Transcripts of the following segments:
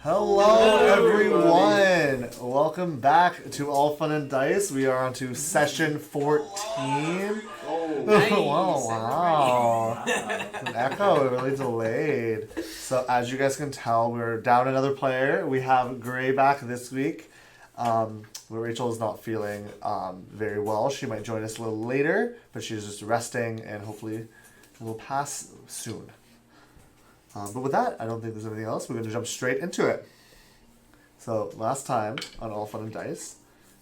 Hello, everyone! Welcome back to AllFunNDice. We are on to session 14. Oh, nice. Wow. An echo, really delayed. So, as you guys can tell, we're down another player. We have Gray back this week. Rachel is not feeling very well. She might join us a little later, but she's just resting, and hopefully it will pass soon. But with that, I don't think there's anything else. We're going to jump straight into it. So, last time on AllFunNDice,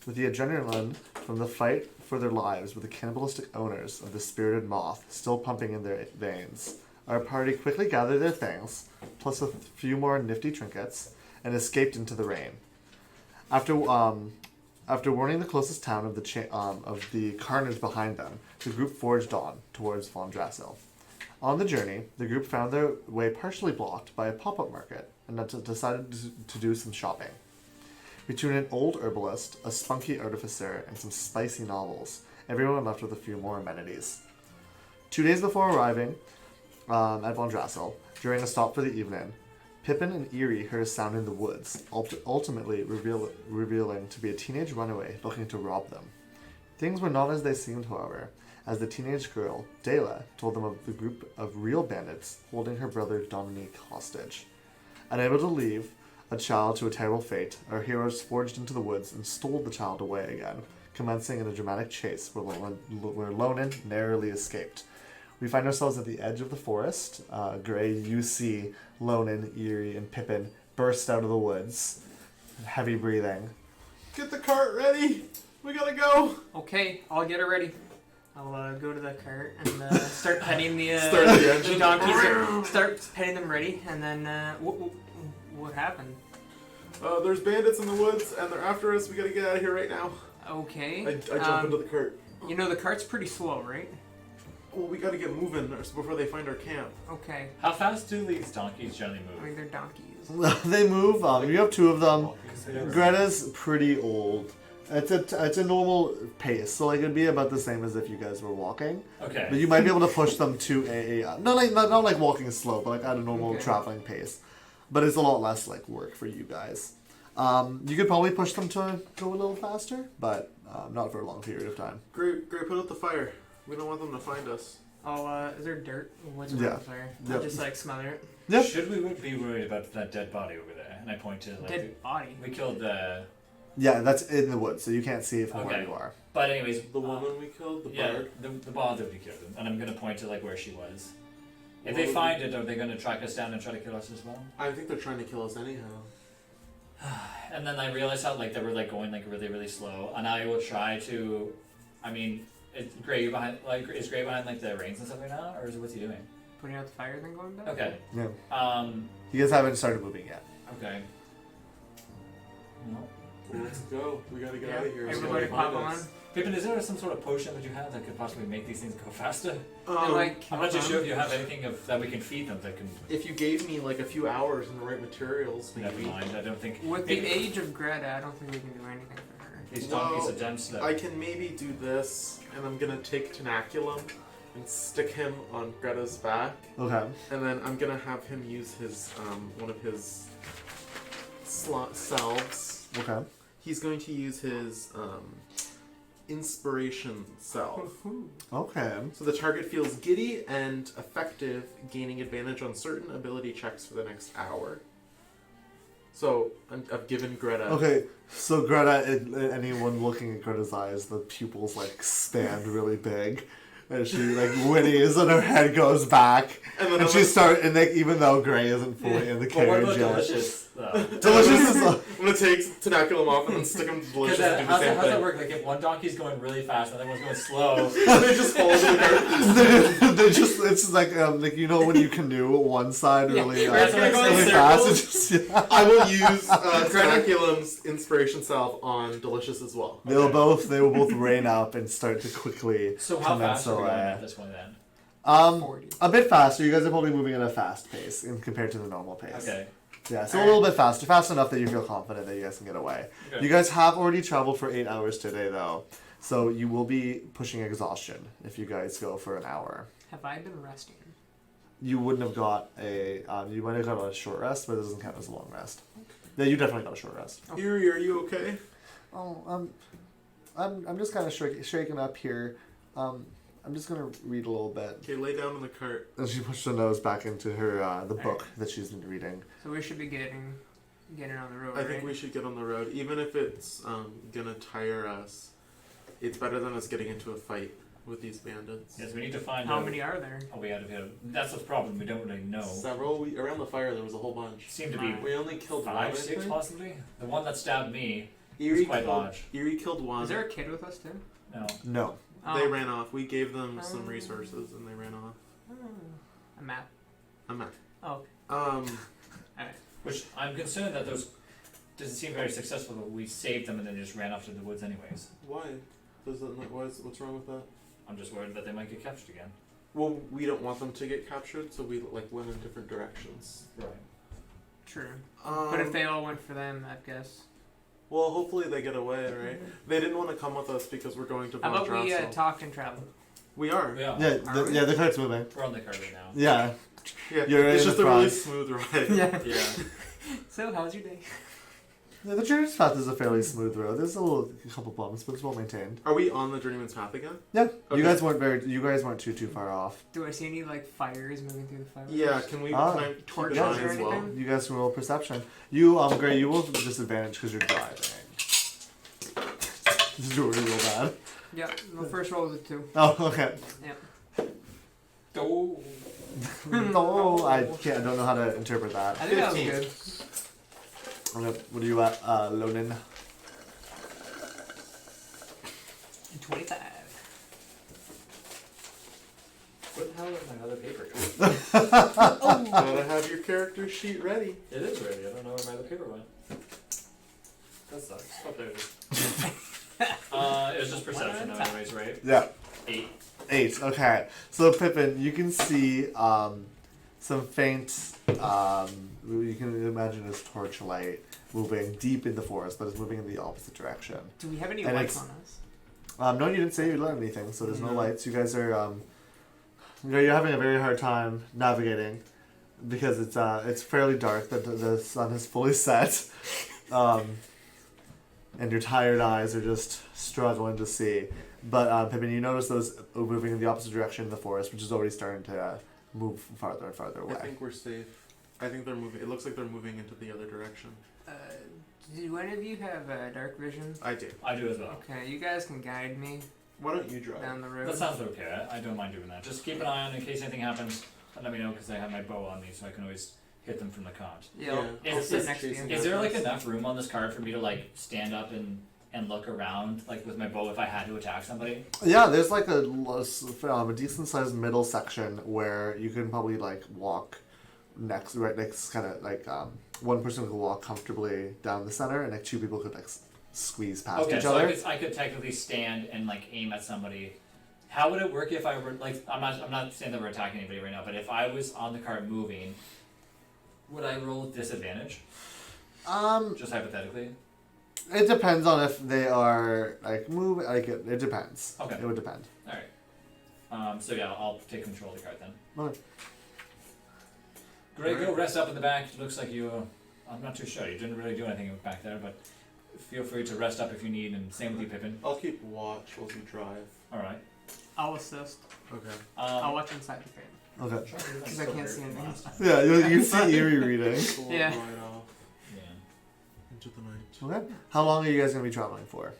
with the adrenaline from the fight for their lives with the cannibalistic owners of the spirited moth still pumping in their veins, our party quickly gathered their things, plus a few more nifty trinkets, and escaped into the rain. After warning the closest town of the carnage behind them, the group forged on towards AllFunNDice. On the journey, the group found their way partially blocked by a pop-up market and decided to do some shopping. Between an old herbalist, a spunky artificer, and some spicy novels, everyone left with a few more amenities. 2 days before arriving at AllFunNDice, during a stop for the evening, Pippin and Eerie heard a sound in the woods, ultimately revealing to be a teenage runaway looking to rob them. Things were not as they seemed, however, as the teenage girl, Dela, told them of the group of real bandits holding her brother Dominique hostage. Unable to leave a child to a terrible fate, our heroes forged into the woods and stole the child away again, commencing in a dramatic chase where Lonan narrowly escaped. We find ourselves at the edge of the forest. Gray, you see Lonan, Eerie, and Pippin burst out of the woods, heavy breathing. Get the cart ready! We gotta go! Okay, I'll get it ready. I'll go to the cart and start petting the donkeys. Start petting them ready, and then what happened? There's bandits in the woods, and they're after us. We gotta get out of here right now. Okay. I jump into the cart. You know the cart's pretty slow, right? Well, we gotta get moving before they find our camp. Okay. How fast do these donkeys generally I move? mean, they're donkeys. They move. You have two of them. Greta's pretty old. It's a normal pace, so like it'd be about the same as if you guys were walking. Okay. But you might be able to push them to a not like walking slow, but like at a normal traveling pace. But it's a lot less like work for you guys. You could probably push them to go a little faster, but not for a long period of time. Great, put out the fire. We don't want them to find us. Oh, is there dirt? What's around the fire? I'll just like smother it. Yep. Should we be worried about that dead body over there? And I point to like Dead body. we killed the. Yeah, that's in the woods, so you can't see it from where you are. But anyways, The woman we killed, the yeah, bard. the bard that we killed, and I'm gonna point to like where she was. If they find it, are they gonna track us down and try to kill us as well? I think they're trying to kill us anyhow. And then I realized how like they were like going like really really slow, and I will try to. I mean, is Gray behind like the reins and stuff right now, or what's he doing? Putting out the fire, then going back. Okay. Yeah. You guys haven't started moving yet. Okay. No. Let's go. We gotta get out of here. Everybody pop on. Pippin, is there some sort of potion that you have that could possibly make these things go faster? Like, I'm not too sure if you have anything that we can feed them that can. If you gave me like a few hours and the right materials, Never maybe. mind. I don't think. With the age of Greta, I don't think we can do anything for her. These donkeys are damn slow. I can maybe do this, and I'm gonna take Tenaculum and stick him on Greta's back, Okay. and then I'm gonna have him use his one of his salves. Okay. He's going to use his inspiration salve. Okay. So the target feels giddy and effective, gaining advantage on certain ability checks for the next hour. So I've given Greta. Okay, so Greta, anyone looking at Greta's eyes, the pupils like expand really big, and she like whinnies and her head goes back, and she even though Gray isn't fully in the But what carriage about yet. Delicious? Delicious is I'm gonna take Tenaculum off and then stick him to Delicious and do the How's same that thing. work? Like if one donkey's going really fast and the other one's going slow. They just fall into the cart. they just it's like you know when you canoe one side really That's what I go in really fast. circles. It just, I will use Tenaculum's inspiration salve on Delicious as well. They will both rein up and start to quickly So how commence fast are we going away. at this point then? 40. A bit faster. You guys are probably moving at a fast pace compared to the normal pace. Okay. Yeah, so a little bit faster. Fast enough that you feel confident that you guys can get away. Okay. You guys have already traveled for 8 hours today, though. So you will be pushing exhaustion if you guys go for an hour. Have I been resting? you wouldn't have got a. You might have got a short rest, but it doesn't count as a long rest. Yeah, you definitely got a short rest. Erie, are you okay? Oh, I'm just kind of shaken up here. I'm just gonna read a little bit. Okay, lay down in the cart. And she pushed her nose back into her the book Alright. that she's been reading. So we should be getting on the road. I think right? we should get on the road, even if it's gonna tire us. It's better than us getting into a fight with these bandits. Yes, we need to find How out. many are there? Oh, we had to. That's the problem. We don't really know. Several. Around the fire, there was a whole bunch. Seemed to be We only killed one. 5, I 6 think. possibly. The one that stabbed me Erie was quite killed, large. Erie killed one. Is there a kid with us too? No. No. They Oh. ran off. We gave them some Oh. resources, and they ran off. A map. I'm not. Oh. Um. Alright. Which I'm concerned that those doesn't seem very successful. But we saved them and then just ran off to the woods anyways. Why? Does that not? What's wrong with that? I'm just worried that they might get captured again. Well, we don't want them to get captured, so we went in different directions. Right. True. But if they all went for them, I guess. Well, hopefully they get away, right? They didn't want to come with us because we're going to How about we Bondrasso. talk and travel? We are. Yeah. Yeah, we? yeah, the cart's moving. We're on the card right now. Yeah. Yeah. You're it's in just the a really front. smooth ride. Yeah. Yeah. So, how was your day? Yeah, the journey's path is a fairly smooth road. There's a couple bumps, but it's well maintained. Are we on the Journeyman's Path again? Yeah, Okay. you guys weren't too far off. Do I see any fires moving through the fire? Yeah. Can we? Ah. Can I Torches torch or as well? anything? You guys can roll perception. You Gray, you will have disadvantage because you're driving. This is already real bad. Yeah, the first roll was a 2. Oh, okay. Oh. No, I can't. I don't know how to interpret that. I think that 15. was good. Okay, what are you at, Lonin? 25. Where the hell is my other paper going? Gotta have your character sheet ready. It is ready. I don't know where my other paper went. That sucks. Oh, there it is. It was just perception, though, anyways, right? Yeah. 8. 8. Okay. So Pippin, you can see some faint. You can imagine as torchlight moving deep in the forest, but it's moving in the opposite direction. Do we have any And lights it's- on us? No, you didn't say you learned anything, so there's no No. lights. You guys are you're having a very hard time navigating because it's fairly dark. The sun is fully set, and your tired eyes are just struggling to see. But Pippin, you notice those moving in the opposite direction in the forest, which is already starting to move farther and farther away. I think we're safe. I think they're moving. It looks like they're moving into the other direction. Do any of you have dark vision? I do. I do as well. Okay, you guys can guide me Why don't you drive? down the road. That sounds okay. I don't mind doing that. Just keep an eye on in case anything happens. And let me know because I have my bow on me, so I can always hit them from the cart. Yeah, I'll Yeah. I'll Is sit this next to you. chasing Is there like enough room on this card for me to like stand up and look around like with my bow if I had to attack somebody? Yeah, there's like a decent sized middle section where you can probably like walk next kind of like one person could walk comfortably down the center and like two people could like squeeze past Okay, each so other. I could technically stand and like aim at somebody. How would it work if I were like I'm not saying that we're attacking anybody right now, but if I was on the cart moving, would I roll with disadvantage? Just hypothetically. It depends on if they are like move. Like it depends. Okay. It would depend. All right. So yeah, I'll take control of the cart then. Okay. Great, go rest up in the back. It looks like you. I'm not too sure. You didn't really do anything back there, but feel free to rest up if you need. And same with you, Pippin. I'll keep watch while you drive. All right. I'll assist. Okay. I'll watch inside the crate. Okay. Because I can't see anything. Yeah, you see Eerie reading. Yeah. Right off Yeah. into the night. Okay. How long are you guys gonna be traveling for?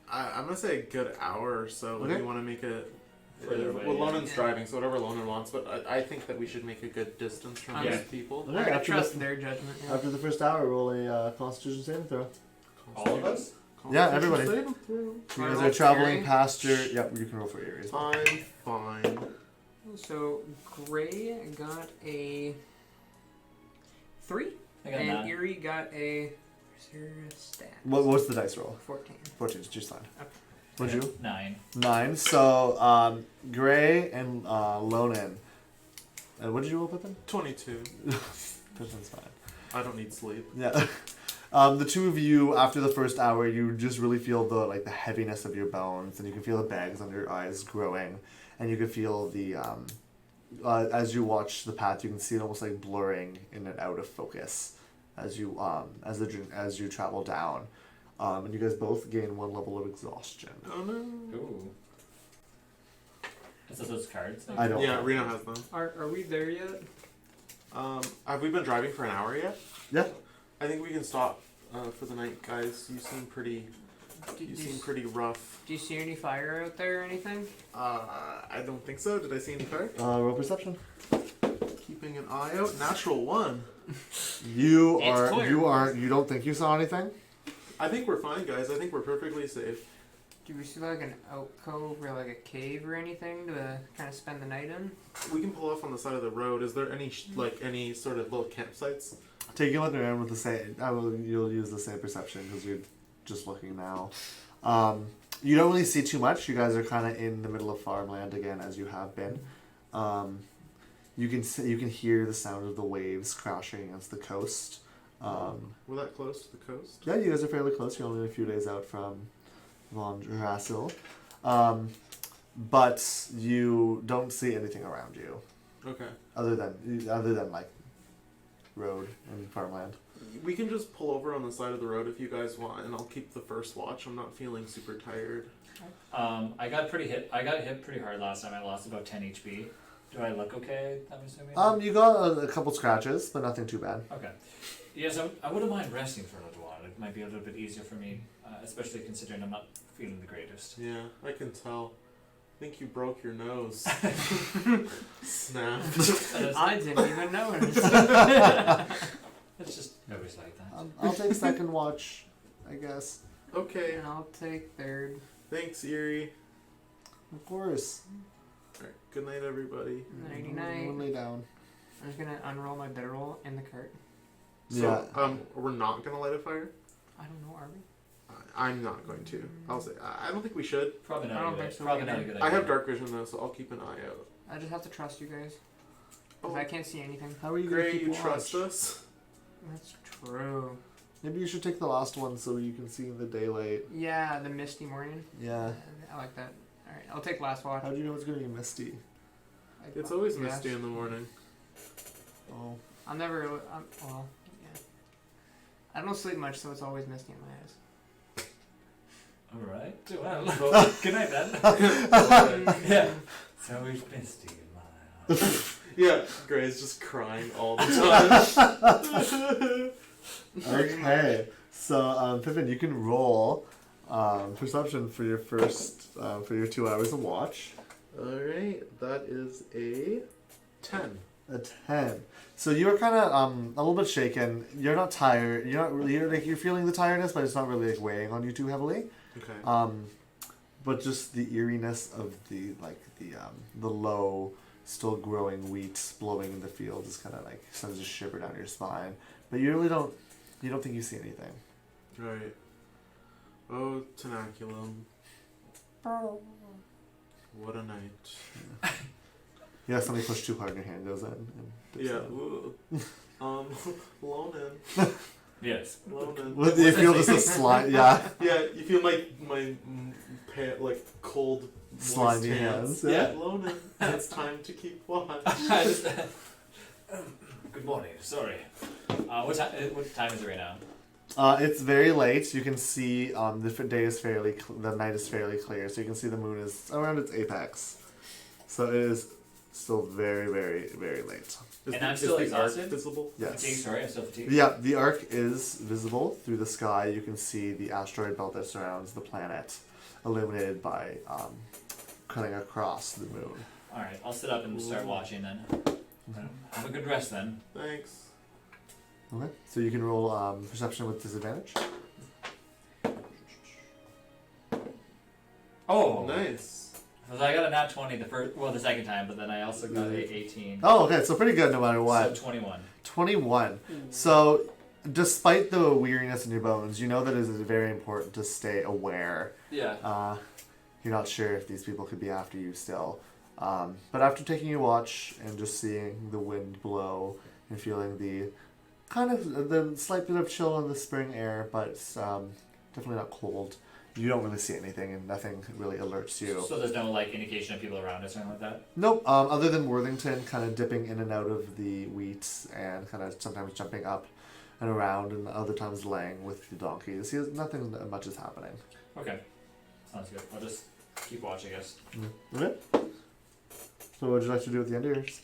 I'm gonna say a good hour or so. Okay. If you want to make it. Further away, Well, yeah. Lonan's driving, so whatever Lonan wants. But I think that we should make a good distance from Yeah. these people. Okay. I'm gonna After trust the, their judgment. Yeah. after the first hour, roll a Constitution saving throw. All of us? Yeah, everybody. Saving throw. You Wanna guys roll are traveling for past your. Yep, you can roll for Eerie as well. I'm fine. So Gray got a 3, I got a and 9. Eerie got a stat. What's the dice roll? 14. 14, just fine. Okay. What'd you? 9. 9. So, Gray and Lonan. What did you roll, Pippin? 22. Pippin's fine. I don't need sleep. Yeah. The two of you, after the first hour, you just really feel the heaviness of your bones, and you can feel the bags under your eyes growing, and you can feel the as you watch the path, you can see it almost like blurring in and out of focus as you as you travel down, and you guys both gain 1 level of exhaustion. Oh no. Ooh. Is that those cards? I don't. Yeah, Reno has them. Are we there yet? Have we been driving for an hour yet? Yeah. I think we can stop for the night, guys. You seem pretty. You seem pretty rough. Do you see any fire out there or anything? I don't think so. Did I see any fire? Roll perception. Keeping an eye out. Natural 1. You It's are. clear. You are. You don't think you saw anything? I think we're fine, guys. I think we're perfectly safe. Do we see like an alcove or like a cave or anything to kind of spend the night in? We can pull off on the side of the road. Is there any any sort of little campsites? Take a look around with the same. You'll use the same perception because you're just looking now. You don't really see too much. You guys are kind of in the middle of farmland again, as you have been. You can hear the sound of the waves crashing against the coast. We're that close to the coast. Yeah, you guys are fairly close. You're only a few days out from Von Drasil. But you don't see anything around you Okay. other than like road and farmland. We can just pull over on the side of the road if you guys want, and I'll keep the first watch. I'm not feeling super tired. I got hit pretty hard last time. I lost about 10 HP. Do I look okay? I'm assuming. You got a couple scratches, but nothing too bad. Okay. Yes, I wouldn't mind resting for a little while. It might be a little bit easier for me, especially considering I'm not feeling the greatest. Yeah, I can tell. I think you broke your nose. Snap. I didn't even notice. It's just always like that. I'll take second watch, I guess. Okay. And I'll take third. Thanks, Erie. Of course. Alright, good night, everybody. Nighty Everyone night. lay down. I'm just gonna unroll my bedroll in the cart. So, we're not gonna light a fire? I don't know, are we? I'm not going to. I'll say, I don't think we should. Probably I not. don't a good, think so probably either. not a good idea. I have dark vision though, so I'll keep an eye out. I just have to trust you guys. Because Oh, I can't see anything. How are you gonna Gray, keep you watch? trust us? That's true. Maybe you should take the last one so you can see in the daylight. Yeah, the misty morning. Yeah. I like that. Alright, I'll take last watch. How do you know it's gonna be misty? It's always Yes. misty in the morning. Oh. I'm never. Well, yeah. I don't sleep much, so it's always misty in my eyes. Alright. Well, good night then. Yeah. So we've been stealing my eyes. Yeah, Gray's just crying all the time. Okay. So, Pippin, you can roll perception for your first for your 2 hours of watch. Alright, that is a 10. A 10. So you're kind of a little bit shaken. You're not tired. You're not really. You're feeling the tiredness, but it's not really like weighing on you too heavily. Okay. But just the eeriness of the low, still growing wheat blowing in the field is kind of like sends a shiver down your spine. But you really don't. You don't think you see anything. Right. Oh, Tenaculum. What a night. Yeah, somebody pushed too hard and your hand goes in. And dips Yeah. in. Ooh. Lonan. Yes. Lonan. You feel just a slide. Yeah. Yeah, you feel my like cold, moist Slimy hands, yeah. Yeah, Lonan. It's time to keep watch. Good morning. Sorry. What time is it right now? It's very late. You can see the day is the night is fairly clear, so you can see the moon is around its apex. So it is still very, very, very late. And I'm still the arc exhausted? visible? Yes. Fatigued, sorry, I'm still fatigued. Yeah, the arc is visible through the sky. You can see the asteroid belt that surrounds the planet, illuminated by cutting across the moon. Alright, I'll sit up and start watching then. Have a good rest then. Thanks. Okay. So you can roll perception with disadvantage. Oh! Nice. So I got a nat 20 the second time, but then I also got a 18. Oh, okay. So pretty good no matter what. So 21. 21. So, despite the weariness in your bones, you know that it is very important to stay aware. Yeah. You're not sure if these people could be after you still. But after taking your watch and just seeing the wind blow and feeling the slight bit of chill in the spring air, but it's definitely not cold, you don't really see anything, and nothing really alerts you. So there's no like indication of people around us or anything like that. Nope. Other than Worthington kind of dipping in and out of the wheat and kind of sometimes jumping up and around, and other times laying with the donkeys. He has nothing much is happening. Okay, sounds good. I'll just keep watch, I guess. Okay. So what would you like to do at the end of yours?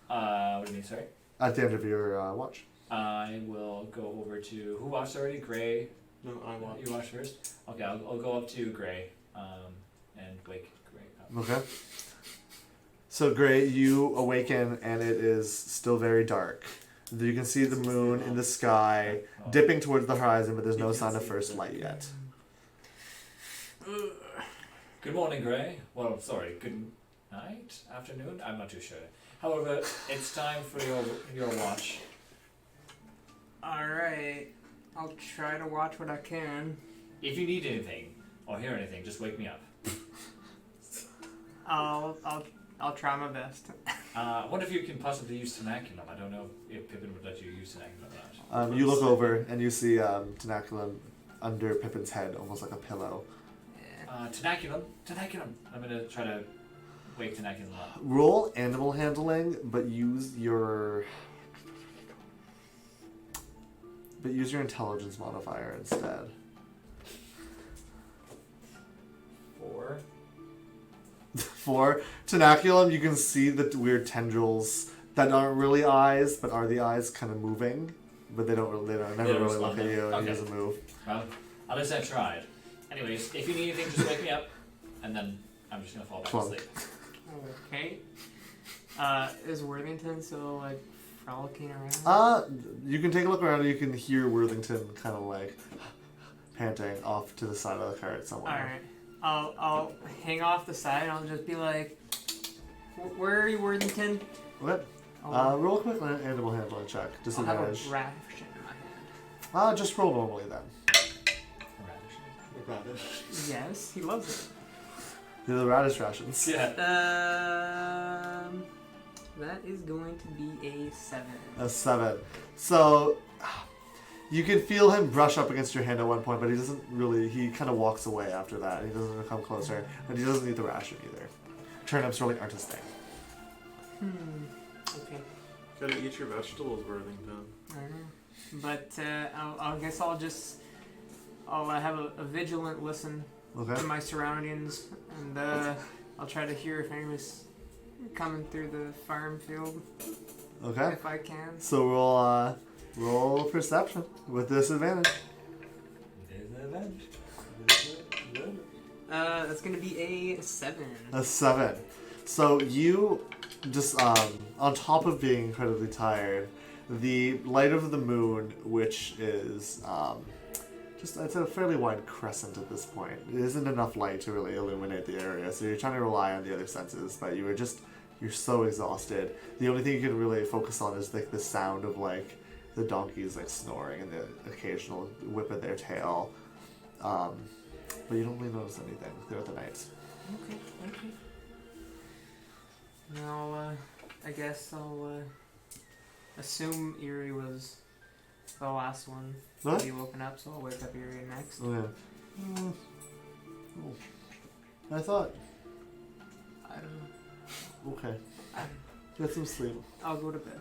What do you mean? Sorry. At the end of your watch. I will go over to who watched already. Gray. No, I watch. You watched first. Okay, I'll go up to Gray, and wake Gray up. Okay. So Gray, you awaken and it is still very dark. You can see the moon in the sky dipping towards the horizon, but there's no sign of first light yet. Good morning, Gray. Well, sorry. Good night, afternoon. I'm not too sure. However, it's time for your watch. Alright. I'll try to watch what I can. If you need anything or hear anything, just wake me up. I'll try my best. I wonder if you can possibly use Tenaculum. I don't know if Pippin would let you use Tenaculum or not. You look over and you see Tenaculum under Pippin's head, almost like a pillow. Yeah. Tenaculum. I'm gonna try to wake Tenaculum up. Roll animal handling, but use your intelligence modifier instead. 4. For Tenaculum, you can see the weird tendrils that aren't really eyes, but are the eyes kind of moving, but they never really look at you, and Okay. he doesn't move. Well, at least I tried. Anyways, if you need anything, just wake me up, and then I'm just gonna fall back Plunk. asleep. Okay. Is Worthington still like frolicking around? You can take a look around and you can hear Worthington kind of like panting off to the side of the cart somewhere. Alright. I'll hang off the side and I'll just be like, where are you, Worthington? What? Roll a quick animal handling check. I'll have Disadvantage. a ration in my hand. Just roll normally then. Yes, he loves it. They're the radish rations. Yeah. That is going to be a 7. A 7. So you can feel him brush up against your hand at one point, but he doesn't really. He kind of walks away after that. He doesn't come closer, and he doesn't eat the ration either. Turnips really aren't his thing. Okay. Gotta eat your vegetables, Worthington. I know. But I guess I'll have a vigilant listen Okay. to my surroundings, and I'll try to hear if anyone's coming through the farm field Okay. if I can. So roll perception with disadvantage. That's gonna be a 7. A 7. So you just on top of being incredibly tired, the light of the moon, which is it's a fairly wide crescent at this point. It isn't enough light to really illuminate the area, so you're trying to rely on the other senses, but you're so exhausted. The only thing you can really focus on is like the sound of like the donkeys like snoring and the occasional whip of their tail. But you don't really notice anything throughout the night. Okay. Now, I guess I'll assume Erie was the last one to What? be woken up, so I'll wake up Erie next. Oh, yeah. I thought. I don't know. Okay. Get some sleep. I'll go to bed.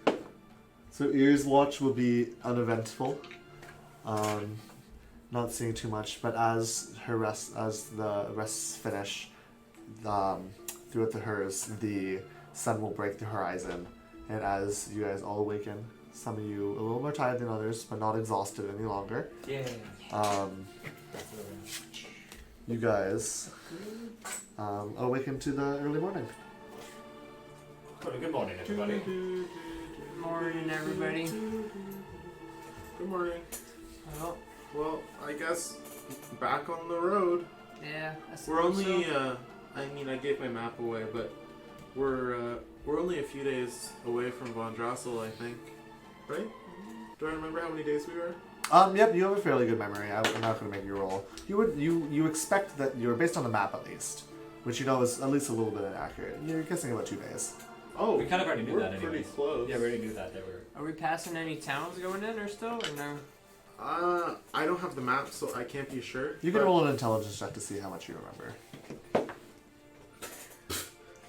Yeah. So Eerie's watch will be uneventful. Not seeing too much, but as the rests finish, throughout the sun will break the horizon, and as you guys all awaken, some of you a little more tired than others, but not exhausted any longer. Yeah. You guys awaken to the early morning. Good morning, everybody. Morning, everybody. Good morning. Well, Well, I guess back on the road. yeah. I We're suppose only. so. I gave my map away, but we're only a few days away from Von Drassel, I think. Right? Do I remember how many days we were? Yep, you have a fairly good memory. I'm not going to make you roll. You expect that you're based on the map at least, which you know is at least a little bit inaccurate. You're guessing about 2 days. Oh, We kind of already knew we're that pretty anyways. close. Yeah, we already knew that they were. Are we passing any towns going in or still, or no? I don't have the map, so I can't be sure. You can but- roll an intelligence check to see how much you remember.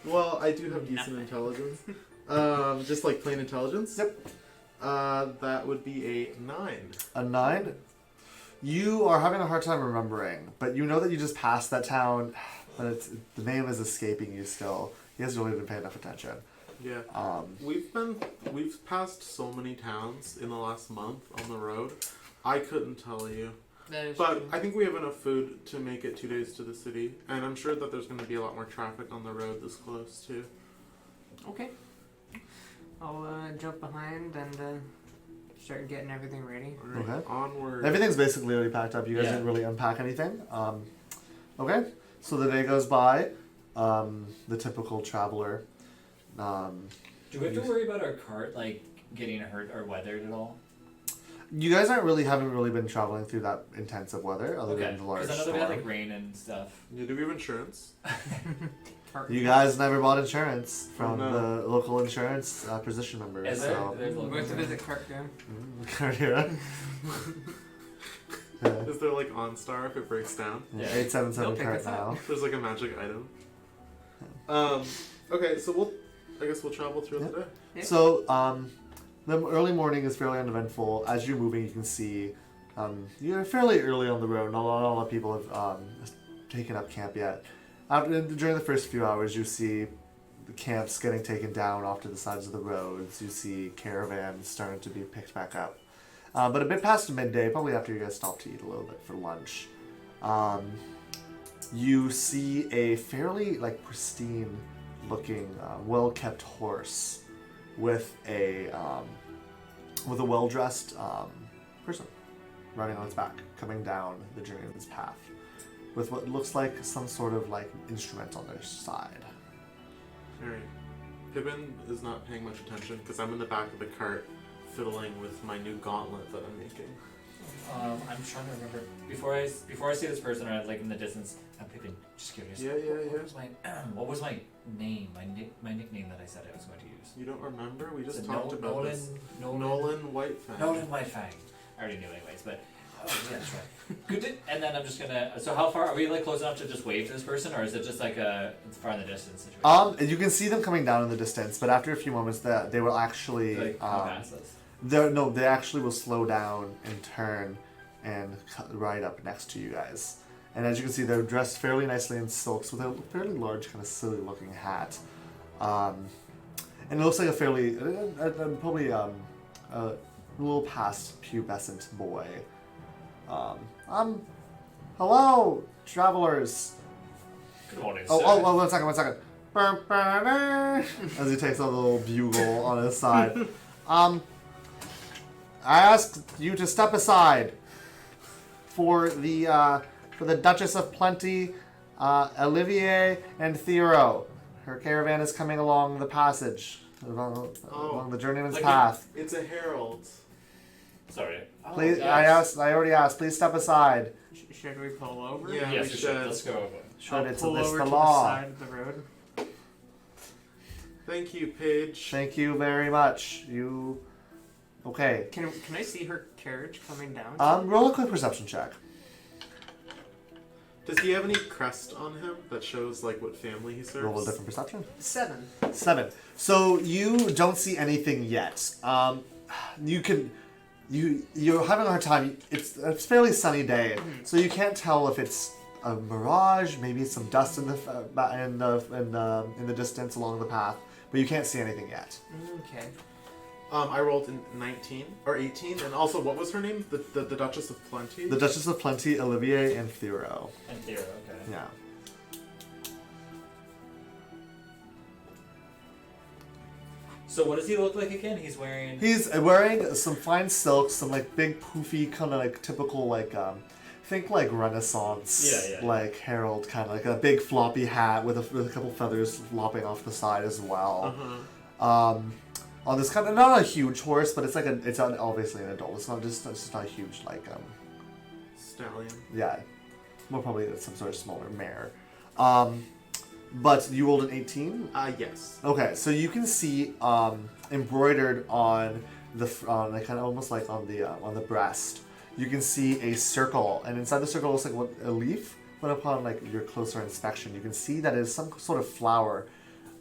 Well, I do have decent intelligence. Just like plain intelligence. Yep. That would be a 9. A 9? You are having a hard time remembering, but you know that you just passed that town, but the name is escaping you still. You guys really didn't pay enough attention. Yeah. We've passed so many towns in the last month on the road. I couldn't tell you. That is But true. I think we have enough food to make it 2 days to the city, and I'm sure that there's going to be a lot more traffic on the road this close too. Okay. I'll jump behind and start getting everything ready. All right, Okay. onward. Everything's basically already packed up. You guys Yeah. didn't really unpack anything. Okay, so the day goes by. The typical traveler. Do we have to worry about our cart like getting hurt or weathered at all? You guys haven't really been traveling through that intensive weather, other Okay. than the large Because I know they had storm. like rain and stuff. Yeah, do we have insurance? You guys never bought insurance from Oh, no. the local insurance position number. Is there? So. There's We local have to insurance. visit Cartdown. Cartier. Yeah. Is there like OnStar if it breaks down? Yeah. 877 They'll pick cart us up. now. There's like a magic item. Okay, so I guess we'll travel through the day. Yeah. So, the early morning is fairly uneventful. As you're moving, you can see you're fairly early on the road. Not a lot of people have taken up camp yet. During the first few hours, you see the camps getting taken down off to the sides of the roads. You see caravans starting to be picked back up. But a bit past midday, probably after you guys stop to eat a little bit for lunch, you see a fairly pristine looking, well-kept horse with a well-dressed person riding on its back, coming down the journey of its path, with what looks like some sort of instrument on their side. Alright. Pippin is not paying much attention because I'm in the back of the cart fiddling with my new gauntlet that I'm making. I'm trying to remember before I see this person or in the distance. I'm Pippin. Just curious. Yeah. What was my name? My nickname that I said I was going to use. You don't remember? We Is just it talked about Nolan? this. Nolan. Nolan Whitefang. Nolan Whitefang. I already knew anyways, but yeah, that's right. Good. And then I'm just gonna. So how far are we? Close enough to just wave to this person, or is it just it's far in the distance situation? You can see them coming down in the distance, but after a few moments, that they will actually Come past us. they actually will slow down and turn and ride up next to you guys. And as you can see, they're dressed fairly nicely in silks with a fairly large, kind of silly-looking hat. And it looks like a fairly, probably a little past pubescent boy. Hello, travelers. Good morning, sir. Oh, 1 second, 1 second. As he takes out the little bugle on his side. I ask you to step aside for the Duchess of Plenty, Olivier and Theroux. Her caravan is coming along the passage, along the journeyman's path. It's a herald. Sorry. Please, yes. I already asked. Please step aside. Should we pull over? Yeah. Yes, we we should. should. Let's go over. I'll It's pull over the to law. the side of the road. Thank you, Paige. Thank you very much. You, okay? Can I see her carriage coming down? Roll a quick perception check. Does he have any crest on him that shows what family he serves? Roll a different perception. 7. 7. So you don't see anything yet. You're having a hard time. It's a fairly sunny day, so you can't tell if it's a mirage. Maybe it's some dust in the distance along the path, but you can't see anything yet. Okay. I rolled in 19 or 18, and also what was her name? The Duchess of Plenty. The Duchess of Plenty, Olivier, and Theroux. And Theroux, okay. Yeah. So what does he look like again? He's wearing. He's wearing some fine silks, some big poofy kind of typical think Renaissance Yeah. herald kind of a big floppy hat with a couple feathers flopping off the side as well. Uh-huh. On this kind of not a huge horse, but it's obviously an adult. It's not not a huge Stallion. yeah, more probably some sort of smaller mare. But you rolled an 18. Yes. Okay, so you can see embroidered on the kind of almost on the breast. you can see a circle, and inside the circle looks like a leaf. But upon like your closer inspection, you can see that it is some sort of flower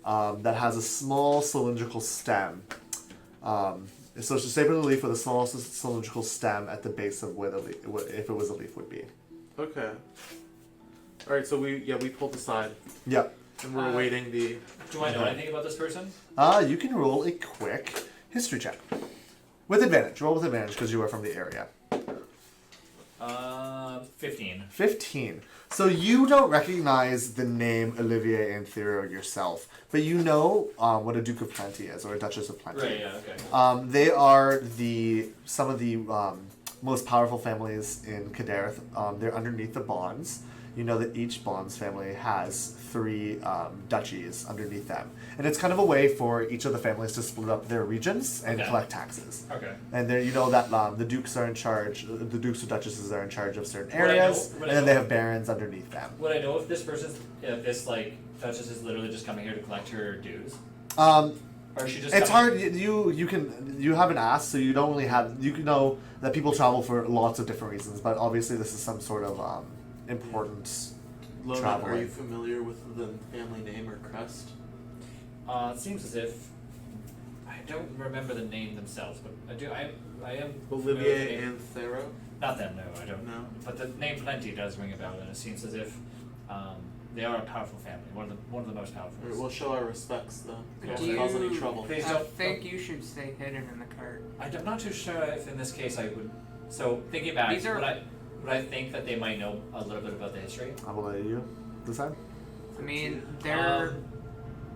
that has a small cylindrical stem. So it's the shape of the leaf with a small cylindrical stem at the base of where the leaf, if it was a leaf, would be. Okay. All right. So we pulled aside Yep. and we're awaiting the. Do I know anything about this person? You can roll a quick history check with advantage. Roll with advantage because you are from the area. 15. 15. So you don't recognize the name Olivier Anthero yourself, but you know what a Duke of Plenty is, or a Duchess of Plenty. Right, yeah, okay. They are some of the most powerful families in Kadareth. They're underneath the Bonds. You know that each Bonds family has 3 duchies underneath them. And it's kind of a way for each of the families to split up their regions and Okay. collect taxes. Okay. And there, you know that the dukes are in charge, the dukes or duchesses are in charge of certain Would I know- areas, would I and then know- they have barons underneath them. Would I know if this person's, if this like Duchess is literally just coming here to collect her dues, Um, or is she just? it's coming- hard. You haven't asked, so you don't really have. You can know that people travel for lots of different reasons, but obviously this is some sort of important. Logan, Traveling. are you familiar with the family name or crest? It seems as if I don't remember the name themselves, but I do. I am familiar with the Olivier name. and Thero? Not them, no, I don't. No. But the name Plenty does ring a bell, and it seems as if they are a powerful family, one of the most powerful. All right, we'll show our respects though. Do Don't you- cause any trouble. Please I don't. think you should stay hidden in the cart. I'm not too sure if in this case I would. So thinking back, These are- would I think that they might know a little bit about the history? I will let you decide. I mean, they're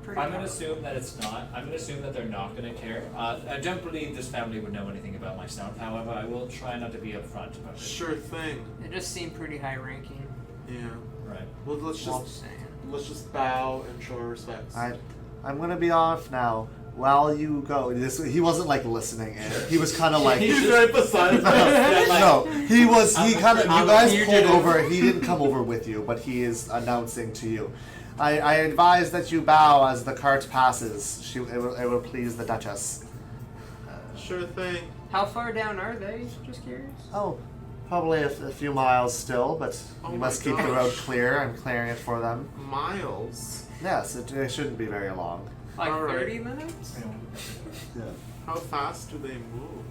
pretty. I'm going to powerful. assume that it's not. I'm going to assume that they're not going to care. I don't believe this family would know anything about my stuff. However, I will try not to be upfront about it. Sure thing. They just seem pretty high ranking. Yeah. Right. Well, let's Just just saying. bow and show our respects. I'm gonna be off now. While you go, he wasn't like listening in. He was kind of like. He's right beside us. No, he was. He kind of. You I'm a guys pulled fugitive. over. He didn't come over with you, but he is announcing to you. I advise that you bow as the cart passes. It will please the Duchess. Sure thing. How far down are they? Just curious. Oh, probably a few miles still, but Oh you my must keep the gosh. road clear. I'm clearing it for them. Miles. Yes, it shouldn't be very long. Like Alright. 30 minutes? Yeah. How fast do they move?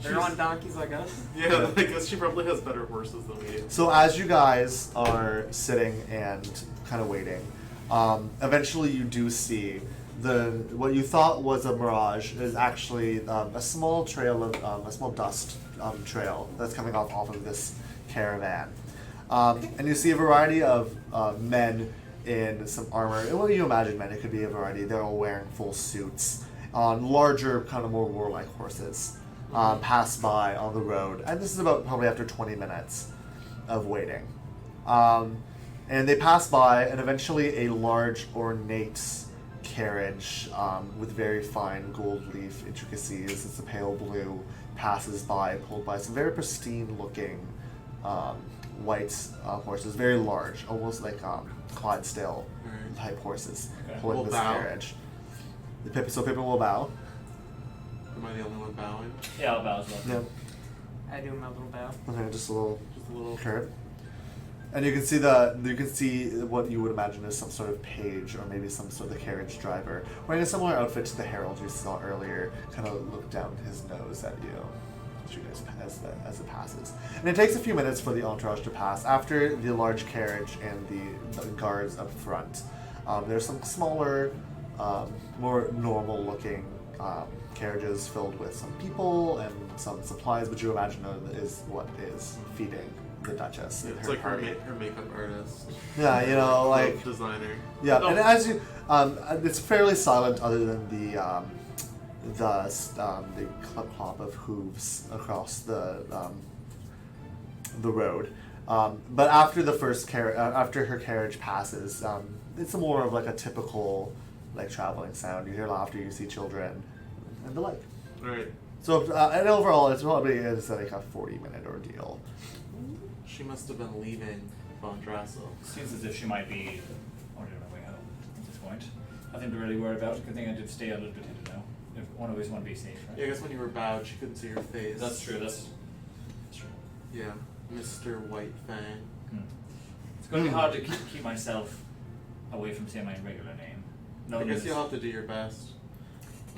They're on donkeys like us. Yeah, I guess she probably has better horses than we do. So as you guys are sitting and kind of waiting, eventually you do see what you thought was a mirage is actually a small trail of a small dust trail that's coming off of this caravan, and you see a variety of men in some armor. And what do you imagine men? It could be a variety. They're all wearing full suits on larger, kind of more warlike horses. Pass by on the road, and this is about probably after 20 minutes of waiting. And they pass by, and eventually a large, ornate carriage with very fine gold leaf intricacies. It's a pale blue. Passes by, pulled by some very pristine-looking white horses, very large, almost like Clydesdale Alright. type horses, Okay. pulling We'll this bow. carriage. So Pippin will bow. Am I the only one bowing? Yeah, I'll bow as well. Yeah. I do my little bow. Okay, just a little Just a little. curve. And you can see what you would imagine is some sort of page or maybe some sort of carriage driver wearing a similar outfit to the herald you saw earlier. Kind of look down his nose at you as you guys as it passes. And it takes a few minutes for the entourage to pass. After the large carriage and the guards up front, there's some smaller, more normal looking carriages filled with some people and some supplies, which you imagine is what is feeding the Duchess. and It's her like her, party. her makeup artist. Yeah, you know, like designer. yeah, No. and as you, it's fairly silent other than the clip clop of hooves across the road. But after the first after her carriage passes, it's more of like a typical like traveling sound. You hear laughter, you see children, and the like. Alright. So and overall, it's like a 40-minute ordeal. She must have been leaving Von Drassel. Seems as if she might be on her way home at this point. Nothing to really worry about. Good thing I did stay a little bit hidden now. If one always want to be safe, right? Yeah, I guess when you were bowed, she couldn't see your face. That's true. That's true. Yeah, Mr. White Fang. It's going to be hard to keep myself away from saying my regular name. No, I guess you'll have to do your best.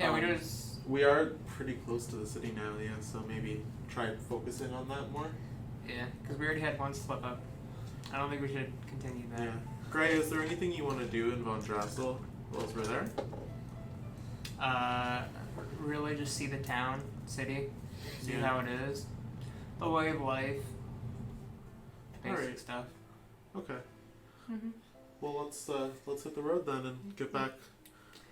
Yeah, we just. We are pretty close to the city now, yeah, so maybe try focusing on that more. Yeah, because we already had one slip up. I don't think we should continue that. Yeah. Gray, is there anything you want to do in Von Drassel while we're there? Really just see the town, city, see Yeah. how it is, the way of life, basic Alright. stuff. Okay. Mm-hmm. Well, let's hit the road then and get back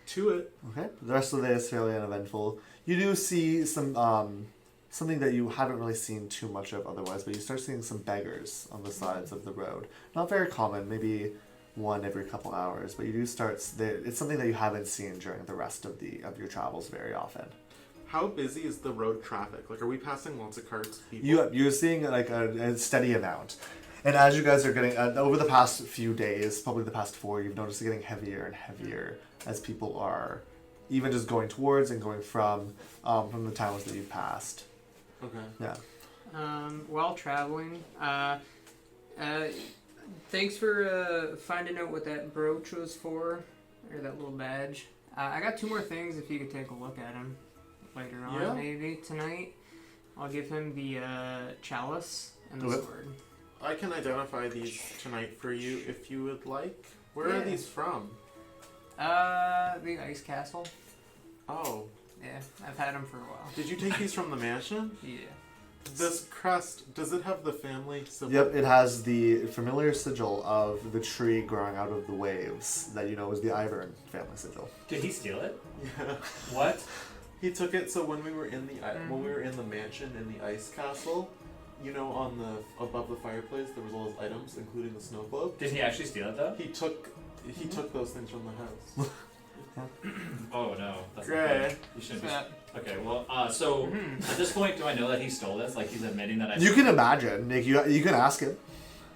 to it. Okay. The rest of the day is fairly uneventful. You do see some something that you haven't really seen too much of otherwise, but you start seeing some beggars on the sides of the road. Not very common, maybe one every couple hours, but you do start. It's something that you haven't seen during the rest of your travels very often. How busy is the road traffic? Like, are we passing lots of carts of people? You're seeing like a steady amount. And as you guys are getting, over the past few days, probably the past 4, you've noticed it getting heavier and heavier as people are even just going towards and going from the towns that you've passed. Okay. Yeah. While traveling, thanks for finding out what that brooch was for, or that little badge. I got 2 more things if you could take a look at them later on, Yeah. maybe tonight. I'll give him the chalice and the Okay. sword. I can identify these tonight for you if you would like. Where are Yeah. these from? The ice castle. Oh, Yeah, I've had them for a while. did you take these from the mansion? Yeah. This crest, does it have the family symbol? Yep, it has the familiar sigil of the tree growing out of the waves that you know is the Ivern family sigil. Did he steal it? Yeah. What? He took it. So when we were in the mansion in the ice castle, you know, on the above the fireplace, there was all those items, including the snow globe. Did he actually steal it though? He took those things from the house. Oh no, that's not Gray. good. You shouldn't be. That, Okay, well, so at this point, do I know that he stole this? Like he's admitting that I. You can imagine, Nick. You can ask him.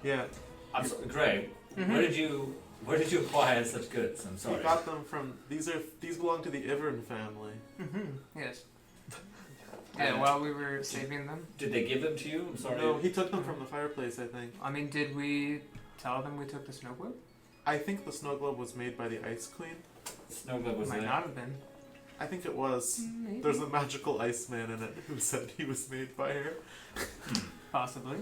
Yeah. I'm so, Gray. Where did you acquire such goods? I'm He sorry. got them from these belong to the Ivern family. yes. Yeah, while we were saving them. Did they give them to you? I'm sorry. No, he took them from the fireplace, I think. I mean, did we tell them we took the snow globe? I think the snow globe was made by the Ice Queen. Snow Globe was Might there. not have been. I think it was. Maybe. There's a magical Iceman in it who said he was made by her. Possibly.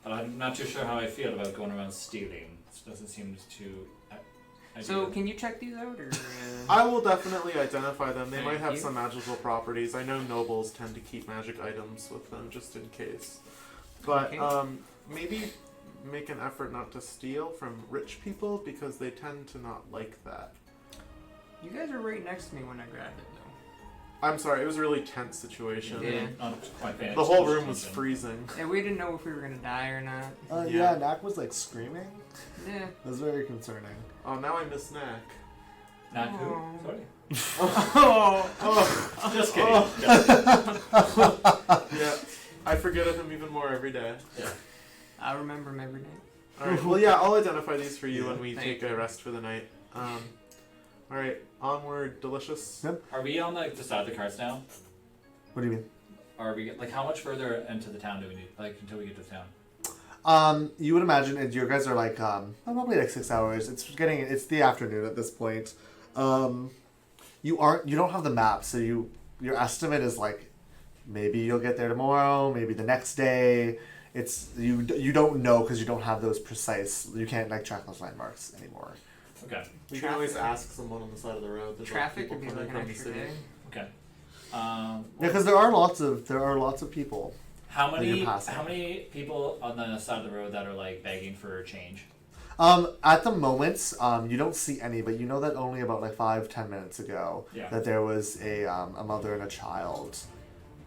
But I'm not too sure how I feel about going around stealing. This doesn't seem too. So, ideal. can you check these out, or? I will definitely identify them. They Thank might have you. some magical properties. I know nobles tend to keep magic items with them just in case. But Okay. maybe make an effort not to steal from rich people because they tend to not like that. You guys were right next to me when I grabbed it, I'm sorry, it was a really tense situation. Yeah. Not quite paying The whole attention. room was freezing. though. Yeah, we didn't know if we were gonna die or not. Yeah. Yeah, Nak was like screaming. Yeah. It was very concerning. Oh, now I miss Knack. Not who? Oh. Sorry. Oh. Just kidding. Yeah, I forget of him even more every day. Yeah. I remember him every day. Alright, well, yeah, I'll identify these for you Yeah. when we Thank take a rest for the night. Alright, onward, delicious. Yep. Are we on like the side of the carts now? What do you mean? Are we like how much further into the town do we need? Like until we get to town? You would imagine your guys are like probably like 6 hours. It's the afternoon at this point. You don't have the map, so your estimate is like maybe you'll get there tomorrow, maybe the next day. It's you don't know because you don't have those precise. You can't like track those landmarks anymore. Okay. We can always ask someone on the side of the road. There's Traffic people would be coming like an from the extra city. day. Okay. Yeah, because there are lots of people. How When many you're passing. how many people on the side of the road that are like begging for change? At the moment, you don't see any, but you know that only about like 5-10 minutes ago Yeah. that there was a mother and a child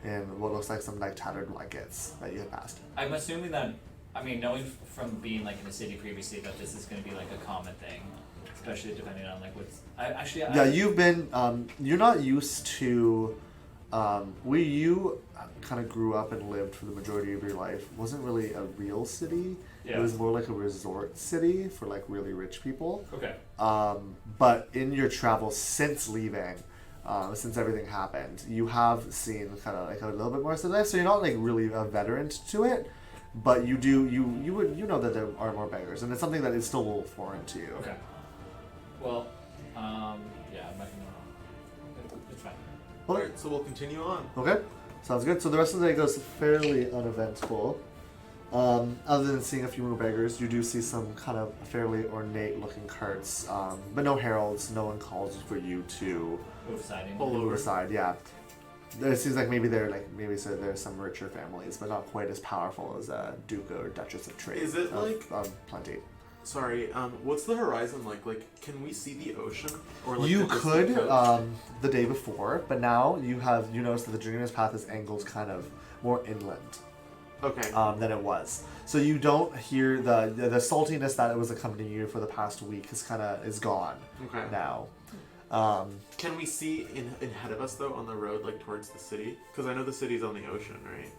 in what looks like some like tattered blankets that you had passed. I'm assuming that knowing from being like in the city previously that this is going to be like a common thing, especially depending on like what's. Yeah, you've been. You're not used to. Where you kind of grew up and lived for the majority of your life wasn't really a real city. Yeah. It was more like a resort city for like really rich people. Okay. But in your travels since leaving, since everything happened, you have seen kind of like a little bit more of this. So you're not like really a veteran to it. but you know that there are more beggars, and it's something that is still a little foreign to you. Okay. Well, yeah, I'm not gonna. It's fine. Alright, so we'll continue on. Okay, sounds good. So the rest of the day goes fairly uneventful. Other than seeing a few more beggars, you do see some kind of fairly ornate-looking carts, but no heralds. No one calls for you to Move siding. move aside. Yeah, it seems like maybe so there's some richer families, but not quite as powerful as Duke or Duchess of Trade. Is it like- plenty? Sorry, what's the horizon like? Like, can we see the ocean? Or like You the could distant coast? the day before, but now you notice that the Journeyman's Path is angled kind of more inland. Okay. Than it was. So you don't hear the saltiness that it was accompanying you for the past week is gone Okay. now. Can we see in ahead of us though on the road, like towards the city? Because I know the city's on the ocean, right?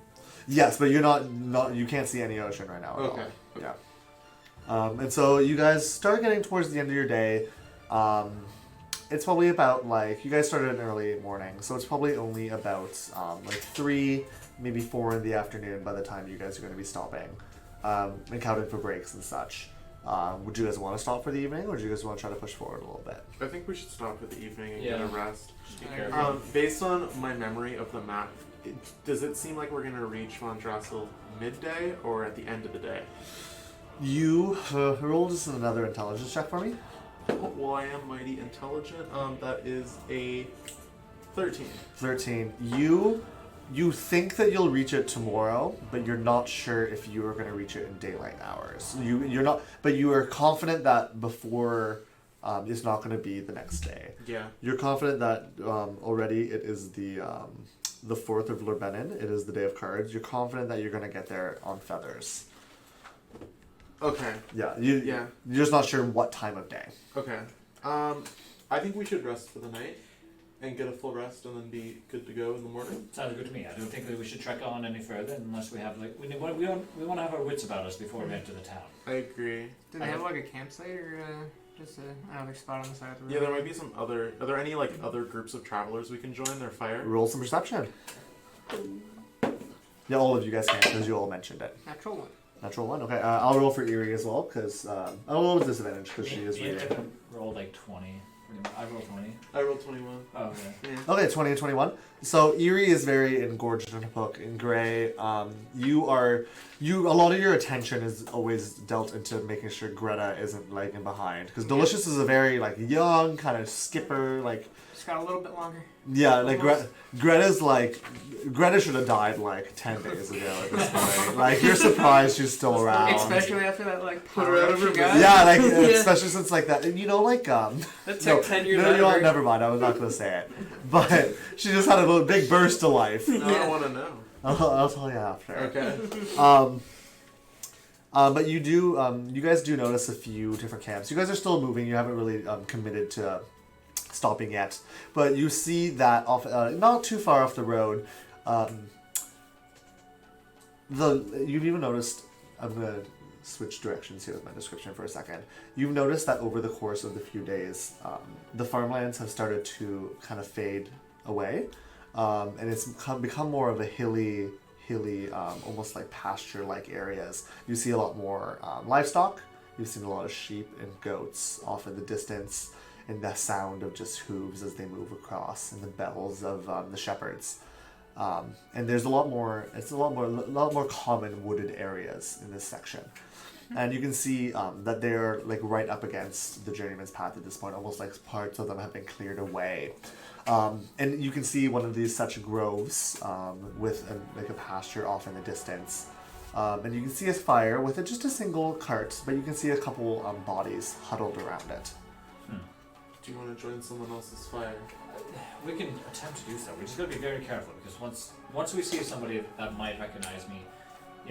Yes, but you're not you can't see any ocean right now at Okay. all. Yeah. And so you guys start getting towards the end of your day. It's probably about you guys started an early morning, so it's probably only about 3, maybe 4 in the afternoon by the time you guys are going to be stopping, and counting for breaks and such. Would you guys want to stop for the evening, or do you guys want to try to push forward a little bit? I think we should stop for the evening and get Yeah. a rest. Just be careful. Based on my memory of the map, does it seem like we're gonna reach Mondrassel midday or at the end of the day? You roll just another intelligence check for me. Well, I am mighty intelligent. That is a 13. 13. You think that you'll reach it tomorrow, but you're not sure if you are going to reach it in daylight hours. You're not, but you are confident that before it's not going to be the next day. Yeah. You're confident that already it is the 4th of Lurbenin. It is the day of cards. You're confident that you're going to get there on feathers. Okay. Yeah. Yeah. You're just not sure what time of day. Okay. I think we should rest for the night and get a full rest and then be good to go in the morning. Sounds good to me. I don't think that we should trek on any further unless we have we want to have our wits about us before we enter the town. I agree. Do they have like a campsite or just another spot on the side of the road? Yeah, there might be some other. Are there any other groups of travelers we can join? Their fire. Roll some perception. Yeah, all of you guys can because you all mentioned it. Natural one. Natural 1. Okay, I'll roll for Eerie as well because I'll roll with disadvantage because she is reading. Rolled 20. I rolled 20. I rolled 21. Oh, okay. Yeah. Okay, 20 and 21. So Eerie is very engorged in her book in gray. A lot of your attention is always dealt into making sure Greta isn't lagging behind because Delicious is a very young kind of skipper Just got a little bit longer. Yeah, Greta should have died 10 days ago at this point. You're surprised she's still around. Especially after that Put her out of her she got. Yeah, especially since that. And That took 10 years. No, never mind. I was not going to say it. But she just had a big burst to life. No, I want to know. I'll tell you after. Okay. But you guys do notice a few different camps. You guys are still moving. You haven't really committed to stopping yet, but you see that off, not too far off the road. You've even noticed. I'm gonna switch directions here with my description for a second. You've noticed that over the course of the few days, the farmlands have started to kind of fade away, and it's become more of a hilly, almost pasture-like areas. You see a lot more livestock. You've seen a lot of sheep and goats off in the distance, and the sound of just hooves as they move across, and the bells of the shepherds. And there's a lot more common wooded areas in this section. And you can see that they're right up against the Journeyman's Path at this point, almost parts of them have been cleared away. And you can see one of these such groves with a pasture off in the distance. And you can see a fire with just a single cart, but you can see a couple bodies huddled around it. Do you want to join someone else's fire? We can attempt to do so. We just got to be very careful because once we see somebody that might recognize me,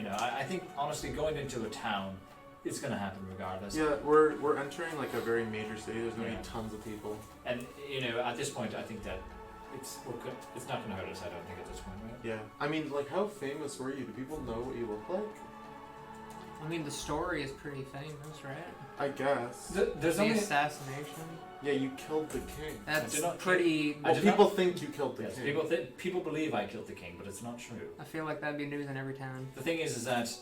I think honestly going into a town, it's going to happen regardless. Yeah, we're entering a very major city. There's going to be tons of people. And at this point, I think that it's not going to hurt us. I don't think at this point, right? Yeah. I mean, how famous were you? Do people know what you look like? I mean, the story is pretty famous, right? I guess. There's The only assassination. Yeah, you killed the king. That's did not pretty. I Well, did people not- think you killed the yes, king. people believe I killed the king, but it's not true. I feel like that'd be news in every town. The thing is that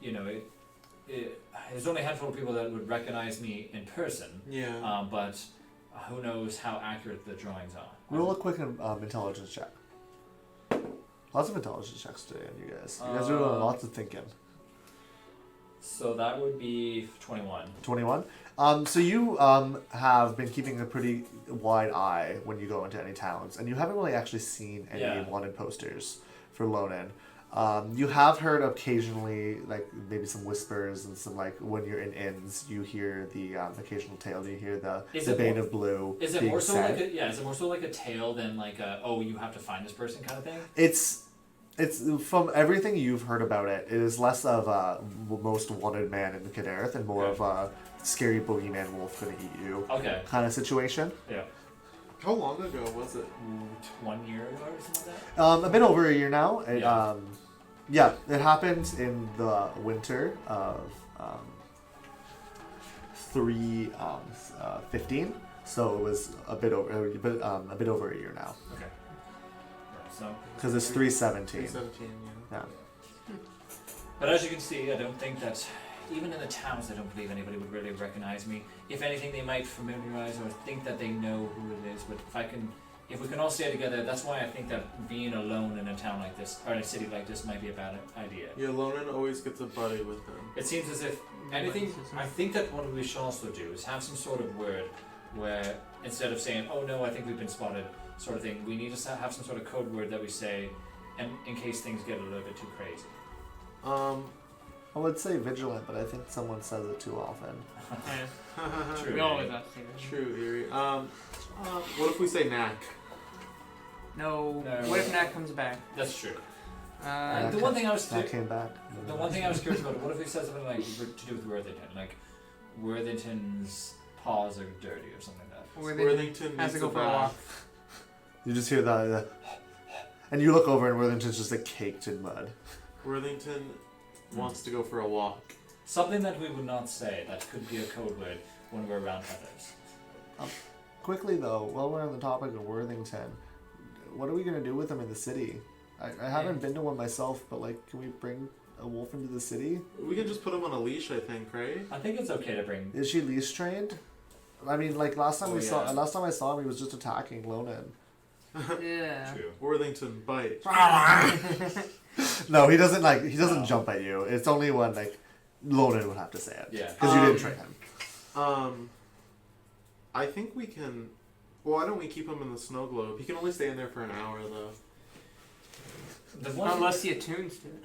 there's only a handful of people that would recognize me in person. Yeah. But who knows how accurate the drawings are. Roll a quick intelligence check. Lots of intelligence checks today on you guys. You guys are doing lots of thinking. So that would be 21. 21. So you have been keeping a pretty wide eye when you go into any towns, and you haven't really actually seen any wanted posters for Lonan. You have heard occasionally, like maybe some whispers and some like when you're in inns, you hear the occasional tale. You hear the Bane of Blue. Is it being more so said. like is it more so like a tale than like a you have to find this person kind of thing? It's from everything you've heard about it. It is less of a most wanted man in the Kadareth and more of a scary boogeyman wolf gonna eat you kind of situation. Yeah. How long ago was it? 1 year ago or something like that? A bit over a year now. It happened in the winter of 315. So it was a bit over a year now. Okay. So. Because it's 317. 317, yeah. But as you can see, I don't think that even in the towns, I don't believe anybody would really recognize me. If anything, they might familiarize or think that they know who it is. But if we can all stay together, that's why I think that being alone in a town like this or in a city like this might be a bad idea. Yeah, Lonan always gets a buddy with him. It seems as if anything. I think that what we should also do is have some sort of word where instead of saying, "Oh no, I think we've been spotted," sort of thing, we need to have some sort of code word that we say, and in case things get a little bit too crazy. I would say vigilant, but I think someone says it too often. True. We always have to. True, Erie. What if we say knack? No. No. What if Nat comes back? That's true. The one thing I was That came back. The one thing I was curious about, what if he said something like to do with Worthington? Like, Worthington's paws are dirty or something like that. Worthington has to needs go a for a walk. bath. You just hear that, and you look over and Worthington's just like caked in mud. Worthington wants to go for a walk. Something that we would not say that could be a code word when we're around others. Quickly though, while we're on the topic of Worthington, what are we gonna do with him in the city? I haven't been to one myself, but like, can we bring a wolf into the city? We can just put him on a leash, I think, right? I think it's okay to bring. Is she leash trained? I mean, like last time last time I saw him, he was just attacking Lonan. Yeah. True. Worthington bite. No, he doesn't jump at you. It's only when like Lonan would have to say it. Yeah. Because you didn't train him. I think we can. Well, why don't we keep him in the snow globe? He can only stay in there for an hour, though. Unless he attunes to it.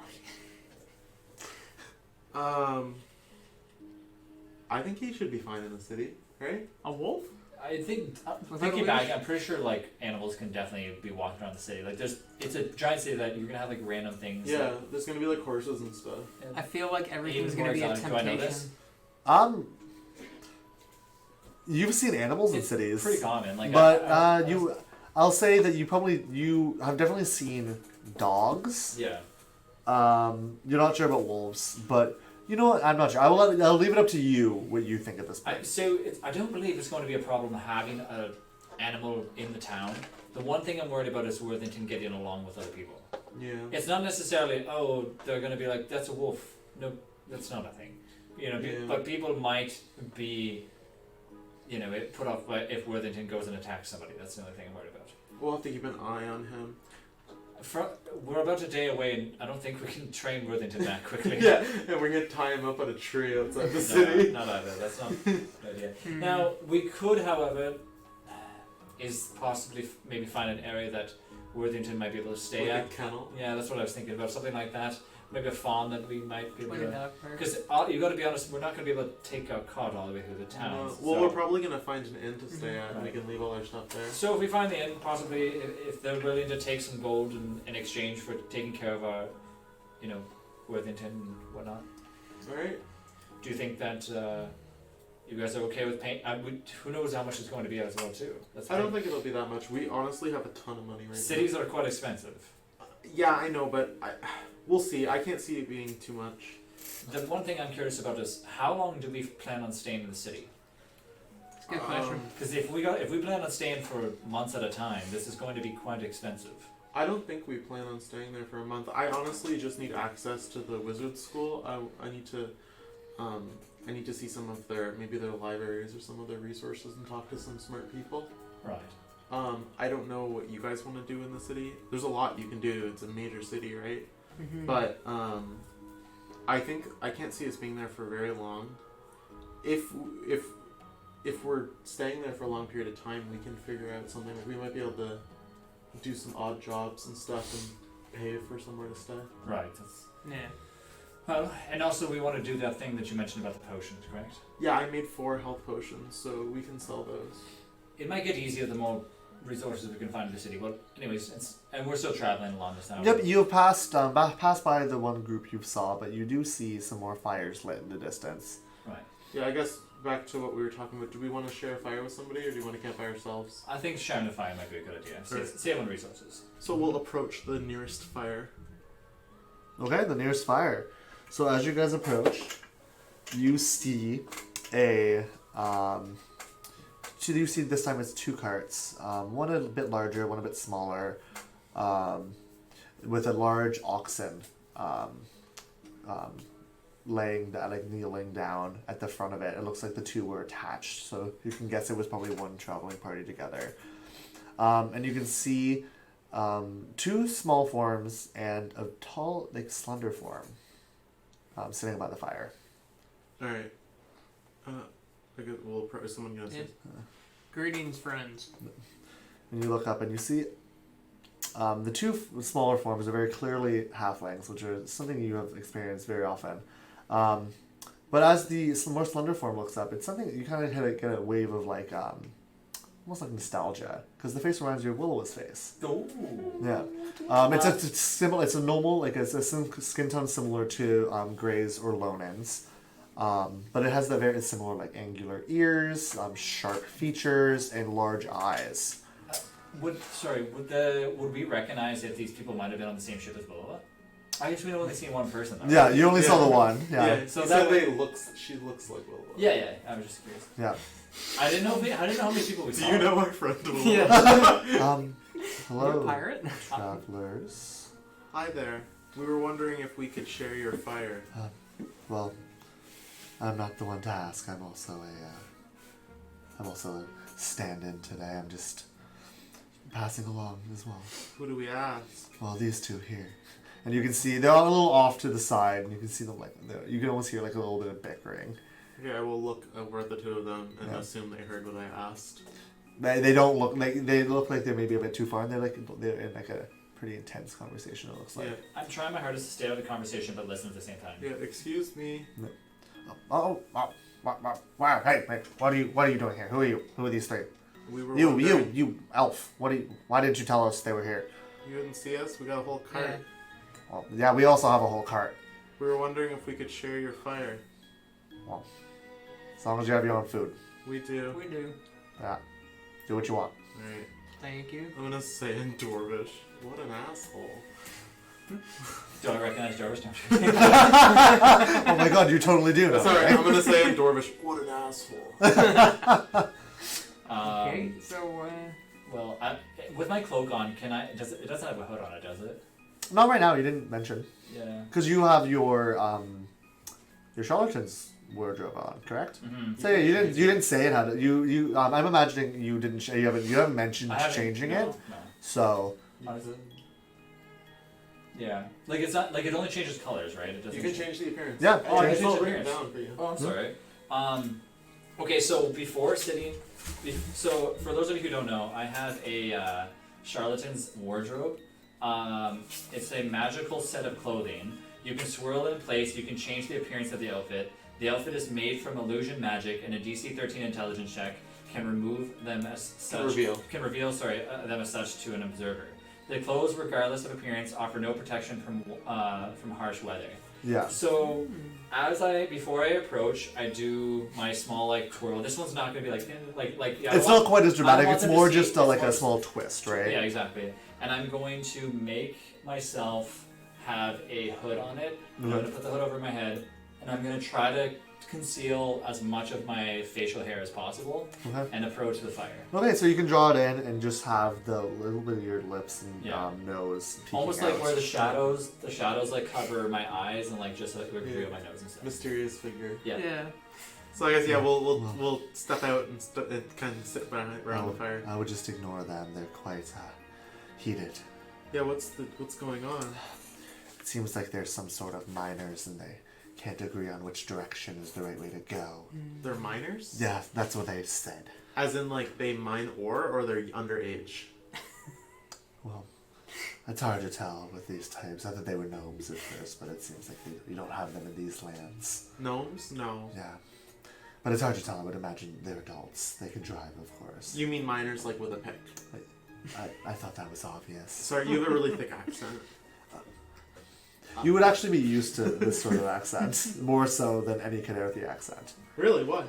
I think he should be fine in the city, right? A wolf? I think, Without thinking a back, leash? I'm pretty sure like animals can definitely be walking around the city. Like it's a giant city that you're gonna have like random things. Yeah, there's gonna be like horses and stuff. I feel like everything's Even gonna be more a exotic. Do I know temptation. this? You've seen animals in It's cities. pretty common. Like, But I'll say that you have definitely seen dogs. Yeah. You're not sure about wolves, but you know what? I'm not sure. I'll leave it up to you what you think at this point. I don't believe it's going to be a problem having an animal in the town. The one thing I'm worried about is Worthington getting along with other people. Yeah. It's not necessarily, they're going to be like, that's a wolf. No, that's not a thing. But people might be, put off by if Worthington goes and attacks somebody. That's the only thing I'm worried about. We'll have to keep an eye on him. We're about a day away, and I don't think we can train Worthington that quickly. Yeah, and we're gonna tie him up at a tree outside the city. Not either. That's not a good idea. Now, we could, however, is possibly maybe find an area that Worthington might be able to stay Like at. a kennel. Yeah, that's what I was thinking about. Something like that. Maybe a farm that we might be able Like a to. dog park. Because you got to be honest, we're not going to be able to take our cart all the way through the town. We're probably gonna find an inn to stay at, and we can leave all our stuff there. So if we find the inn, possibly if they're willing to take some gold in exchange for taking care of our, Worthington and whatnot. All right. Do you think that you guys are okay with paying? Who knows how much it's going to be as well too. That's I don't think it'll be that much. We honestly have a ton of money right cities are quite expensive. now. Yeah, I know, but we'll see. I can't see it being too much. The one thing I'm curious about is how long do we plan on staying in the city? It's a good question. Because if we plan on staying for months at a time, this is going to be quite expensive. I don't think we plan on staying there for a month. I honestly just need access to the wizard school. I need to see some of their libraries or some of their resources and talk to some smart people. Right. I don't know what you guys want to do in the city. There's a lot you can do. It's a major city, right? Mm-hmm. But I think I can't see us being there for very long. If we're staying there for a long period of time, we can figure out something. Like we might be able to do some odd jobs and stuff and pay for somewhere to stay. Right. Yeah. Well, and also we want to do that thing that you mentioned about the potions, correct? Yeah, I made 4 health potions, so we can sell those. It might get easier the more resources we can find in the city. Well, anyways, and we're still traveling along this now. Yep, you've passed by the one group you saw, but you do see some more fires lit in the distance. Right. Yeah, I guess back to what we were talking about. Do we want to share a fire with somebody, or do you want to camp by ourselves? I think sharing a fire might be a good idea. Right. Save on resources. So we'll approach the nearest fire. Okay, the nearest fire. So as you guys approach, you see a you see this time it's 2 carts. One a bit larger, one a bit smaller, with a large oxen kneeling down at the front of it. It looks like the 2 were attached, so you can guess it was probably one traveling party together. And you can see 2 small forms and a tall, slender form sitting by the fire. All right. I guess is someone gonna say? Yeah. Greetings, friends. And you look up and you see the 2 smaller forms are very clearly halflings, which are something you have experienced very often. But as the more slender form looks up, it's something that you kind of get a wave of almost like nostalgia, because the face reminds you of Willow's face. Oh. Yeah. It's a normal, it's a skin tone similar to Gray's or Lonen's. But it has the very similar angular ears, sharp features, and large eyes. Would we recognize if these people might have been on the same ship as Willow? I guess we only seen one person though. Yeah, right? you only saw the one. Yeah. So So that that way she looks like Willow. Yeah. I was just curious. Yeah. I didn't know how many people we Do saw. you know our friend Willow? Yeah. Hello, You're a pirate? travelers. Hi there. We were wondering if we could share your fire. Well, I'm not the one to ask. I'm also a stand-in today. I'm just passing along as well. Who do we ask? Well, these 2 here, and you can see they're all a little off to the side, and you can see them you can almost hear a little bit of bickering. Okay, I will look over at the 2 of them and Yeah. assume they heard what I asked. They don't look they look like they're maybe a bit too far, and they're in a pretty intense conversation. It looks like. Yeah. I'm trying my hardest to stay out of the conversation but listen at the same time. Yeah. Excuse me. Wow, hey, what are you doing here? Who are you? Who are these 3? We were You wondering- elf. Why didn't you tell us they were here? You didn't see us. We got a whole cart. Yeah. Well, yeah, we also have a whole cart. We were wondering if we could share your fire. Well, as long as you have your own food. We do. We do. Yeah. Do what you want. Alright. Thank you. I'm gonna say in Dwarvish. What an asshole. Do I recognize Jarvis? No. Oh my god, you totally do. That's know, alright. right? I'm gonna say in Dwarvish. What an asshole. Okay, so, Well, with my cloak on, it doesn't have a hood on it, does it? Not right now. You didn't mention Yeah. because you have your charlatan's wardrobe on, correct? Mm-hmm. So yeah, you didn't say it had you. I'm imagining you didn't. You haven't mentioned changing it. No. So How does it? Yeah. It's not it only changes colors, right? It doesn't. You can change the appearance. Yeah. Oh, I can It's change all the written appearance. down for you. Oh, I'm sorry. Okay, so before sitting, so for those of you who don't know, I have a charlatan's wardrobe. It's a magical set of clothing. You can swirl it in place. You can change the appearance of the outfit. The outfit is made from illusion magic, and a DC 13 intelligence check can remove them as such. Can reveal them as such to an observer. The clothes, regardless of appearance, offer no protection from harsh weather. yeah. So, before I approach, I do my small twirl. This one's not gonna be like. Yeah, It's not quite as I dramatic. want It's them to more see- just it's a more- small twist, right? Yeah, exactly. And I'm going to make myself have a hood on it. I'm Mhm. gonna put the hood over my head, and I'm gonna try to conceal as much of my facial hair as possible Okay. and approach the fire. Okay, so you can draw it in and just have the little bit of your lips and Yeah. Nose peeking Almost like out. where the shadows like cover my eyes and like just like reveal my nose and stuff. Mysterious figure. Yeah. Yeah. So I guess we'll Well. we'll step out and kind of sit around the fire. I would just ignore them. They're quite heated. Yeah, what's going on? It seems like there's some sort of miners and they can't agree on which direction is the right way to go. They're minors? Yeah, that's what they said. As in, like, they mine ore or they're underage? Well, it's hard to tell with these types. I thought they were gnomes at first, but it seems like you don't have them in these lands. Gnomes? No. Yeah. But it's hard to tell. I would imagine they're adults. They can drive, of course. You mean minors, like, with a pick? I thought that was obvious. Sorry, you have a really thick accent. You would actually be used to this sort of accent, more so than any Canerthi accent. Really? Why?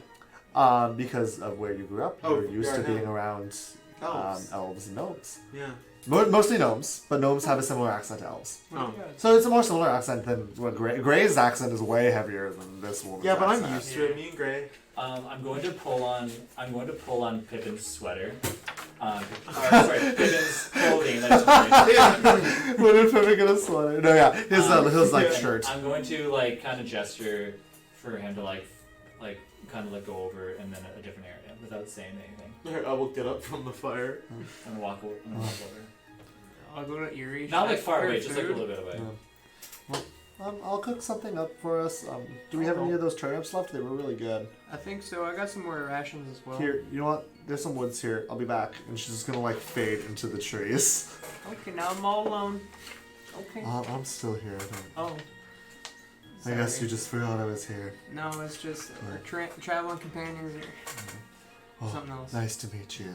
Because of where you grew up. Oh, You're used yeah, to I being know. around Elves. elves and gnomes. Yeah. Mostly gnomes, but gnomes have a similar accent to elves. Oh. So it's a more similar accent than what Gray's accent is way heavier than this woman's Yeah, but I'm accent. used to it. Me and Gray. I'm going to pull on Pippin's sweater. Pippin's clothing. That's right. What if Pippin get a sweater? No, yeah, his like shirt. I'm going to like kind of gesture for him to like kind of like go over and then a different area without saying anything. I will get up from the fire. I'm gonna walk over. I'll go to Erie. Not like far Prepare away, just like a food. little bit away. I'll cook something up for us. Do we have any of those turnips left? They were really good. I think so. I got some more rations as well. Here, you know what? There's some woods here. I'll be back. And she's just gonna like fade into the trees. Okay, now I'm all alone. Okay. I'm still here. Oh. I guess Sorry. you just forgot I was here. No, it's just traveling companions or Oh, something else. nice to meet you.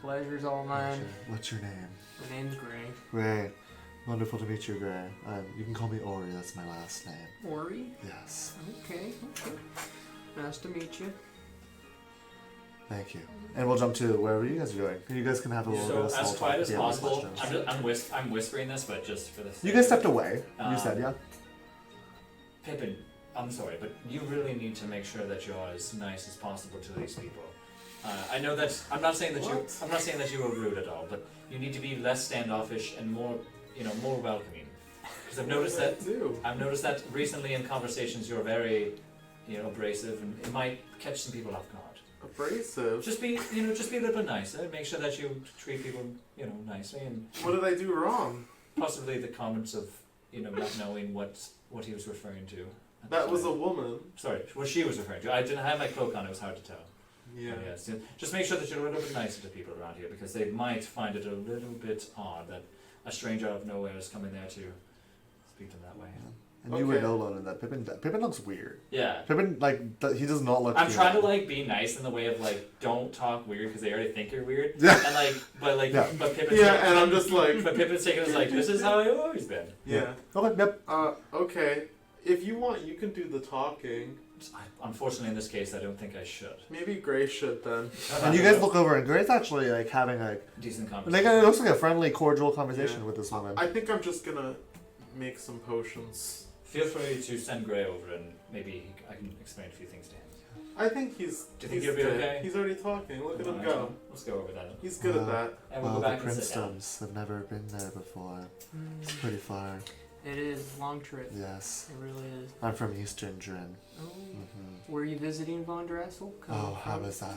Pleasure's all mine. What's your name? My name's Gray. Gray. Wonderful to meet you, Gray. You can call me Ori. That's my last name. Ori? Yes. Okay. Nice to meet you. Thank you. And we'll jump to wherever you guys are going. You guys can have a little bit So of small as quiet talk as if you have any possible. questions. I'm whispering this, but just for this. You guys stepped away. You Um, said, yeah. Pippin, I'm sorry, but you really need to make sure that you're as nice as possible to these people. I know that I'm not saying that you were rude at all, but you need to be less standoffish and more welcoming. Because I've noticed that recently in conversations you're very, abrasive, and it might catch some people off guard. Abrasive? Just be a little bit nicer. Make sure that you treat people, nicely, and What did I do wrong? possibly the comments of, not knowing what he was referring to. at the That was a time. woman. Sorry, what she was referring to. I didn't have my cloak on, it was hard to tell. Yeah. But yes, just make sure that you're a little bit nicer to people around here because they might find it a little bit odd that a stranger out of nowhere is coming there to speak to them that way. And you would Okay. know, Lonan, that Pippin looks weird. Yeah. Pippin, he does not look I'm human. trying to be nice in the way of don't talk weird because they already think you're weird. Yeah. And Yeah. but Pippin's Yeah, and I'm just like, but Pippin's taking it as this is how I've always been. yeah. Okay, yep. Okay. If you want, you can do the talking. Unfortunately, in this case, I don't think I should. Maybe Gray should then. And you guys look over, and Gray's actually having Decent it conversation. looks like a friendly, cordial conversation Yeah. with this woman. I think I'm just gonna make some potions. Feel free to send Gray over and maybe I can explain a few things to him. I think he's. Do you think he's he'll be good. okay? He's already talking. Look at him go. Let's go over that. He's good at Wow. that. And we'll Well, go the back and sit down. Princetoms have never been there before. It's Mm, pretty far. it is. Long trip. Yes. It really is. I'm from Eastern Drin. Oh. Hmm. Were you visiting Von Dressel? Oh, how was that?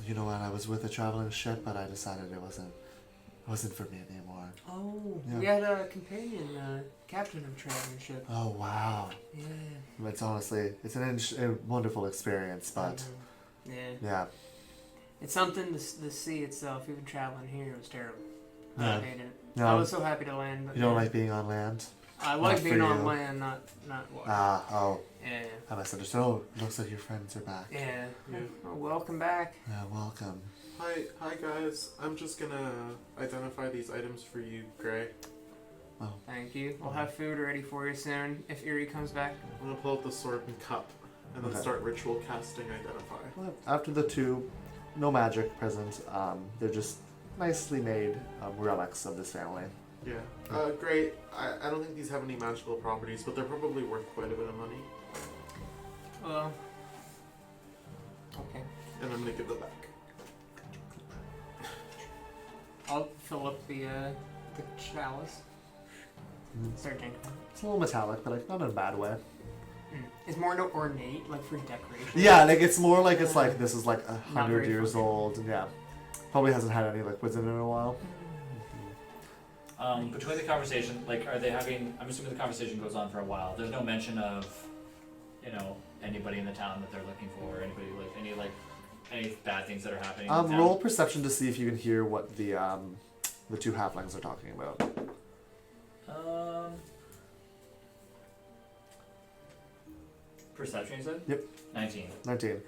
You know what? I was with a traveling ship, but I decided it wasn't for me anymore. Oh, Yeah. we had a companion, captain of traveling ship. Oh wow! Yeah. It's honestly, it's a wonderful experience, but Yeah. yeah, It's something to see itself. Even traveling here, it was terrible. Yeah. I hated it. I no, was so happy to land. But you don't yeah. like being on land. I like not being for on you. land, not water. Oh, Yeah. I misunderstood. Oh, looks like your friends are back. Yeah. Yeah. Oh, welcome back. Yeah, welcome. Hi guys. I'm just gonna identify these items for you, Gray. Thank you. We'll have food ready for you soon if Erie comes back. I'm gonna pull out the sword and cup, and then Okay. start ritual casting identify. Well, after the two, no magic present. They're just nicely made relics of this family. Yeah. Great. I don't think these have any magical properties, but they're probably worth quite a bit of money. Well. Okay. And I'm gonna give it back. I'll fill up the chalice. Start drinking. It's a little metallic, but like not in a bad way. It's more ornate, like for decoration. Yeah, like it's more like it's like this is like Not 100 very years functional. old. And yeah, probably hasn't had any liquids in it in a while. Between the conversation, like, are they having? I'm assuming the conversation goes on for a while. There's no mention of, you know, anybody in the town that they're looking for, anybody like any bad things that are happening. In the town. Roll perception to see if you can hear what the two halflings are talking about. Perception, you said? Yep. 19. 19.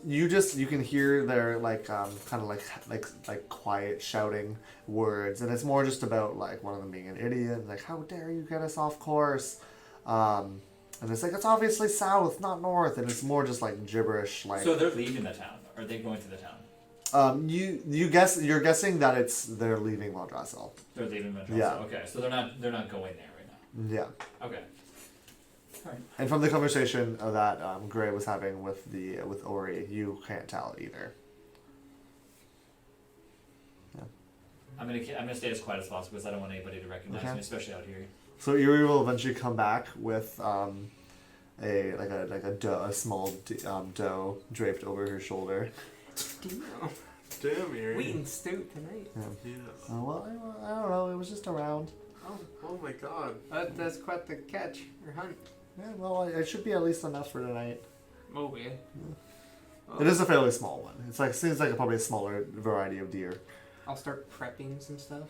You can hear their like kind of like quiet shouting words, and it's more just about like one of them being an idiot, like how dare you get us off course, and it's like it's obviously south, not north, and it's more just like gibberish. Like So they're leaving the town. Or are they going to the town? you're guessing that they're leaving Maldrassil. They're leaving Madras. Yeah. Okay, so they're not going there right Yeah. now. Okay. Alright. And from the conversation that Gray was having with Ori, you can't tell either. I'm gonna stay as quiet as possible because I don't want anybody to recognize Okay. me, especially out here. So Iri will eventually come back with a small dough draped over her shoulder. Damn, Erie. Wheat and stew tonight. Yeah. Well, I don't know. It was just around. Oh my god. That's quite the catch or hunt. Yeah, well, it should be at least enough for tonight. Oh yeah. It is a fairly small one. It's like seems like probably a smaller variety of deer. I'll start prepping some stuff.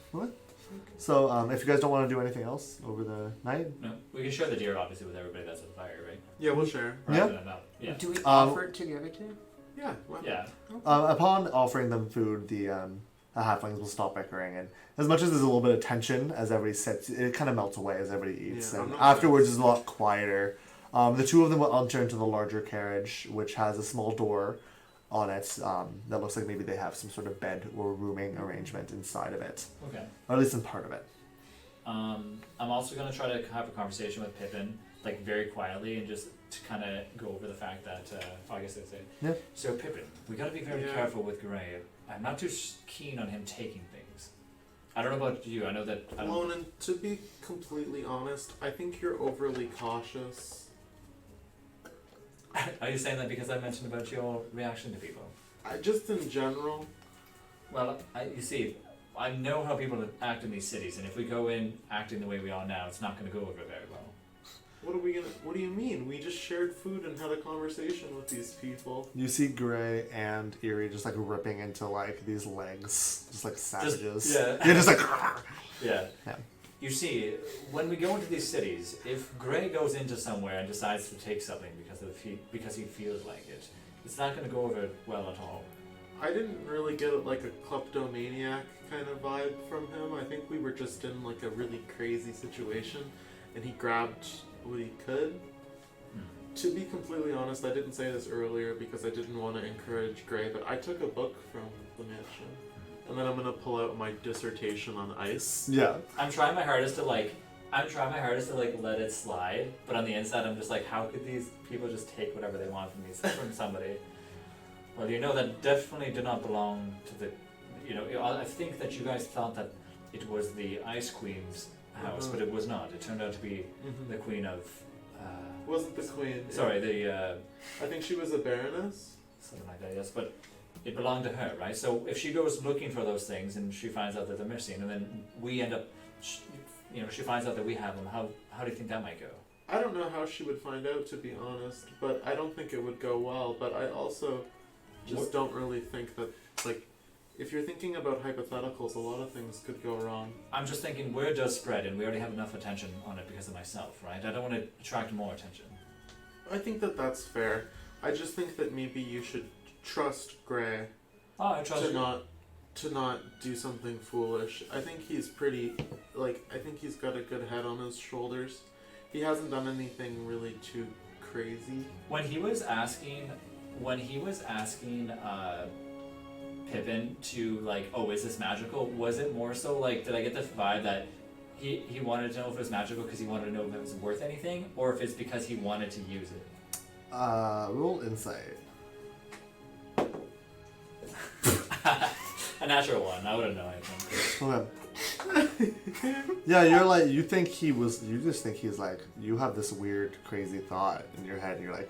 So, if you guys don't want to do anything else over the night, No, we can share the deer obviously with everybody that's at the fire, right? Yeah, we'll share. Yeah. Rather than not. Yeah. Do we offer it to the other two? Yeah. Well, Yeah. upon offering them food, the halflings will stop bickering, and as much as there's a little bit of tension as everybody sits, it kind of melts away as everybody eats, Yeah, and I'm not afterwards it's a lot quieter. The two of them will enter into the larger carriage, which has a small door on it that looks like maybe they have some sort of bed or rooming arrangement inside of it, Okay. or at least in part of it. I'm also gonna try to have a conversation with Pippin, like very quietly, and just to kind of go over the fact that I guess I'd say. Yeah. So Pippin, we gotta be very Yeah. careful with Gray. I'm not too keen on him taking things. I don't know about you. I know that. I don't, Lonan, to be completely honest, I think you're overly cautious. are you saying that because I mentioned about your reaction to people? Just in general. Well, you see, I know how people act in these cities, and if we go in acting the way we are now, it's not going to go over very well. What do you mean? We just shared food and had a conversation with these people. You see Gray and Eerie just like ripping into like these legs, just like savages. yeah. Yeah, just like. Yeah. Yeah. You see, when we go into these cities, if Gray goes into somewhere and decides to take something because he feels like it, it's not going to go over well at all. I didn't really get like a kleptomaniac kind of vibe from him. I think we were just in like a really crazy situation, and he grabbed what he could. To be completely honest, I didn't say this earlier because I didn't want to encourage Gray, but I took a book from the mansion, and then I'm gonna pull out my dissertation on ice. Yeah. I'm trying my hardest to let it slide, but on the inside I'm just like, how could these people just take whatever they want from somebody? Well, you know that definitely did not belong to the, I think that you guys thought that it was the Ice Queen's house, but it was not. It turned out to be the Queen of, Wasn't the queen? sorry, the, I think she was a baroness. something like that, yes, but it belonged to her, right? So if she goes looking for those things and she finds out that they're missing, and then we end up, she finds out that we have them, how do you think that might go? I don't know how she would find out, to be honest, but I don't think it would go well. But I also just don't really think that, like, if you're thinking about hypotheticals, a lot of things could go wrong. I'm just thinking word does spread, and we already have enough attention on it because of myself, right? I don't want to attract more attention. I think that that's fair. I just think that maybe you should trust Gray Oh, I trust to you. not do something foolish. I think he's I think he's got a good head on his shoulders. He hasn't done anything really too crazy. When he was asking Pippin to like, oh, is this magical? Was it more so like, did I get the vibe that he wanted to know if it was magical because he wanted to know if it was worth anything, or if it's because he wanted to use it? Roll insight. A natural one. I wouldn't know anything. Okay. Yeah, you're like, you just think he's like, you have this weird, crazy thought in your head, and you're like,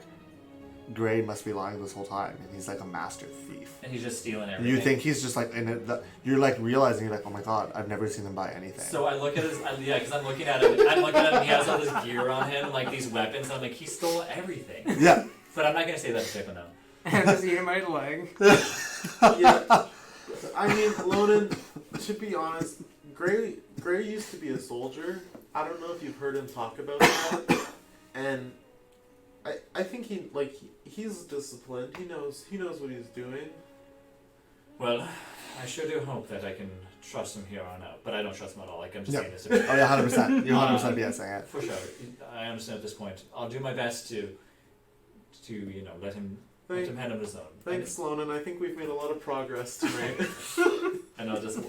Gray must be lying this whole time, and he's like a master thief. And he's just stealing everything. You think he's just like, you're like realizing, you're like, oh my god, I've never seen him buy anything. So I look at because I'm looking at him, he has all this gear on him, like these weapons, and I'm like, he stole everything. Yeah. But I'm not going to say that to him, though. I'm just eating my leg. Yeah. I mean, Lonan, to be honest, Gray used to be a soldier. I don't know if you've heard him talk about that. And I think he's disciplined. He knows what he's doing. Well, I sure do hope that I can trust him here on out, but I don't trust him at all. Like, I'm just Yeah. saying this. To Oh yeah, 100%. You're 100% BSing it. For sure. I understand at this point. I'll do my best to let him handle his own. Thanks, Lonan. I think we've made a lot of progress tonight. And I'll just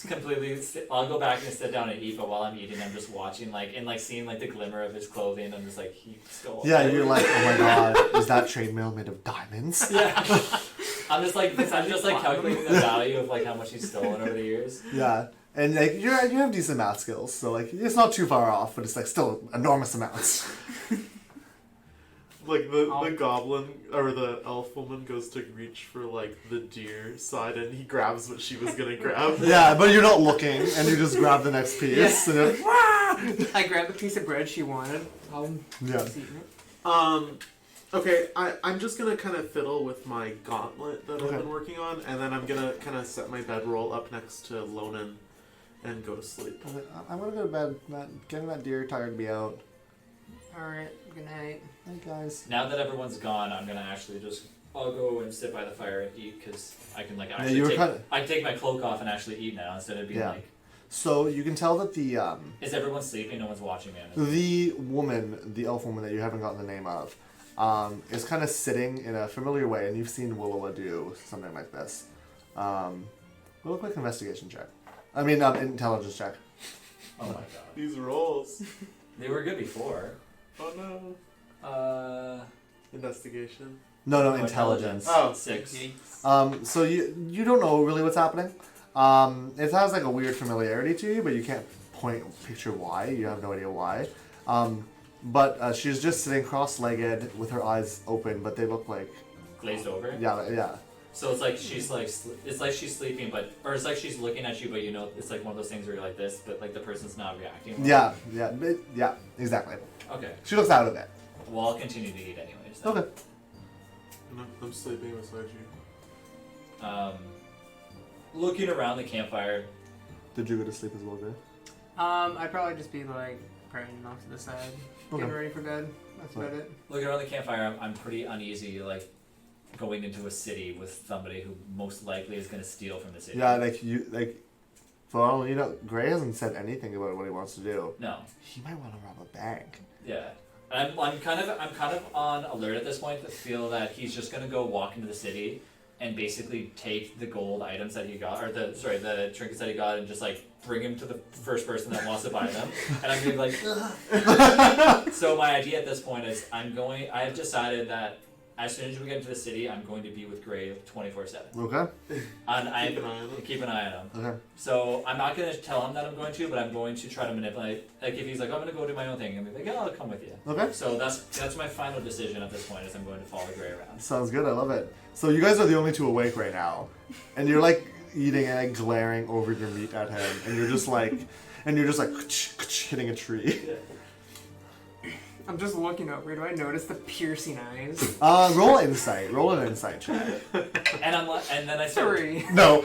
completely I'll go back and sit down and eat, but while I'm eating I'm just watching seeing the glimmer of his clothing. I'm just like, he stole Yeah, everything. you're like, oh my god, is that chainmail made of diamonds? Yeah. I'm just calculating the value of how much he's stolen over the years. Yeah. And like you have decent math skills, so like it's not too far off, but it's like still enormous amounts. Like the goblin or the elf woman goes to reach for the deer side, and he grabs what she was gonna grab. Yeah, but you're not looking, and you just grab the next piece. Yeah. And you're like, "Wah!" I grabbed the piece of bread she wanted. Yeah. Just eating it. Okay, I'm just gonna kind of fiddle with my gauntlet that Okay. I've been working on, and then I'm gonna kind of set my bedroll up next to Lonan and go to sleep. I'm like, I'm gonna go to bed. Getting that deer tired me out. Alright, good night. Hey guys. Now that everyone's gone, I'm gonna actually I'll go and sit by the fire and eat because I can actually you were take, kinda- I can take my cloak off and actually eat now instead of being Yeah. So you can tell that is everyone sleeping? No one's watching me. the elf woman that you haven't gotten the name of, is kind of sitting in a familiar way, and you've seen Willowa do something like this. Real quick investigation check. I mean, intelligence check. Oh my god. These rolls. They were good before. Oh no. Investigation. No, intelligence. Oh. 6. So you don't know really what's happening. It has like a weird familiarity to you, but you can't picture why. You have no idea why. But she's just sitting cross-legged with her eyes open, but they look like Glazed over. yeah. So it's like she's she's sleeping, or it's like she's looking at you, but it's like one of those things where you're like this, but the person's not reacting. Well. Yeah, exactly. Okay. She looks out of it. Well, I'll continue to eat anyways. Then. Okay. No, I'm sleeping beside you. Looking around the campfire. Did you go to sleep as well, Gray? I'd probably just be praying off to the side, getting Okay. ready for bed. That's about it. Looking around the campfire, I'm pretty uneasy, going into a city with somebody who most likely is going to steal from the city. Yeah, for all you know, Gray hasn't said anything about what he wants to do. No. He might want to rob a bank. Yeah. I'm kind of on alert at this point to feel that he's just going to go walk into the city and basically take the gold items that he got, or the trinkets that he got, and just bring him to the first person that wants to buy them. And I'm gonna be ugh. So my idea at this point is I have decided that as soon as we get into the city, I'm going to be with Gray 24/7. Okay. And I Keep an eye on him. keep an eye on him. Okay. So I'm not going to tell him that I'm going to, but I'm going to try to manipulate. If he's like, I'm going to go do my own thing, I'm going to be like, yeah, I'll come with you. Okay. So that's my final decision at this point, is I'm going to follow Gray around. Sounds good. I love it. So you guys are the only two awake right now, and you're eating and glaring over your meat at him, and you're just hitting a tree. I'm just looking over. Do I notice the piercing eyes? Roll insight. Roll an insight check. And then I start. 3. No,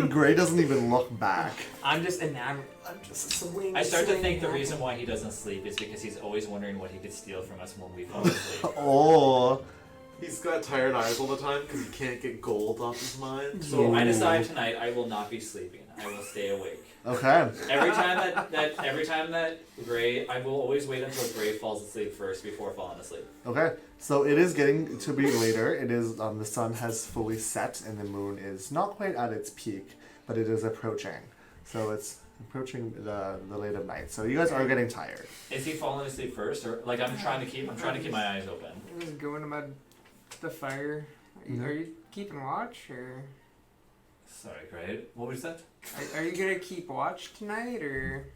Gray doesn't even look back. I'm just enamored. I'm just swinging. I start to think the reason why he doesn't sleep is because he's always wondering what he could steal from us when we fall asleep. Oh. He's got tired eyes all the time because he can't get gold off his mind. So Ooh. I decide tonight I will not be sleeping. I will stay awake. Okay. Every time that Gray, I will always wait until Gray falls asleep first before falling asleep. Okay. So it is getting to be later. It is the sun has fully set and the moon is not quite at its peak, but it is approaching. So it's approaching the late of night. So you guys are getting tired. Is he falling asleep first, or like I'm trying to keep my eyes open? I'm just going about the fire. Are you keeping watch, or Sorry, great. What was that? are you gonna keep watch tonight, or?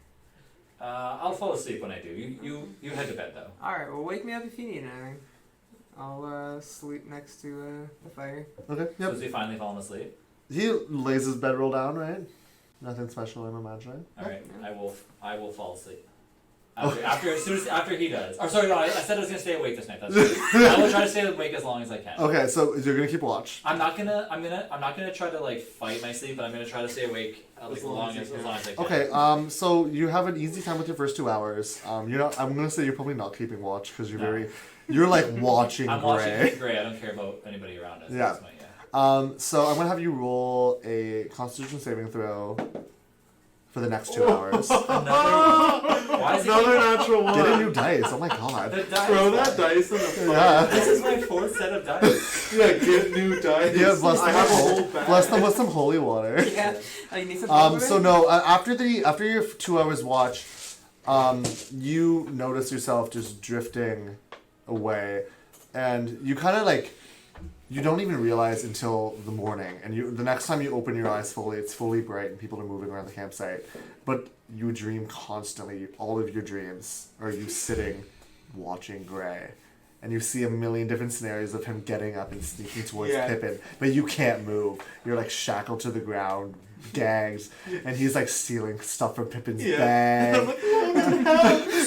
I'll fall asleep when I do. You head to bed though. All right. Well, wake me up if you need anything. I'll sleep next to the fire. Okay. So Yep. is he finally falling asleep? He lays his bedroll down, right? Nothing special, I'm imagining. All right, I will fall asleep. After he does. Or sorry, no, I said I was gonna stay awake this night. That's right. I will try to stay awake as long as I can. Okay, so you're gonna keep watch. I'm not gonna try to like fight my sleep, but I'm gonna try to stay awake like, as long as I can. Okay, so you have an easy time with your first 2 hours. You're not. I'm gonna say you're probably not keeping watch because you're like watching I'm Gray. watching Gray. I don't care about anybody around us. Yeah. That's my, So I'm gonna have you roll a Constitution saving throw for the next 2 hours. Why is Another natural one. Get a new dice. Oh my god. The dice. Throw that dice in the fire. Yeah. This is my 4th set of dice. Yeah, get new dice. Yeah, bless I them, have a whole bag. bless them with some holy water. Yeah. Oh, you need some. So no, after your 2 hours watch, you notice yourself just drifting away, and you kind of like, you don't even realize until the morning, and the next time you open your eyes fully, it's fully bright and people are moving around the campsite, but you dream constantly. All of your dreams are you sitting, watching Gray. And you see a million different scenarios of him getting up and sneaking towards Yeah. Pippin, but you can't move. You're like shackled to the ground, gagged, and he's like stealing stuff from Pippin's bag.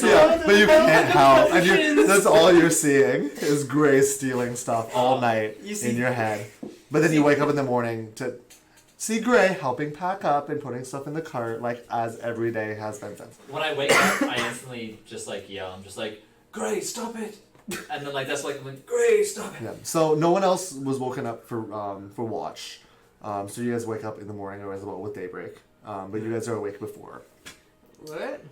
Yeah, but you can't help, and that's all you're seeing is Gray stealing stuff all night in your head. But then you wake up in the morning to see Gray helping pack up and putting stuff in the cart, like as every day has been since. When I wake up, I instantly just like yell. I'm just like, Gray, stop it! And then like that's like I'm like, Gray, stop it! Yeah. So no one else was woken up for watch. So you guys wake up in the morning or as well with daybreak. But you guys are awake before. What?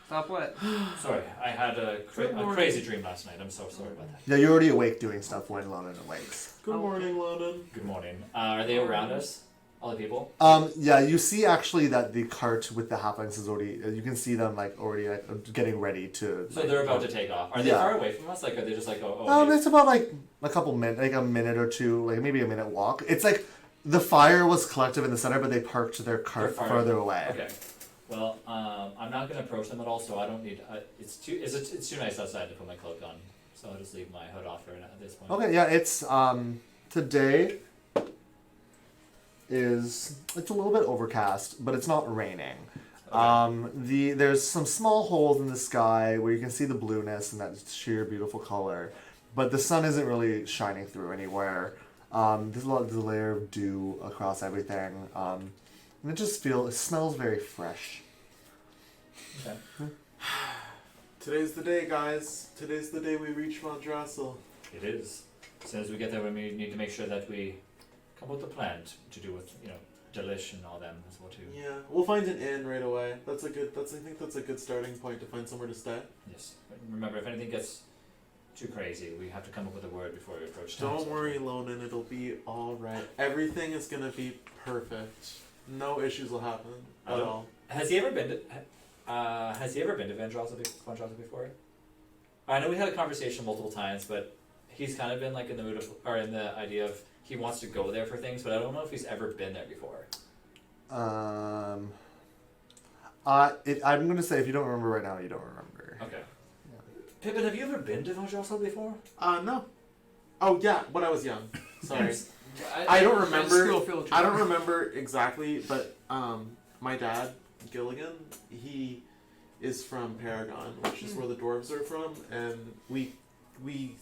Stop what? Sorry, I had a crazy dream last night. I'm so sorry about that. Yeah, you're already awake doing stuff when London awakes. Good morning, London. Good morning. Are they around us? All the people? Yeah, you see actually that the cart with the halflings is already. You can see them like already getting ready to. So they're about to take off. Are they Yeah. far away from us? Like, are they just like, oh? It's about like a couple minutes, like a minute or two, like maybe a minute walk. It's like the fire was collective in the center, but they parked their cart They're far- further away. Okay. Well, I'm not gonna approach them at all, so I don't need. It's too nice outside to put my cloak on, so I'll just leave my hood off for at this point. Okay, yeah, it's today it's a little bit overcast, but it's not raining. Okay. There's some small holes in the sky where you can see the blueness and that sheer beautiful color, but the sun isn't really shining through anywhere. There's a layer of dew across everything, and it smells very fresh. Okay. Today's the day, guys. Today's the day we reach Mount Drassel. It is. As soon as we get there, we need to make sure that we come up with a plan to do with Delish and all them as well too. Yeah, we'll find an inn right away. I think that's a good starting point to find somewhere to stay. Yes. But remember, if anything gets too crazy, we have to come up with a word before we approach town. Don't worry, Lonan. It'll be all right. Everything is gonna be perfect. No issues will happen at all. Has he ever been to Van Drossel before? I know we had a conversation multiple times, but he's kind of been like in the mood of, or in the idea of he wants to go there for things, but I don't know if he's ever been there before. I'm gonna say if you don't remember right now, you don't remember. Okay. Pippin, have you ever been to Van Drossel before? No. Oh yeah, when I was young. Sorry. I I don't remember. School field trip. I don't remember exactly, but my dad, Gilligan, he is from Paragon, which is where the dwarves are from, and we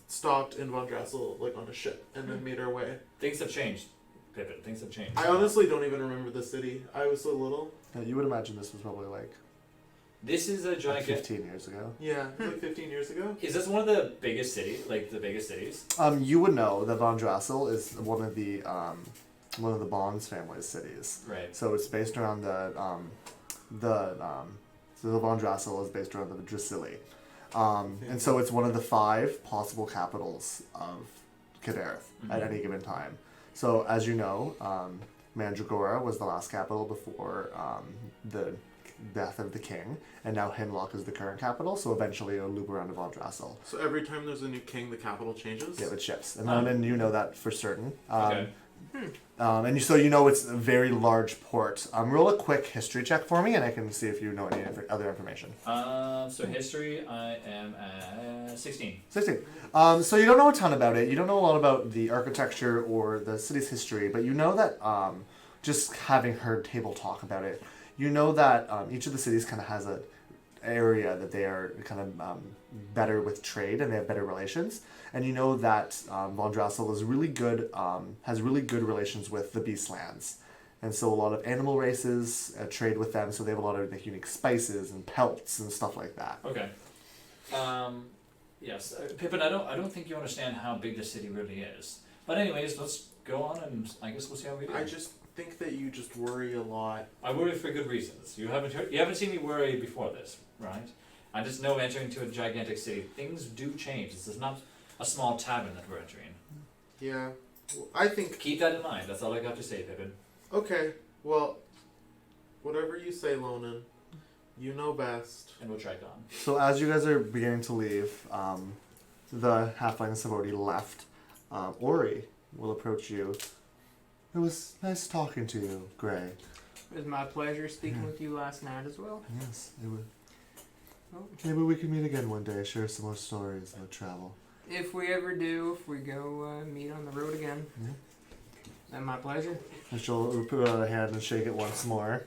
stopped in Von Drassel like on a ship and then made our way. Things have changed, Pippin. Things have changed. I honestly don't even remember the city. I was so little. Yeah, you would imagine this was probably like This is a like giant. 15 years ago. Yeah, like 15 years ago. Is this one of the biggest cities? Like the biggest cities? You would know that Von Drassel is one of the Bonds family's cities. Right. So it's based around so the Von Drassel is based around the Dracili. And so it's one of the 5 possible capitals of Cadareth at any given time. So as you know, Mandragora was the last capital before the death of the king, and now Hemlock is the current capital, so eventually it'll loop around to Valdrassel. So every time there's a new king, the capital changes? Yeah, it shifts. And then you know that for certain. Okay. So you know it's a very large port. Roll a quick history check for me, and I can see if you know any other information. So history, I am at 16. 16. So you don't know a ton about it. You don't know a lot about the architecture or the city's history, but you know that just having heard table talk about it, you know that each of the cities kind of has a area that they are kind of better with trade and they have better relations. And you know that Valdrassel is really good, has really good relations with the Beastlands. And so a lot of animal races trade with them, so they have a lot of unique spices and pelts and stuff like that. Okay. Yes, Pippin, I don't think you understand how big the city really is. But anyways, let's go on and I guess we'll see how we do. I just think that you just worry a lot. I worry for good reasons. You haven't seen me worry before this, right? I just know entering into a gigantic city, things do change. This is not a small tavern that we're entering. Yeah. Well, I think... Keep that in mind. That's all I got to say, Pippin. Okay. Well, whatever you say, Lonan. You know best. And we'll track on. So as you guys are beginning to leave, the halflings have already left. Ori will approach you. It was nice talking to you, Gray. It was my pleasure speaking with you last night as well. Yes, it was. Oh. Maybe we can meet again one day, share some more stories about travel. If we ever do, if we go meet on the road again, Yeah. then my pleasure. And she'll put out a hand and shake it once more.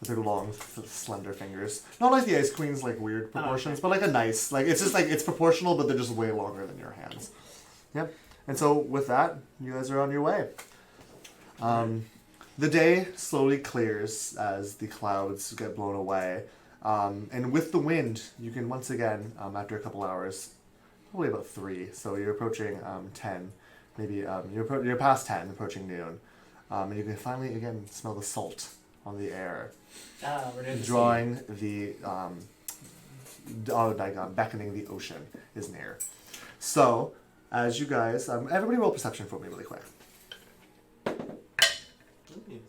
With her long, slender fingers. Not like the Ice Queen's like weird proportions, but like a nice, like it's just like it's proportional, but they're just way longer than your hands. Yep. And so with that, you guys are on your way. The day slowly clears as the clouds get blown away. And with the wind, you can once again, after a couple hours, probably about 3, so you're approaching 10, maybe you're past 10, approaching noon, and you can finally again smell the salt on the air, We're near the drawing the beckoning the ocean is near. So as you guys, everybody roll perception for me really quick. Nice.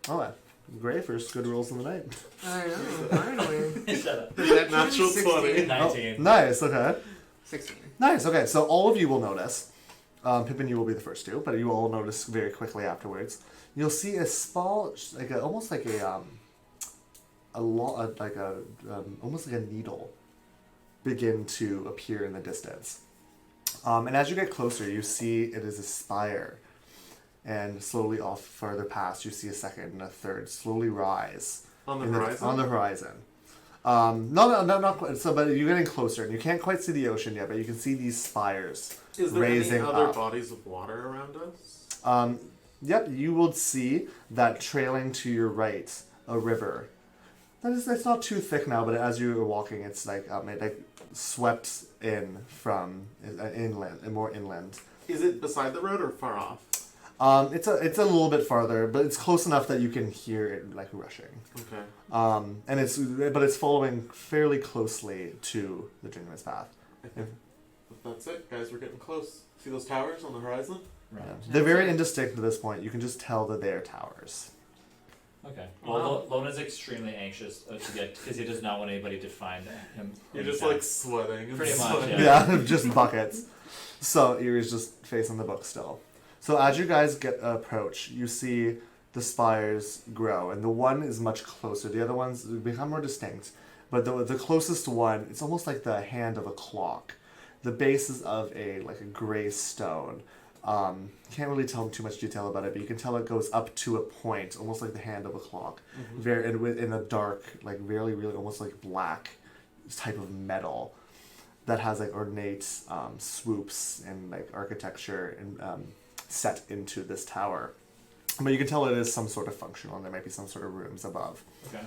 Oh, Gray first good rolls in the night. I know, finally. sea. Shut up. Is that natural 16. 20? 19. Oh, nice. Okay. 16. Nice. Okay. So all of you will notice. Pippin, you will be the first to, but you will all notice very quickly afterwards. You'll see a small, almost like a almost like a needle begin to appear in the distance. And as you get closer, you see it is a spire. And slowly off farther past, you see a second and a third slowly rise. On the horizon? On the horizon. Not quite. So, but you're getting closer, and you can't quite see the ocean yet, but you can see these spires Is there raising any other up. bodies of water around us? Yep, you will see that trailing to your right, a river. It's not too thick now, but as you're walking, it's like swept in from inland, more inland. Is it beside the road or far off? It's a little bit farther, but it's close enough that you can hear it like rushing. Okay. And it's following fairly closely to the Journeyman's Path. I think that's it, guys. We're getting close. See those towers on the horizon? Right. Yeah. They're very indistinct at this point. You can just tell that they are towers. Okay. Wow. Well, Lona's extremely anxious to get because he does not want anybody to find him. You're just like sweating. And Pretty much, sweating. yeah. Yeah, just buckets. So you're just facing the book still. So as you guys approach, you see the spires grow, and the one is much closer. The other ones become more distinct, but the closest one, it's almost like the hand of a clock. The base is of a gray stone. Can't really tell too much detail about it, but you can tell it goes up to a point, almost like the hand of a clock. Mhm. Very in a dark, really almost like black type of metal that has ornate swoops and architecture and set into this tower. But you can tell it is some sort of functional, and there might be some sort of rooms above. Okay.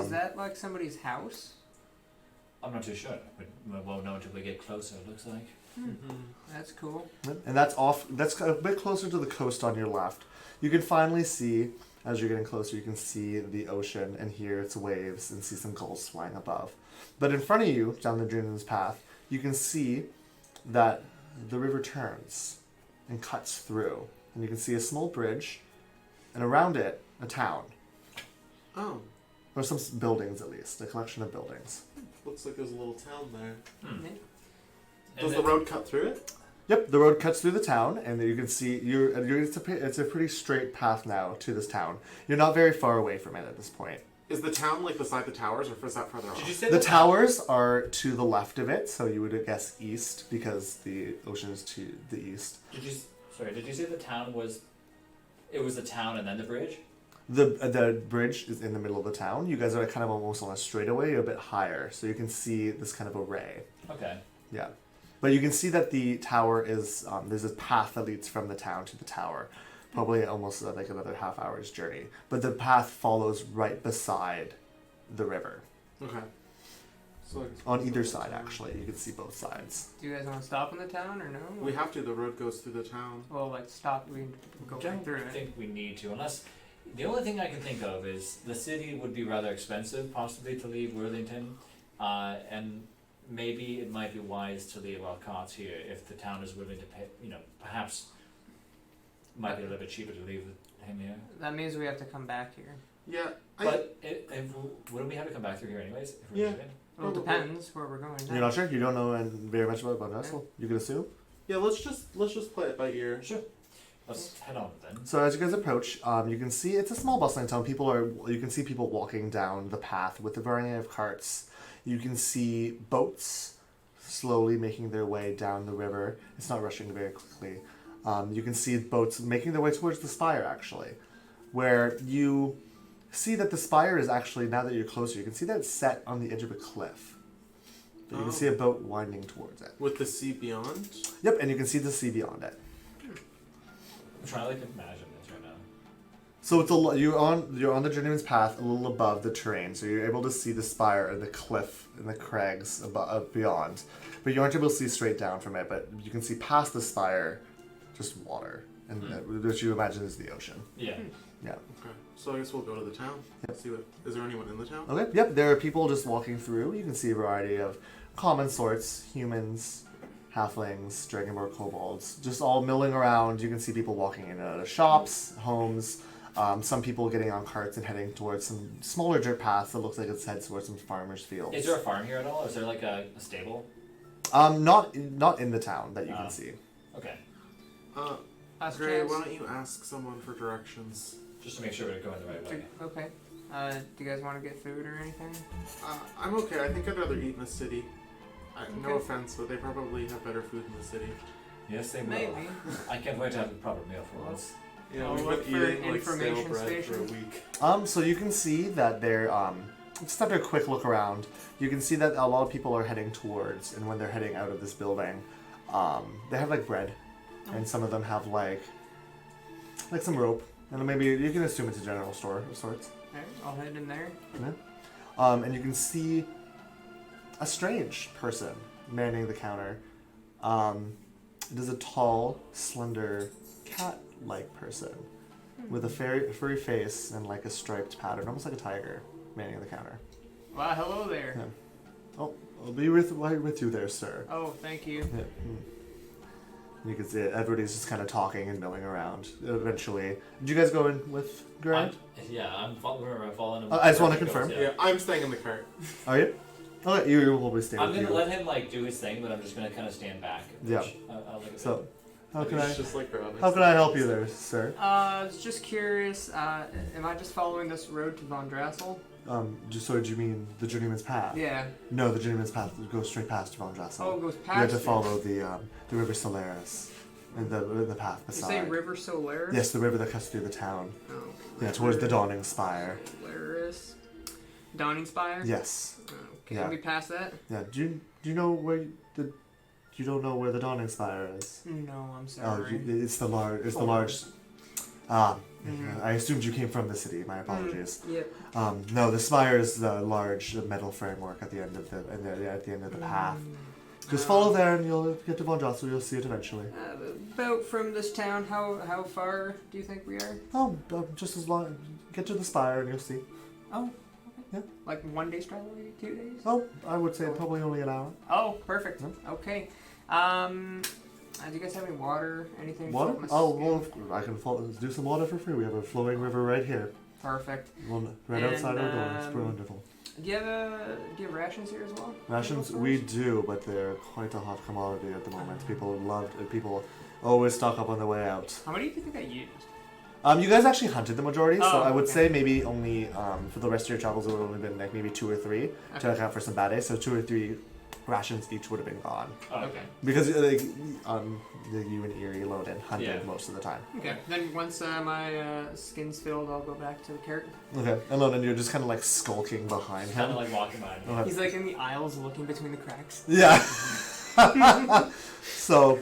Is that like somebody's house? I'm not too sure. We won't know until we get closer. It looks like. Mhm. That's cool. And that's a bit closer to the coast on your left. You can finally see, as you're getting closer, you can see the ocean and hear its waves and see some gulls flying above. But in front of you, down the Journeyman's Path, you can see that the river turns and cuts through. And you can see a small bridge and around it, a town. Oh, Or some buildings, at least. A collection of buildings. looks like there's a little town there. Hmm. Yeah. Does the road cut through it? Yep, the road cuts through the town, and you can see it's a pretty straight path now to this town. You're not very far away from it at this point. Is the town like beside the towers, or is that further off? Did you say The that- towers are to the left of it, so you would guess east because the ocean is to the east. Did you say the town was? It was the town and then the bridge. The bridge is in the middle of the town. You guys are kind of almost on a straightaway, a bit higher, so you can see this kind of array. Okay. Yeah, but you can see that the tower is there's a path that leads from the town to the tower, probably almost like another half hour's journey. But the path follows right beside the river. Okay. So I guess On we'll either go to side, town. actually, you can see both sides. Do you guys want to stop in the town or no? We have to. The road goes through the town. Well, like stop. We go I right don't through it. think we need to, unless the only thing I can think of is the city would be rather expensive, possibly to leave Worthington, and maybe it might be wise to leave Alcott's here if the town is willing to pay. Perhaps it might be a little bit cheaper to leave him here. That means we have to come back here. Yeah. But wouldn't we have to come back through here anyways? If we're Yeah. leaving? Well, it Probably. depends where we're going. You're not sure? You don't know very much about Vessel? You can assume? Yeah. Let's just play it by ear. Sure. Let's head on then. So as you guys approach, you can see it's a small bustling town. You can see people walking down the path with a variety of carts. You can see boats slowly making their way down the river. It's not rushing very quickly. You can see boats making their way towards the spire, actually, where you see that the spire is actually, now that you're closer, you can see that it's set on the edge of a cliff. But you can Oh. see a boat winding towards it. With the sea beyond. Yep, and you can see the sea beyond it. I'm trying to imagine this right now. So it's you're on the journeyman's path, a little above the terrain, so you're able to see the spire and the cliff and the crags beyond, but you aren't able to see straight down from it. But you can see past the spire, just water, and which you imagine is the ocean. Yeah. Yeah. Okay. So I guess we'll go to the town. Yep. See what. Is there anyone in the town? Okay. Yep. There are people just walking through. You can see a variety of common sorts: humans, halflings, dragonborn kobolds, just all milling around. You can see people walking in and out of shops, homes. Some people getting on carts and heading towards some smaller dirt paths that looks like it's heads towards some farmers' fields. Is there a farm here at all? Is there like a stable? Not in the town that you can see. Okay. Last Gray, chance. why don't you ask someone for directions? Just to make sure we're going the right way. Okay. Do you guys want to get food or anything? I'm okay. I think I'd rather eat in the city. No Okay. offense, but they probably have better food in the city. Yes, they will. Maybe. I can't wait to have a proper meal for once. Yeah, I'll we've look been for eating like stale information bread for a station. week. So you can see that they're just after a quick look around, you can see that a lot of people are heading towards, and when they're heading out of this building, they have like bread, and some of them have like some rope, and maybe you can assume it's a general store of sorts. Alright, I'll head in there. And you can see a strange person manning the counter. It is a tall, slender, cat-like person with a furry face and like a striped pattern, almost like a tiger, manning the counter. Wow, hello there. Yeah. Oh, I'll be with you there, sir. Oh, thank you. Yeah. You can see it. Everybody's just kind of talking and milling around. Eventually, did you guys go in with Grant? I'm following him. I just wanna confirm. Yeah, I'm staying in the cart. Are you? Okay, you will be staying I'm with gonna you. let him like do his thing, but I'm just gonna kind of stand back. Yeah. I'll look at So, how can It's I just like Robin. how can I help you there, sir? I was just curious, am I just following this road to Von Drassel? Just so do you mean the journeyman's path? Yeah. No, the journeyman's path goes straight past Von Drassel. Oh, it goes You past have to it. follow the river Solaris, and the path You beside. say River Solaris? Yes, the river that cuts through the town. Oh. Yeah, towards the Dawning Spire. Solaris. Dawning Spire? Yes. Okay, Yeah. we pass that? Yeah. Do you know where you don't know where the Dawning Spire is? No, I'm Oh, sorry. it's the large. It's the large. I assumed you came from the city. My apologies. Yep. No, the spire is the large metal framework at the end of the path. Just follow there, and you'll get to Von Drassel. You'll see it eventually. About from this town, how far do you think we are? Oh, just as long. Get to the spire, and you'll see. Oh, Yeah. like 1 day's travel, maybe 2 days? Oh, I would say probably only an hour. Oh, perfect. Yeah. Okay. Do you guys have any water? Anything? Water? float my Oh, skin? well, I can do some water for free. We have a flowing river right here. Perfect. One right And, outside our door. It's pretty wonderful. Do you have rations here as well? Rations, we do, but they're quite a hot commodity at the moment. People always stock up on the way out. How many do you think I used? You guys actually hunted the majority, so Oh, I would okay. say maybe only for the rest of your travels it would have only been like maybe 2 or 3 to account for some bad days. So 2 or 3 rations each would have been gone Oh, okay. because you and Erie Loden hunted Yeah. most of the time. Okay. Then once my skin's filled, I'll go back to the cart. Okay, and Loden, you're just kind of like skulking behind Kind him. of like walking by me. Okay. He's like in the aisles looking between the cracks. Yeah. So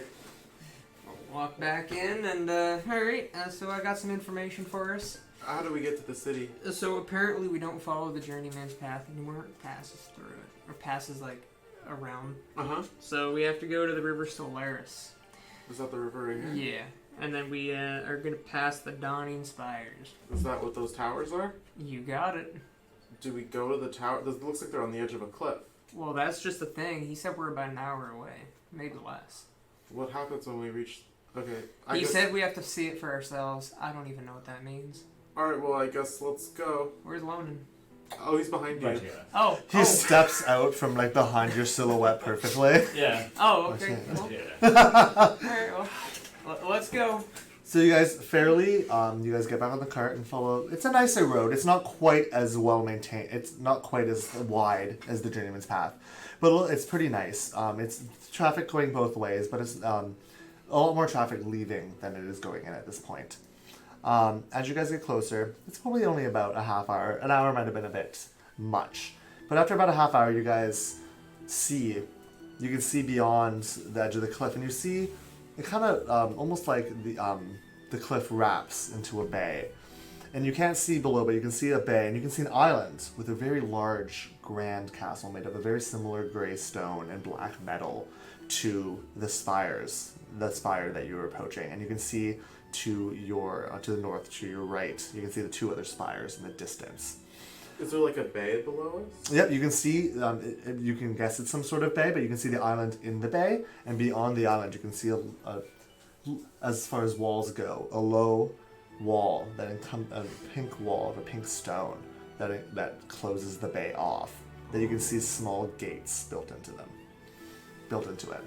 I'll walk back in and, alright, so I got some information for us. How do we get to the city? So apparently we don't follow the journeyman's path anymore. It passes through it. Or passes, like, around. Uh-huh. So we have to go to the River Solaris. Is that the river right here? Yeah. And then we are going to pass the Dawning Spires. Is that what those towers are? You got it. Do we go to the tower? It looks like they're on the edge of a cliff. Well, that's just the thing. He said we're about an hour away. Maybe less. What happens when we reach... Okay, I He guess... said we have to see it for ourselves. I don't even know what that means. Alright, well, I guess let's go. Where's Lonan? Oh, he's behind you. Right here. Oh. he steps out from like behind your silhouette perfectly. Yeah. Oh, okay. Okay. Cool. Yeah. Alright, well, let's go. So you guys you guys get back on the cart and follow. It's a nicer road. It's not quite as well maintained. It's not quite as wide as the Journeyman's Path, but it's pretty nice. It's traffic going both ways, but it's a lot more traffic leaving than it is going in at this point. As you guys get closer, it's probably only about a half hour. An hour might have been a bit much, but after about a half hour, you guys you can see beyond the edge of the cliff, and you see it kind of almost like the cliff wraps into a bay, and you can't see below, but you can see a bay, and you can see an island with a very large, grand castle made of a very similar gray stone and black metal to the spire that you were approaching, and you can see to the north, to your right, you can see the 2 other spires in the distance. Is there like a bay below us? Yep, you can see, you can guess it's some sort of bay, but you can see the island in the bay, and beyond the island you can see, as far as walls go, a low wall, a pink wall of a pink stone that closes the bay off, that you can see small gates built into it.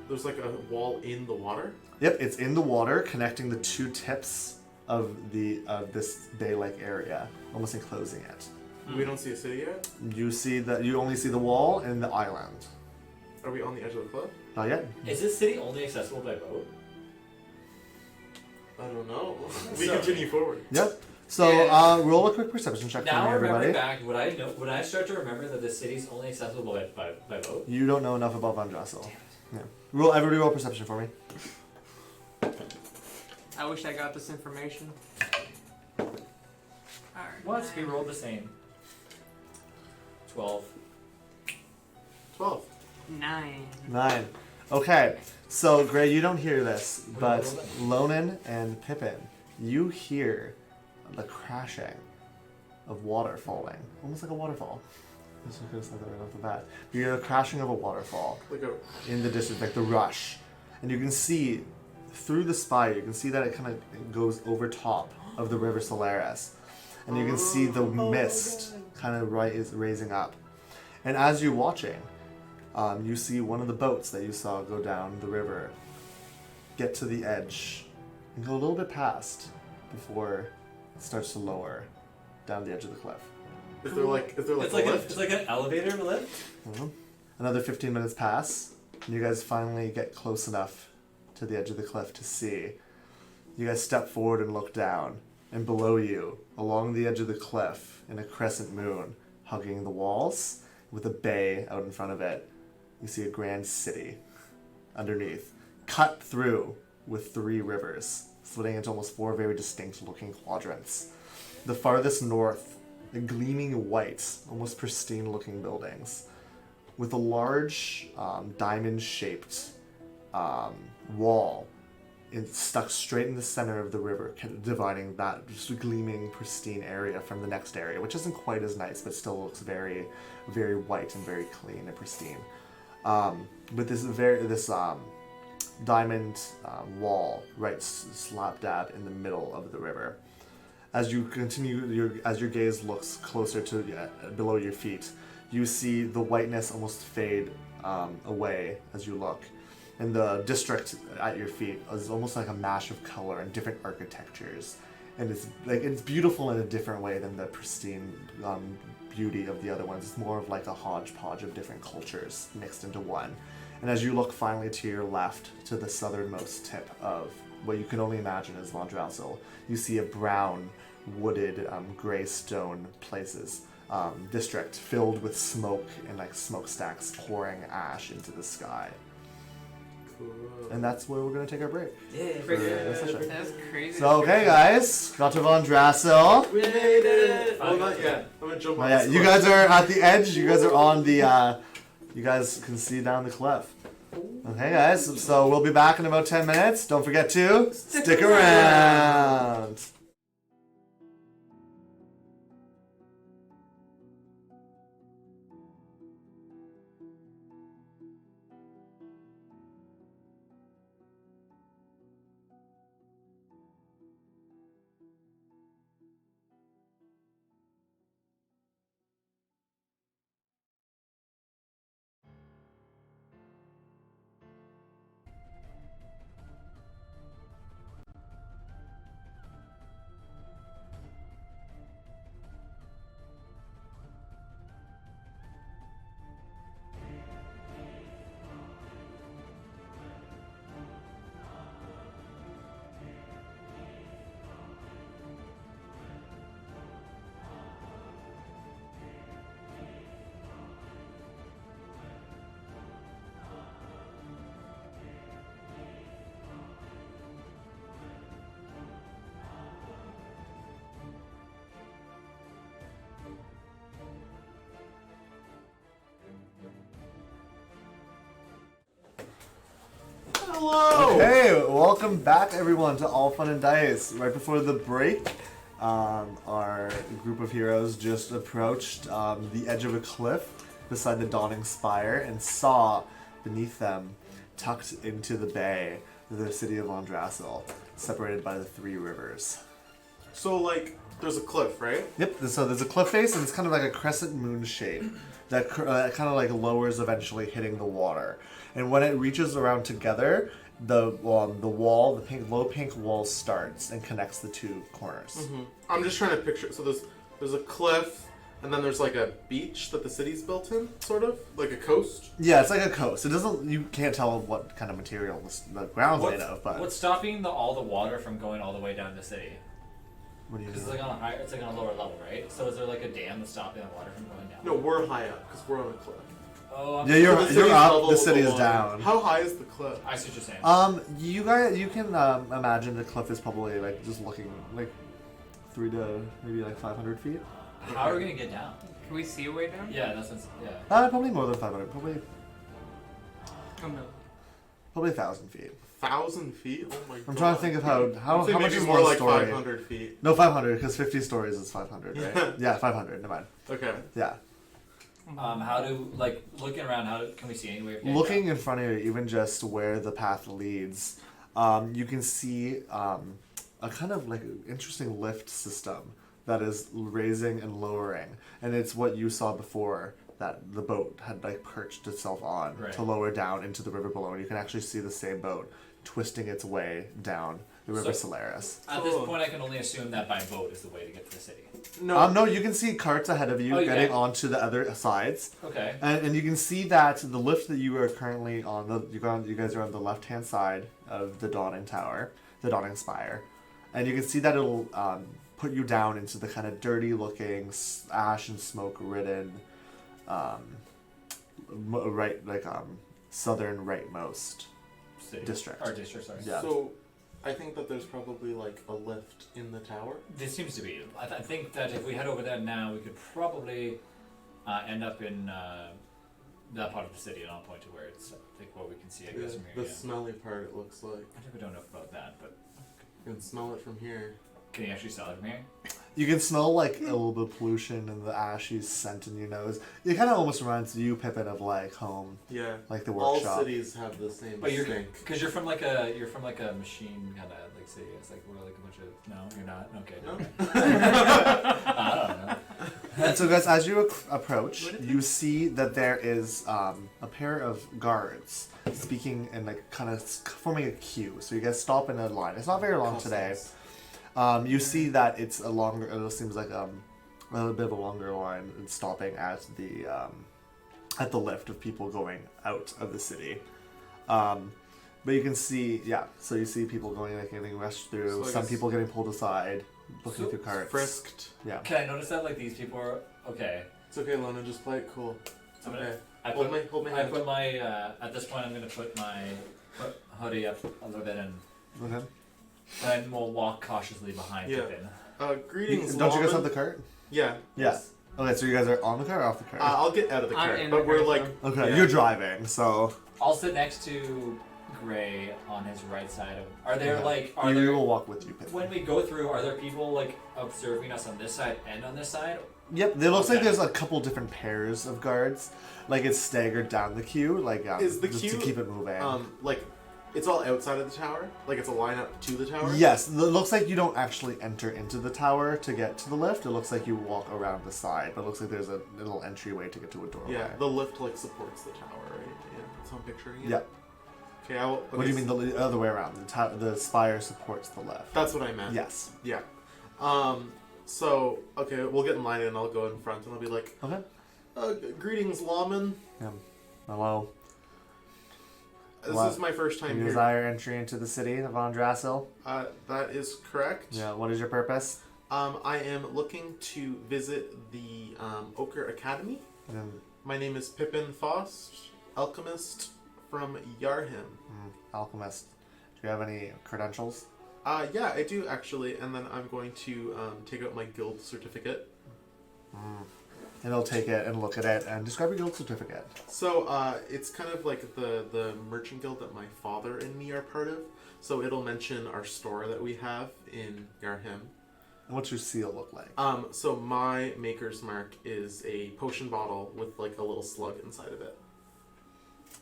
There's like a wall in the water? Yep, it's in the water, connecting the 2 tips of this bay-like area, almost enclosing it. We don't see a city yet? You only see the wall and the island. Are we on the edge of the cliff? Not yet. Is this city only accessible by boat? I don't know. We So- continue forward. Yep. So Yeah. Roll a quick perception check for Now me, remembering everybody. back, would I start to remember that the city's only accessible by boat? You don't know enough about Van Jessel. Damn Yeah. Everybody roll perception for me. I wish I got this information. Alright. What? We rolled the same. 12. 12. 9. 9. Okay. So Gray, you don't hear this, but What about Lonan and Pippin, you hear the crashing of water falling, almost like a waterfall. I should have said that right off the bat. You hear the crashing of a waterfall Like a... in the distance, like the rush, and you can see through the spire. You can see that it kind of goes over top of the River Solaris, and you can see the mist kind of is raising up. And as you're watching, you see one of the boats that you saw go down the river get to the edge and go a little bit past before it starts to lower down the edge of the cliff. Is there like It's a like lift? it's like an elevator lift. Another 15 minutes pass, and you guys finally get close enough to the edge of the cliff to see. You guys step forward and look down, and below you, along the edge of the cliff, in a crescent moon, hugging the walls, with a bay out in front of it, you see a grand city underneath, cut through with 3 rivers, splitting into almost 4 very distinct looking quadrants. The farthest north, the gleaming white, almost pristine looking buildings, with a large diamond-shaped wall stuck straight in the center of the river, dividing that just gleaming, pristine area from the next area, which isn't quite as nice, but still looks very, very white and very clean and pristine. With this diamond wall right slap dab in the middle of the river. As you continue, as your gaze looks closer to below your feet, you see the whiteness almost fade away as you look. And the district at your feet is almost like a mash of color and different architectures. And it's beautiful in a different way than the pristine beauty of the other ones. It's more of like a hodgepodge of different cultures mixed into one. And as you look finally to your left, to the southernmost tip of what you can only imagine is Vondrassil, you see a brown, wooded, gray stone places district filled with smoke and like smokestacks pouring ash into the sky. Cool. And that's where we're gonna take our break. Yeah, for this session. That's crazy. So okay, guys, got to Vondrassil. We made it! Well, not yet. I'm gonna jump on Yeah, this you cliff. guys are at the edge. You guys are on the. You guys can see down the cliff. Okay, guys. So we'll be back in about 10 minutes. Don't forget to stick around. Hello! Okay, welcome back everyone to AllFunNDice. Right before the break, our group of heroes just approached the edge of a cliff beside the Dawning Spire and saw beneath them, tucked into the bay, the city of Vondrassil, separated by the three rivers. So, like, there's a cliff, right? Yep, so there's a cliff face and it's kind of like a crescent moon shape that kind of like lowers eventually hitting the water. And when it reaches around together, the wall, the low pink wall starts and connects the two corners. Mm-hmm. I'm just trying to picture. So there's a cliff, and then there's like a beach that the city's built in, sort of like a coast. Yeah, it's like a coast. It doesn't. You can't tell what kind of material the ground's made of, but What's stopping all the water from going all the way down the city? what do you Because do? it's like on a higher, it's like on a lower level, right? So is there like a dam that's stopping the water from going down? No, we're high up because we're on a cliff. Oh, Yeah, you're So the city's up. level The with city is water. down. How high is the cliff? I see what you're saying. You guys, you can imagine the cliff is probably like just looking like 3 to maybe like 500 feet. How are we gonna get down? Can we see a way down? Yeah, that's what's, yeah. Probably more than 500. Probably Oh no. 1,000 feet. 1,000 feet? Oh my god. I'm trying to think of how I'd say much maybe is more one like story. 500 feet. No, 500 because 50 stories is 500, right? Yeah. Yeah, 500. Never mind. Okay. Yeah. How do, like, looking around, can we see any way of getting Looking down? in front of you, even just where the path leads, you can see a kind of like interesting lift system that is raising and lowering, and it's what you saw before that the boat had like perched itself on Right. to lower down into the river below. And you can actually see the same boat twisting its way down the river So- Solaris. At this point, I can only assume that by boat is the way to get to the city. No. No, you can see carts ahead of you Oh, getting yeah. onto the other sides. Okay. And you can see that the lift that you are currently on, you guys are on the left-hand side of the Dawning Tower, the Dawning Spire, and you can see that it'll put you down into the kind of dirty-looking, ash and smoke-ridden, southern rightmost City. district. Or district, sorry. Yeah. So, I think that there's probably like a lift in the tower. This seems to be. I think that if we head over there now, we could probably end up in that part of the city, and I'll point to where it's, like, what we can see, I guess, from The here. Yeah. smelly part, it looks like. I think we don't know about that, but You can smell it from here. can you actually sell it from here? You can smell like a little bit of pollution and the ashy scent in your nose. It kind of almost reminds you, Pippin, of like home, Yeah. like the All workshop. cities have the same But stink. because you're from like a machine kind of like city. It's like we're like a bunch of no, you're not. Okay, no. I don't know. And so, guys, as you approach, you see that there is a pair of guards speaking and like kind of forming a queue. So you guys stop in a line. It's not very long today. You see that it's a longer. It seems like a little bit of a longer line and stopping at the lift of people going out of the city. But you can see, yeah. So you see people going like getting rushed through. So I some guess- people getting pulled aside, looking through carts. Frisked. Yeah. Can I notice that like these people are okay? It's okay, Lona. Just play it cool. It's I'm gonna- okay. I Hold put my I hand. put my at this point I'm gonna put my hoodie up a little bit and Okay. then we'll walk cautiously behind Yeah. Pippin. Greetings, Don't you guys lawmen. have the cart? Yeah. Yeah. Okay, so you guys are on the cart or off the cart? I'll get out of the I'm cart, in but the we're cart, like, though. Okay, yeah. you're driving, so I'll sit next to Gray on his right side of. Are there Okay. like are we there will walk with you, Pippin. when we go through? Are there people like observing us on this side and on this side? Yep, it looks like Okay. there's a couple different pairs of guards. Like it's staggered down the queue, like Is the just queue, to keep it moving. like, it's all outside of the tower. Like it's a line up to the tower. Yes, it looks like you don't actually enter into the tower to get to the lift. It looks like you walk around the side, but it looks like there's a little entryway to get to a doorway. Yeah. The lift like supports the tower, right? Yeah. That's how I'm picturing it. Yeah. Okay. I will. What do you mean the other way around? The spire supports the lift. That's what I meant. Yes. Yeah. So okay, we'll get in line and I'll go in front and I'll be like, Okay. greetings, lawman. Hello. This What? is my first time You here. desire entry into the city of Vondrassil? That is correct. Yeah. What is your purpose? I am looking to visit the Ochre Academy. Um, My name is Pippin Faust, alchemist from Yarhim. alchemist. Do you have any credentials? Yeah, I do actually, and then I'm going to take out my guild certificate. And he'll take it and look at it and describe your guild certificate. So it's kind of like the merchant guild that my father and me are part of. So it'll mention our store that we have in Yarhim. And what's your seal look like? So my maker's mark is a potion bottle with like a little slug inside of it,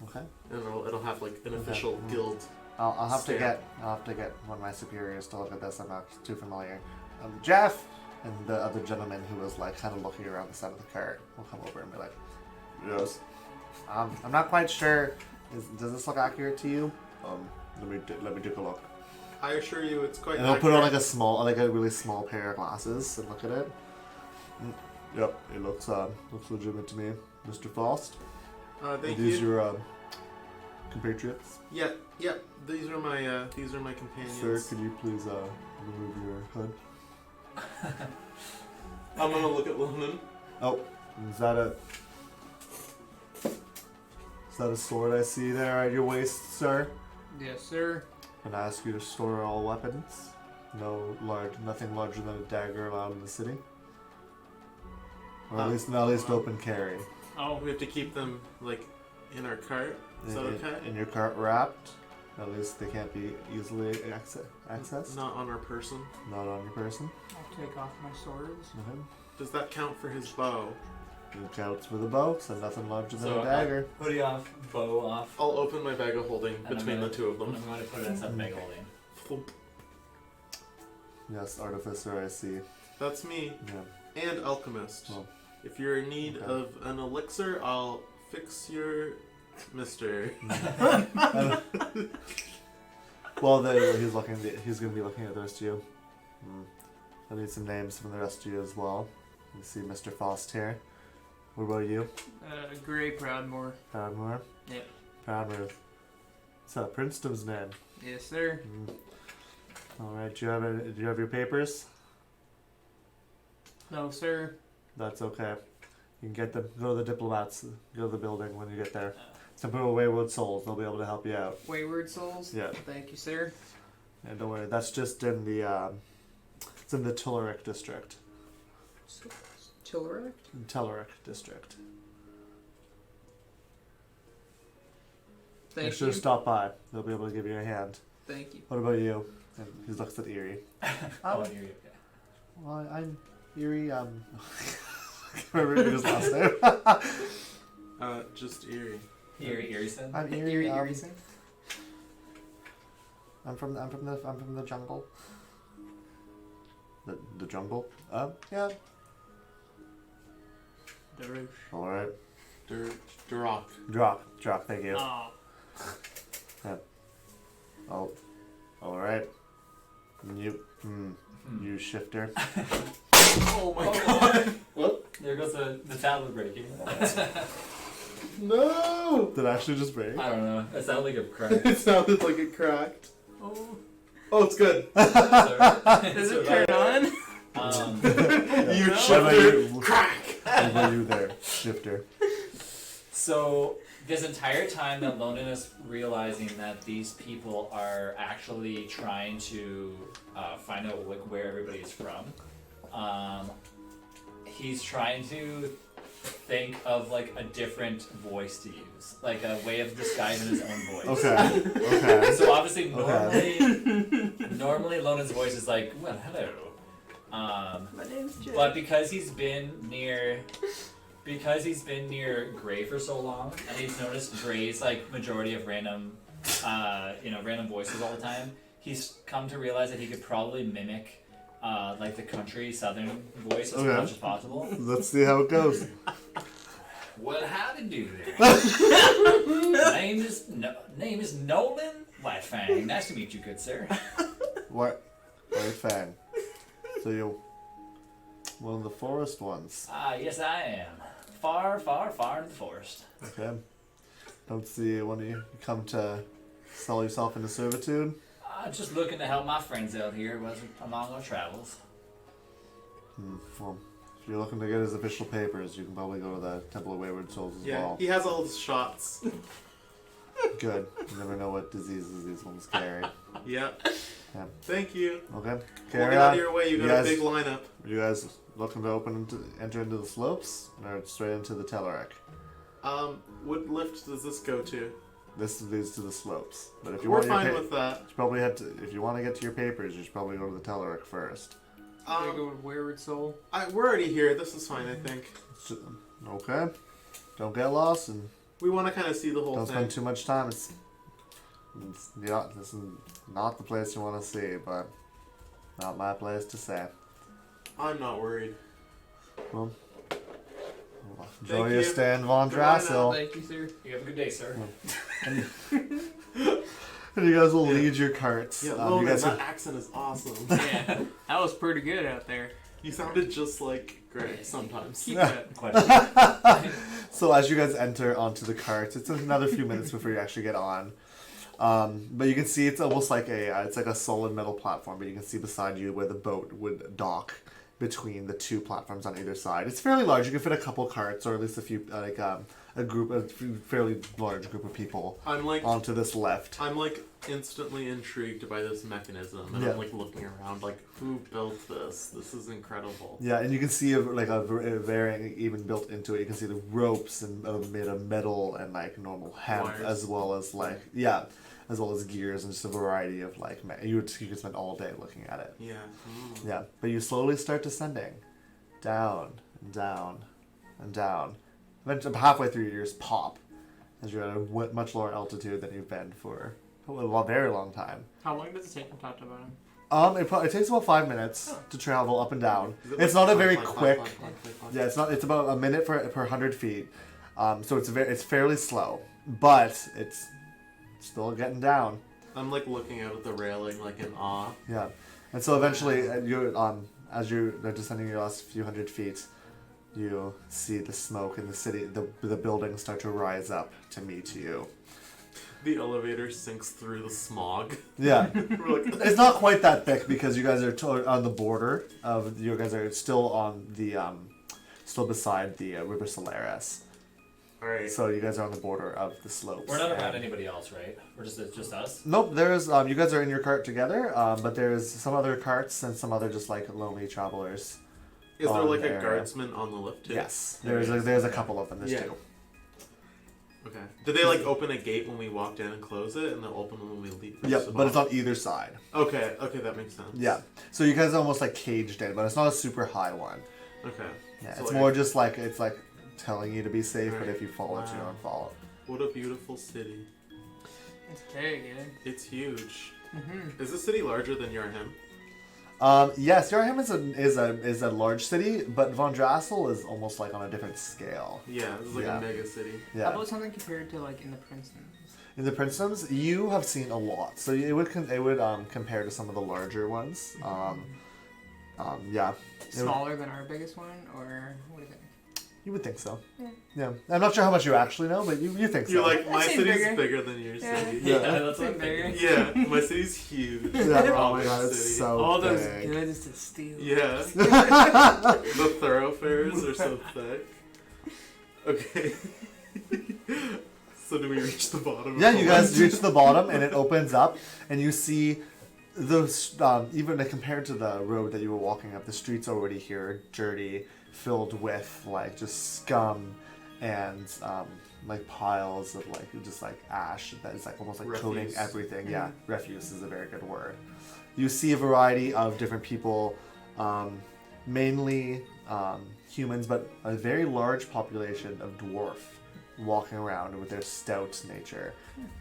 Okay. and it'll have like an official guild. I'll have to Stamp. get one of my superiors to look at this. I'm not too familiar. Jeff and the other gentleman who was like kind of looking around the side of the cart will come over and be like, "Yes, I'm not quite sure. Does this look accurate to you? Let me take a look." I assure you, it's quite. And he'll put on like accurate. a really small pair of glasses and look at it. Yep, it looks legitimate to me, Mr. Faust. Thank Are these you. your compatriots? Yeah. These are my companions. Sir, could you please remove your hood? I'm gonna look at Lonan. Oh, is that a sword I see there at your waist, sir? Yes, sir. And I ask you to store all weapons. Nothing larger than a dagger allowed in the city. Or at least open carry. Oh, We have to keep them like in our cart. Is that okay? In your cart wrapped. At least they can't be easily accessed. Not on our person. Not on your person. I'll take off my swords. Okay. Does that count for his bow? It counts for the bow, so nothing larger than So, a dagger. Hoodie off, bow off. I'll open my bag of holding And I'm between gonna- the two of I'm them. going to put it inside the bag holding. Thump. Yes, artificer, I see. That's me. Yeah. And alchemist. Well, If you're in need okay. of an elixir, I'll fix your mister. Well, he's going to be looking at the rest of you. I need some names from the rest of you as well. You see Mr. Faust here. What about you? Gray Proudmore. Proudmore? Yep. Proudmore. Is that Princeton's name? Yes, sir. Alright, do you have your papers? No, sir. That's okay. You can get them. Go to the diplomats. Go to the building when you get there. Some people with wayward souls. They'll be able to help you out. Wayward Souls. Yeah. Thank you, sir. And don't worry. That's just in the it's in the Tellerick district. Chileric? Tellerick district. Thank Make sure you. to stop by. They'll be able to give you a hand. Thank you. What about you? And he looks at Erie. Oh, here you go. Well, I'm Erie. I can't remember his last name. Just Erie. Erieson. I'm Erie Erie. Erieson. I'm from the jungle. The jungle. Yeah. Darush. All right. Duroc. Drop. Thank you. Oh. Oh. All right. You shifter. Oh my god. What? There goes the tablet breaking. No! Did it actually just break? I don't know. It sounded like a crack. It sounded like it cracked. Oh. Oh, it's good. Does it turn on? You What shifter. about you? Crack! What about you there, shifter? So this entire time that Lonan is realizing that these people are actually trying to find out like where everybody is from, he's trying to think of like a different voice to use, like a way of disguising his own voice. Okay. So obviously, Okay. normally Lonan's voice is like, well, hello. My name's Jay. But because he's been near Gray for so long, and he's noticed Gray's like majority of random voices all the time, he's come to realize that he could probably mimic like the country southern voice as Okay. much as possible. Let's see how it goes. Well, how to do there? name is Nolan Whitefang. Nice to meet you, good sir. What? White Fang. So you're one of the forest ones. Yes, I am. Far, far, far in the forest. Okay. Don't see when you come to sell yourself into servitude. Just looking to help my friends out here among our travels. Well, if you're looking to get his official papers, you can probably go to the Temple of Wayward Souls as Yeah, well. he has all his shots. Good. You never know what diseases these ones carry. Yep. Yeah. Thank you. Okay. We'll Carry get out on. of your way. You You got guys- a big lineup. Are you guys looking to enter into the slopes or straight into the Telerik? What lift does this go to? This leads to the slopes. But if you We're want your fine with that. you probably have to. If you want to get to your papers, you should probably go to the Telerik first. Gotta go with Wayward Soul. We're already here. This is fine, I think. Okay. Don't get lost and We want to kind of see the whole don't thing. spend too much time. This is not the place you want to see, but not my place to say. I'm not worried. Well, enjoy Thank your you. stay in Von Goodbye now. Drassel. Thank you, sir. You have a good day, sir. And you guys will lead your carts. Yeah, you Logan, guys that accent is awesome. Yeah, that was pretty good out there. You sounded just like Greg sometimes. Keep that. Question. So as you guys enter onto the carts, it's another few minutes before you actually get on. But you can see it's almost like it's like a solid metal platform, but you can see beside you where the boat would dock between the two platforms on either side. It's fairly large. You can fit a couple carts, or at least a few, a fairly large group of people I'm like onto this left. I'm like instantly intrigued by this mechanism, and Yeah. I'm like looking around, like who built this? This is incredible. Yeah, and you can see a varying even built into it. You can see the ropes and made of metal and like normal hemp, Wires. as well as gears and just a variety of like you could spend all day looking at it. Yeah. Yeah, but you slowly start descending, down and down and down. Eventually, halfway through, you just pop as you're at a much lower altitude than you've been for a very long time. How long does it take from top to bottom? It takes about 5 minutes to travel up and down. Is it It's like not a clank, very clank, quick. clank, clank, clank, clank? Yeah, it's not. It's about a minute per 100 feet. So it's fairly slow, but it's still getting down. I'm like looking out at the railing, like in awe. Yeah, and so eventually, as you're descending your last few hundred feet, you see the smoke in the city. The buildings start to rise up to meet you. The elevator sinks through the smog. Yeah, We're like, it's not quite that thick because you guys are on the border of. You guys are still on the still beside the River Solaris. all right. So you guys are on the border of the slopes. We're not around and- anybody else, right? We're just us. Nope, there's you guys are in your cart together, but there's some other carts and some other just like lonely travelers. Is there on like a there. guardsman on the lift too? Yes, There there's is. a couple of them. There's Yeah. two. Okay. Did they like open a gate when we walked in and close it, and they'll open when we leave? Yep, but it's on either side. Okay, that makes sense. Yeah. So you guys are almost like caged in, but it's not a super high one. Okay. Yeah, So it's like- more just like it's like telling you to be safe, but Right. if you fall it, you Wow. don't fall it. What a beautiful city. It's very good. It's huge. Mm-hmm. Is the city larger than Yarham? Yes, Yarham is a large city, but Von Drassel is almost like on a different scale. Yeah, this is like Yeah. a mega city. How Yeah. about something compared to like in the Princetons? In the Princedoms, you have seen a lot, so it would compare to some of the larger ones. Yeah. It would- Smaller than our biggest one, or what do you think? You would think so. Yeah. Yeah. I'm not sure how much you actually know, but you think so. You're like, my I'd say city's bigger. bigger than your Yeah. city. Yeah. that's what Same I'm bigger. thinking. Yeah, my city's huge. Yeah, oh my Big god, it's city. so All those big. goods to steal. Yeah. The thoroughfares are so thick. Okay. So do we reach the bottom? Yeah, of you the guys list? reach the bottom and it opens up, and you see those. Even compared to the road that you were walking up, the streets already here are dirty, filled with like just scum and like piles of like just like ash that is like almost like coating Refuse. everything. Yeah, refuse is a very good word. You see a variety of different people, mainly humans, but a very large population of dwarf walking around with their stout nature.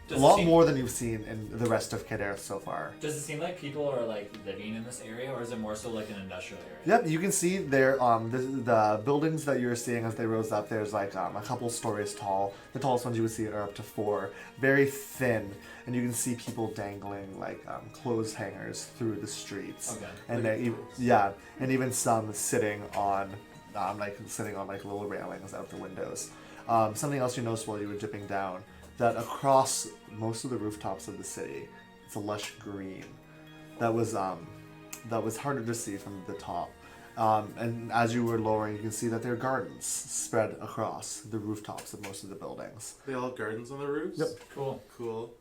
Does A it lot seem- more than you've seen in the rest of Kader so far. Does it seem like people are like living in this area, or is it more so like an industrial area? Yep, you can see there. The buildings that you're seeing as they rose up. There's like a couple stories tall. The tallest ones you would see are up to 4, very thin, and you can see people dangling like clothes hangers through the streets. Okay. And Like they clothes. yeah, and even some sitting on like little railings out the windows. Something else you noticed while you were dipping down, that across most of the rooftops of the city, it's a lush green. That was harder to see from the top. And as you were lowering, you can see that there are gardens spread across the rooftops of most of the buildings. They all have gardens on the roofs? Yep. Cool. Cool.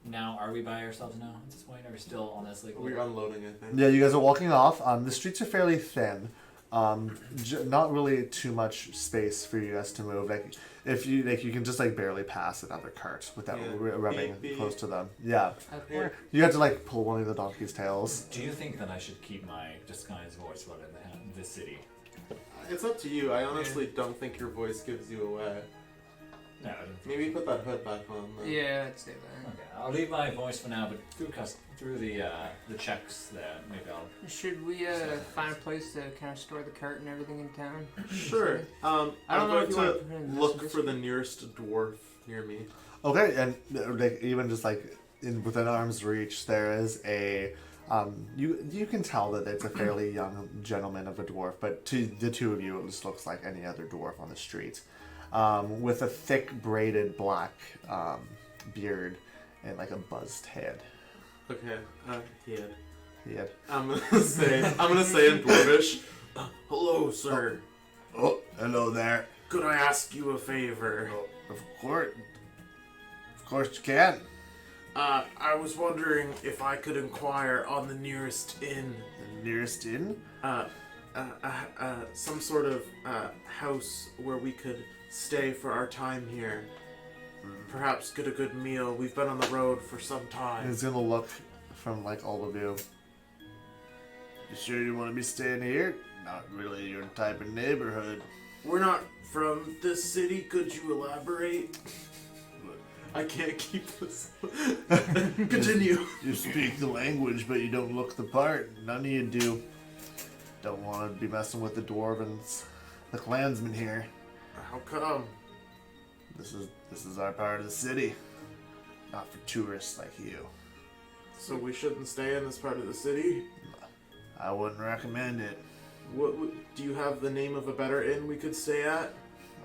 Now are we by ourselves now at this point? Are we still on this like? We're unloading, I think. Yeah, you guys are walking off. The streets are fairly thin. Not really too much space for you guys to move. Like if you you can just like barely pass another cart without Yeah. rubbing Beep, beep. close to them. Yeah, Here. you have to like pull one of the donkey's tails. Do you think that I should keep my disguised voice while in this city? It's up to you. I honestly don't think your voice gives you away. No. I don't think Maybe put that hood back on. Then. Yeah, I'd say that. Okay, I'll leave my voice for now, but through the checks there, maybe I'll. Should we find a place to kind of store the cart and everything in town? Sure. I don't I'm know going if you want to to put it in look this for the nearest dwarf near me. Okay, and like even just like within arm's reach, there is a. You can tell that it's a fairly young gentleman of a dwarf, but to the two of you, it just looks like any other dwarf on the street, with a thick braided black beard and like a buzzed head. Okay. Yeah. He had. I'm gonna say in Dwarvish. Hello, sir. Oh, hello there. Could I ask you a favor? Of course you can. I was wondering if I could inquire on the nearest inn. The nearest inn. Some sort of house where we could stay for our time here. Perhaps get a good meal. We've been on the road for some And time. he's gonna look from like all of you. You sure you want to be staying here? Not really your type of neighborhood. We're not from this city. Could you elaborate? I can't keep this. Continue. You speak the language, but you don't look the part. None of you do. Don't want to be messing with the dwarvens, the clansmen here. How come? This is our part of the city, not for tourists like you. So we shouldn't stay in this part of the city? I wouldn't recommend it. Do you have the name of a better inn we could stay at?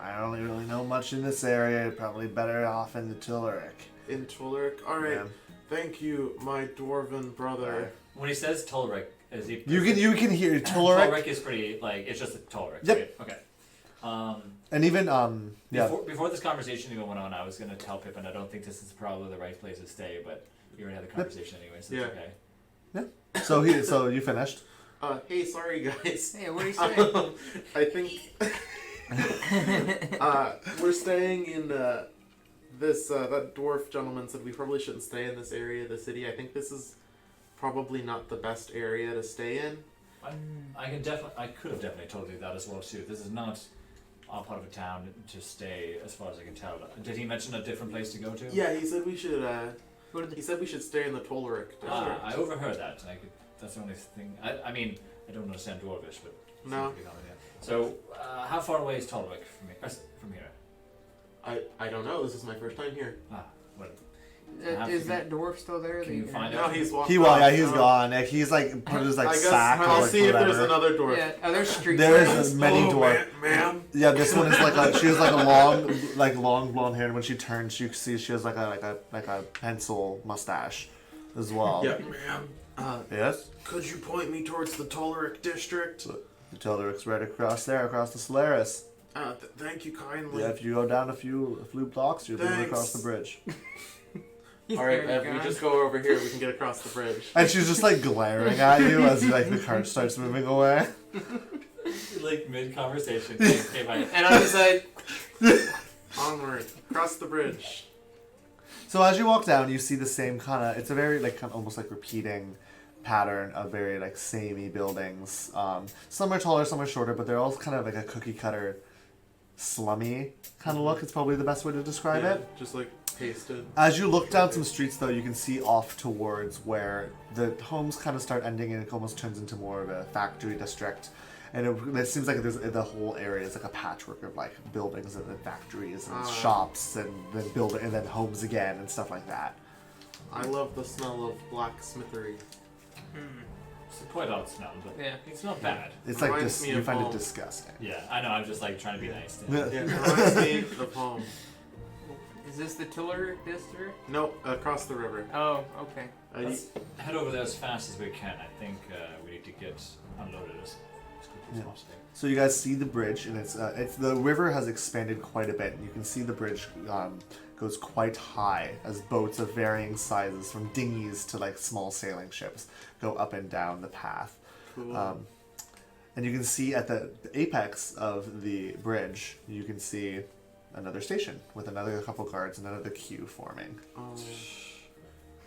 I don't really know much in this area. You're probably better off in the Tilleric. In Tuleric? Alright. Yeah. Thank you, my dwarven brother. When he says Tulric, is he? You can hear Tilleric, Tulric is pretty like it's just a Tulric. Yep. Right? Okay. and even yeah. Before this conversation even went on, I was gonna tell Pippin I don't think this is probably the right place to stay, but you already had the conversation anyway, so it's Yeah. okay. So you finished. Hey, sorry guys. Hey, what do you say? I think We're staying in this. That dwarf gentleman said we probably shouldn't stay in this area of the city. I think this is probably not the best area to stay in. I could have definitely told you that as well too. This is not our part of a town to stay, as far as I can tell. Did he mention a different place to go to? Yeah, he said we should. What He said we should stay in the Tolric district. I overheard that. That's the only thing. I mean, I don't understand Dwarvish, but No. So, how far away is Tolric from here? I don't know. This is my first time here. Well, Is that dwarf still there? Can you find No, out? he's walked He's off. gone. Like, he's like put his like I guess sack or I'll like see if whatever. there's another dwarf. Yeah, are there street There signs? is many dwarf. Ma'am. Yeah, this one is she has like a long blonde hair, and when she turns, you see she has like a pencil mustache, as well. Yeah, ma'am. Yes. Could you point me towards the Tolric district? The Tolric's right across there, across the Solaris. Thank you kindly. Yeah, if you go down a few blocks, you'll be able to Thanks. cross the bridge. All right, if we just go over here, we can get across the bridge. And she's just like glaring at you as like the cart starts moving away. Like mid conversation. Okay, bye. And I'm just like, Onward, cross the bridge. So as you walk down, you see the same kind of. It's a very like kind of almost like repeating pattern of very like samey buildings. Some are taller, some are shorter, but they're all kind of like a cookie cutter, slummy kind of look. It's probably the best way to describe Yeah, it. just like pasted. As you look down some streets, though, you can see off towards where the homes kind of start ending, and it almost turns into more of a factory district. And it seems like the whole area is like a patchwork of like buildings and then factories and shops and then building and then homes again and stuff like that. I love the smell of blacksmithery. It's quite odd smell, but yeah. it's not bad. It's like Reminds me you of find home. it disgusting. Yeah, I know. I'm just like trying to be nice. Yeah. Yeah, it reminds me of home. Is this the Tiller district? Nope, across the river. Oh, okay. Let's head over there as fast as we can. I think we need to get unloaded as quickly as possible. So you guys see the bridge, and it's the river has expanded quite a bit. And you can see the bridge goes quite high as boats of varying sizes, from dinghies to like small sailing ships, go up and down the path. Cool. And you can see at the apex of the bridge, you can see another station with another couple guards and another queue forming.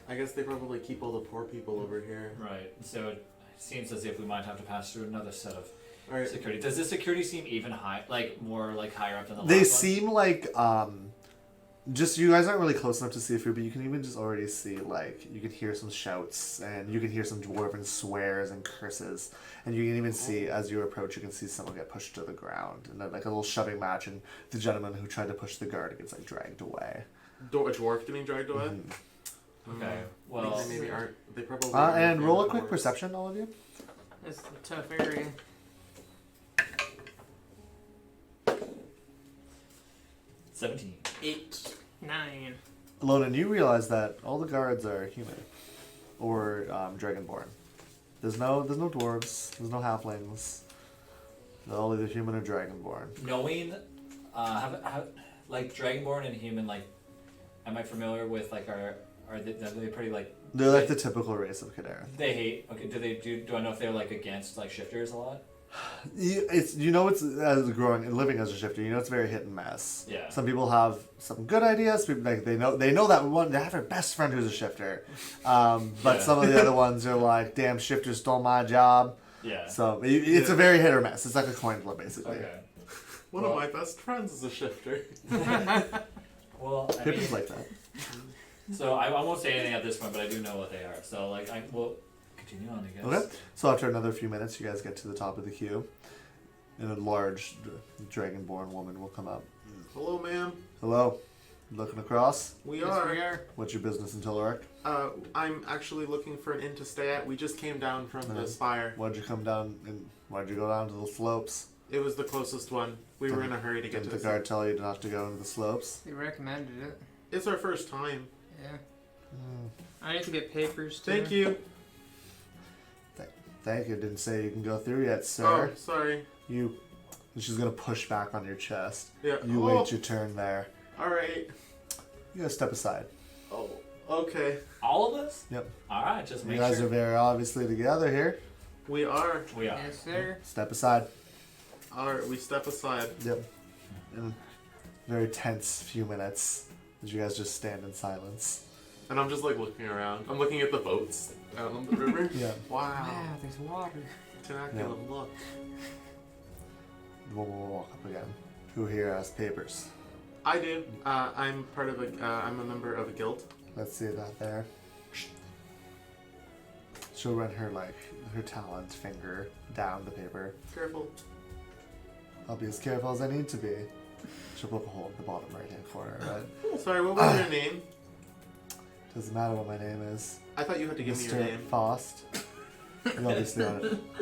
I guess they probably keep all the poor people over here. Right. So it seems as if we might have to pass through another set of All right. security. Does this security seem even high, like more like higher up than the last They one? seem like just you guys aren't really close enough to see food, but you can even just already see like you can hear some shouts and you can hear some dwarven swears and curses, and you can even see as you approach, you can see someone get pushed to the ground and then like a little shoving match, and the gentleman who tried to push the guard gets like dragged away. A dwarf getting dragged away? Okay. I Well, think they maybe aren't. They probably And aren't roll a fair quick dwarves. perception, all of you. It's a tough area. 17. 8. 9. Lonan, you realize that all the guards are human, or dragonborn. There's no dwarves. There's no halflings. They're all either human or dragonborn. Knowing, like Dragonborn and human, like, am I familiar with like are they pretty like? They're like the typical race of Kadara. They hate. Okay. Do I know if they're like against like shifters a lot? It's as growing and living as a shifter. You know, it's very hit and miss. Yeah. Some people have some good ideas. People like they know that one. They have their best friend who's a shifter. But Yeah. some of the other ones are like, damn, shifter stole my job. Yeah. So it's a very hit or miss. It's like a coin flip, basically. Okay. One of my best friends is a shifter. Well, I Pippin's mean, like that. so I won't say anything at this point, but I do know what they are. So like I will continue on, I guess. Okay. So after another few minutes, you guys get to the top of the queue, and a large dragonborn woman will come up. Hello, ma'am. Hello. Looking across. We Yes, are. we are. What's your business in Tilaric? I'm actually looking for an inn to stay at. We just came down from the spire. Why'd you come down and why'd you go down to the slopes? It was the closest one. We were in a hurry to get Didn't to the guard tell you not to go into the slopes? They recommended it. It's our first time. Yeah. I need to get papers too. Thank you. Thank you. Didn't say you can go through yet, sir. Oh, sorry. You. And she's gonna push back on your chest. Yeah. You oh, wait your turn there. All right. You gotta step aside. Oh, okay. All of us? Yep. All right, just You make guys sure. are very obviously together here. We are. We are. Yes, sir. Step aside. Alright, we step aside. Yep. In a very tense few minutes, as you guys just stand in silence. And I'm just like looking around. I'm looking at the boats out on the river. Yeah. Wow. Wow, there's water. Immaculate look. We'll walk up again. Who here has papers? I do. I'm part of I'm a member of a guild. Let's see that there. She'll run her talent finger down the paper. Careful. I'll be as careful as I need to be. She'll poke a hole in the bottom right hand corner, right? Sorry, what was your name? Doesn't matter what my name is. I thought you had to give me your Mr. name. Faust. You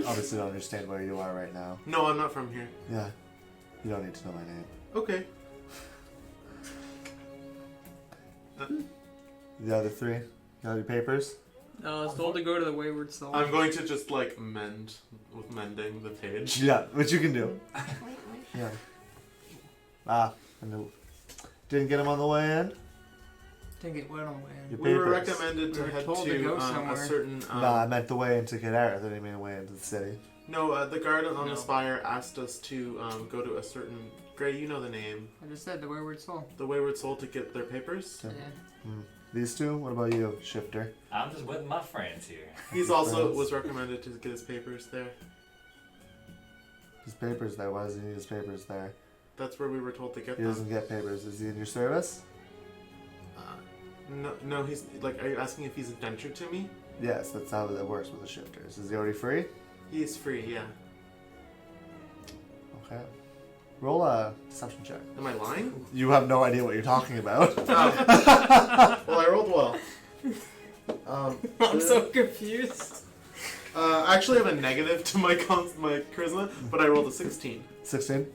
obviously don't understand where you are right now. No, I'm not from here. Yeah. You don't need to know my name. Okay. The other three? You got your papers? No, I was told to go to the Wayward Soul. I'm going to just like mend with mending the page. Yeah, which you can do. Yeah. And didn't get him on the way in? Didn't get wet on the way in. Your We were papers. recommended to We were head told to to go a somewhere. certain. Nah, I meant the way into Cadera. I didn't mean the way into the city. No, the guard on No. the spire asked us to go to a certain. Gray, you know the name. I just said the Wayward Soul. The Wayward Soul to get their papers. Yeah. Yeah. These two? What about you, Shifter? I'm just with my friends here. He's also was recommended to get his papers there. His papers there. Why does he need his papers there? That's where we were told to get He them. doesn't get papers. Is he in your service? No, he's like. Are you asking if he's indentured to me? Yes, that's how it works with the shifters. Is he already free? He's free, yeah. Okay. Roll a deception check. Am I lying? You have no idea what you're talking about. Oh. Well, I rolled well. I'm so confused. I actually have a negative to my my charisma, but I rolled a 16. 16?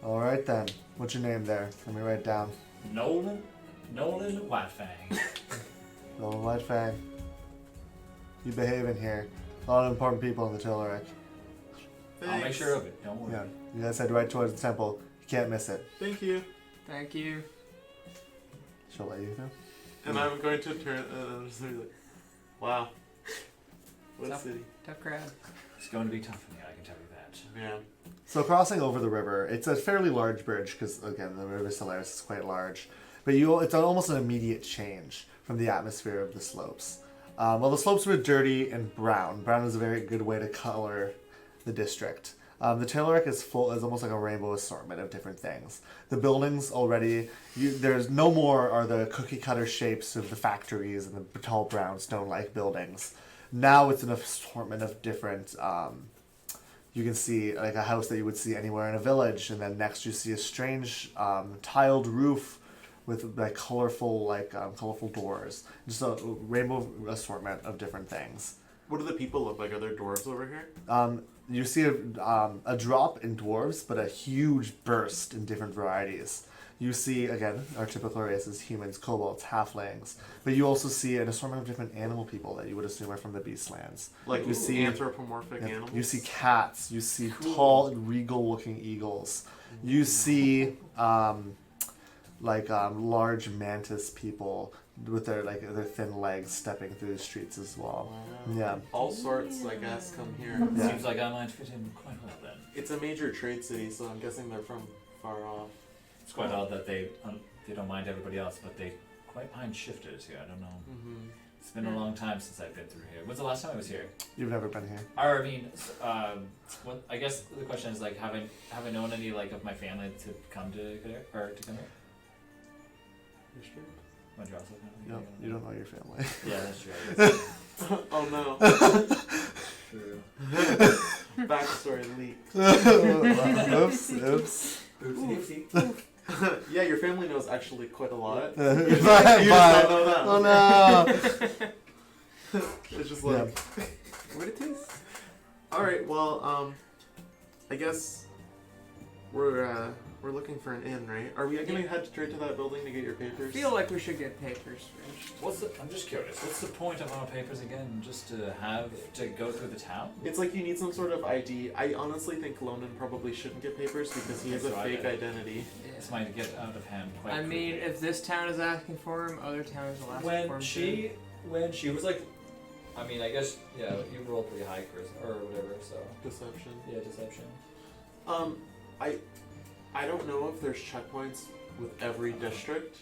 Alright then. What's your name there? Let me write it down. Nolan Whitefang. Nolan Whitefang. You behave in here. A lot of important people in the Tilleric. I'll make sure of it. Don't worry. Yeah. You guys head right towards the temple. You can't miss it. Thank you. Thank you. She'll let you through. And I'm going to turn and I'm just gonna be like, wow. What a Tough. city. Tough crowd. It's going to be tough for me, I can tell you that. Yeah. So crossing over the river, it's a fairly large bridge because again the river Solaris is quite large, but it's almost an immediate change from the atmosphere of the slopes. Well, the slopes were dirty and brown. Brown is a very good way to color the district. The Tilleric is almost like a rainbow assortment of different things. The buildings already, there's no more are the cookie cutter shapes of the factories and the tall brown stone-like buildings. Now it's an assortment of different. You can see like a house that you would see anywhere in a village, and then next you see a strange tiled roof with like colorful doors. Just a rainbow assortment of different things. What do the people look like? Are there dwarves over here? You see a drop in dwarves, but a huge burst in different varieties. You see, again, our typical races, humans, kobolds, halflings, but you also see an assortment of different animal people that you would assume are from the Beastlands. Like you see anthropomorphic animals? You see cats, you see Cool. tall, regal-looking eagles. You see large mantis people with their thin legs stepping through the streets as well. Wow. Yeah. All sorts, I guess, come here. Yeah. Seems like I might fit in quite well then. It's a major trade city, so I'm guessing they're from far off. It's quite odd that they don't mind everybody else, but they quite mind shifters here. I don't know. Mm-hmm. It's been a long time since I've been through here. When's the last time I was here? You've never been here. Or, I mean, I guess the question is like, have I known any of my family to come to Cadere, or to come here? You sure? Montreal's No, you don't know your family. Yeah, that's true. I guess. Oh no. True. Backstory leak. Oops. Oopsie. Yeah, your family knows actually quite a lot. Bye. You just don't know that. Oh no. It's just Yeah. like what it is. Alright, well, I guess we're looking for an inn, right? Are we gonna head straight to that building to get your I papers? feel like we should get papers first. I'm just curious. What's the point of our papers again? Just to go through the town? It's like you need some sort of ID. I honestly think Lonan probably shouldn't get papers because he has a So I fake did. identity. This might get out of hand quite I mean, quickly. if this town is asking for him, other towns will ask for him When she was like, I mean, I guess, yeah, you rolled pretty high charisma or whatever, so. Deception. Yeah, deception. I don't know if there's checkpoints with every district.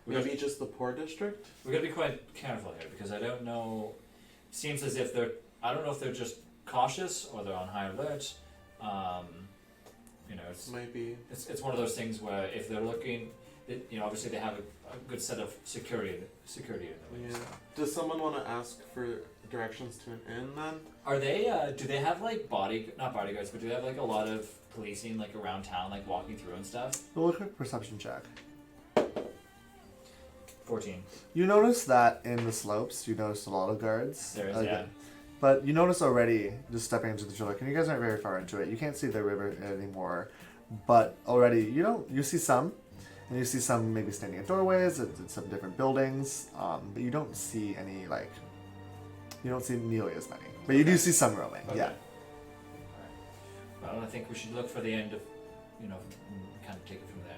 Maybe just the poor district. We gotta be quite careful here because I don't know. Seems as if I don't know if they're just cautious or they're on high alert. You know, it's one of those things where if they're looking, you know, obviously they have a good set of security in the way. Yeah. Does someone want to ask for directions to an inn then? Are they? Do they have like not bodyguards, but do they have like a lot of policing like around town, like walking through and stuff? Roll a quick perception check. 14. You notice that in the slopes, you notice a lot of guards. There is, Okay. yeah. But you notice already, just stepping into the trailer, and you guys aren't very far into it. You can't see the river anymore, but already you see some, and you see some maybe standing at doorways at some different buildings. But you don't see any you don't see nearly as many. But you do see some roaming. Okay. Yeah. Well, I think we should look for the end of, you know, and kind of take it from there.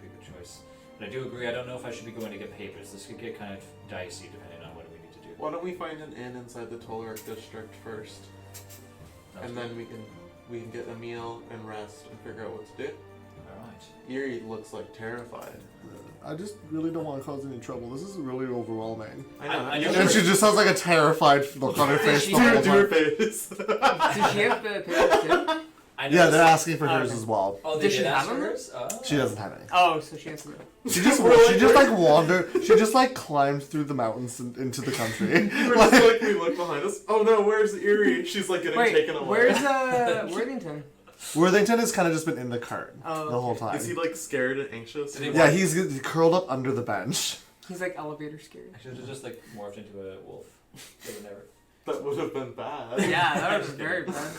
Would be a good choice. But I do agree. I don't know if I should be going to get papers. This could get kind of dicey depending on what we need to do. Why don't we find an inn inside the Toleric district first, and then we can get a meal and rest and figure out what to do. All right. Erie looks like terrified. I just really don't want to cause any trouble. This is really overwhelming. I know. I know. And she just has like a terrified look on her face. She the whole did Do her time. face. Does she have the papers too? I Yeah, they're noticed- asking for hers Okay. as well. Oh, they Does she did have ask for them? hers? Oh. She doesn't have any. Oh, so she has to go. She just wandered. She just like climbed through the mountains into the country. We're just like, we look behind us. Oh no, where's Erie? She's like getting Wait, taken away. where's Worthington? Worthington has kind of just been in the cart Oh, the whole okay. time. Is he like scared and anxious? Did he Yeah, he's curled up under the bench. He's like elevator scared. I should have just like morphed into a wolf. They would never. That would have been bad. Yeah, that was very bad.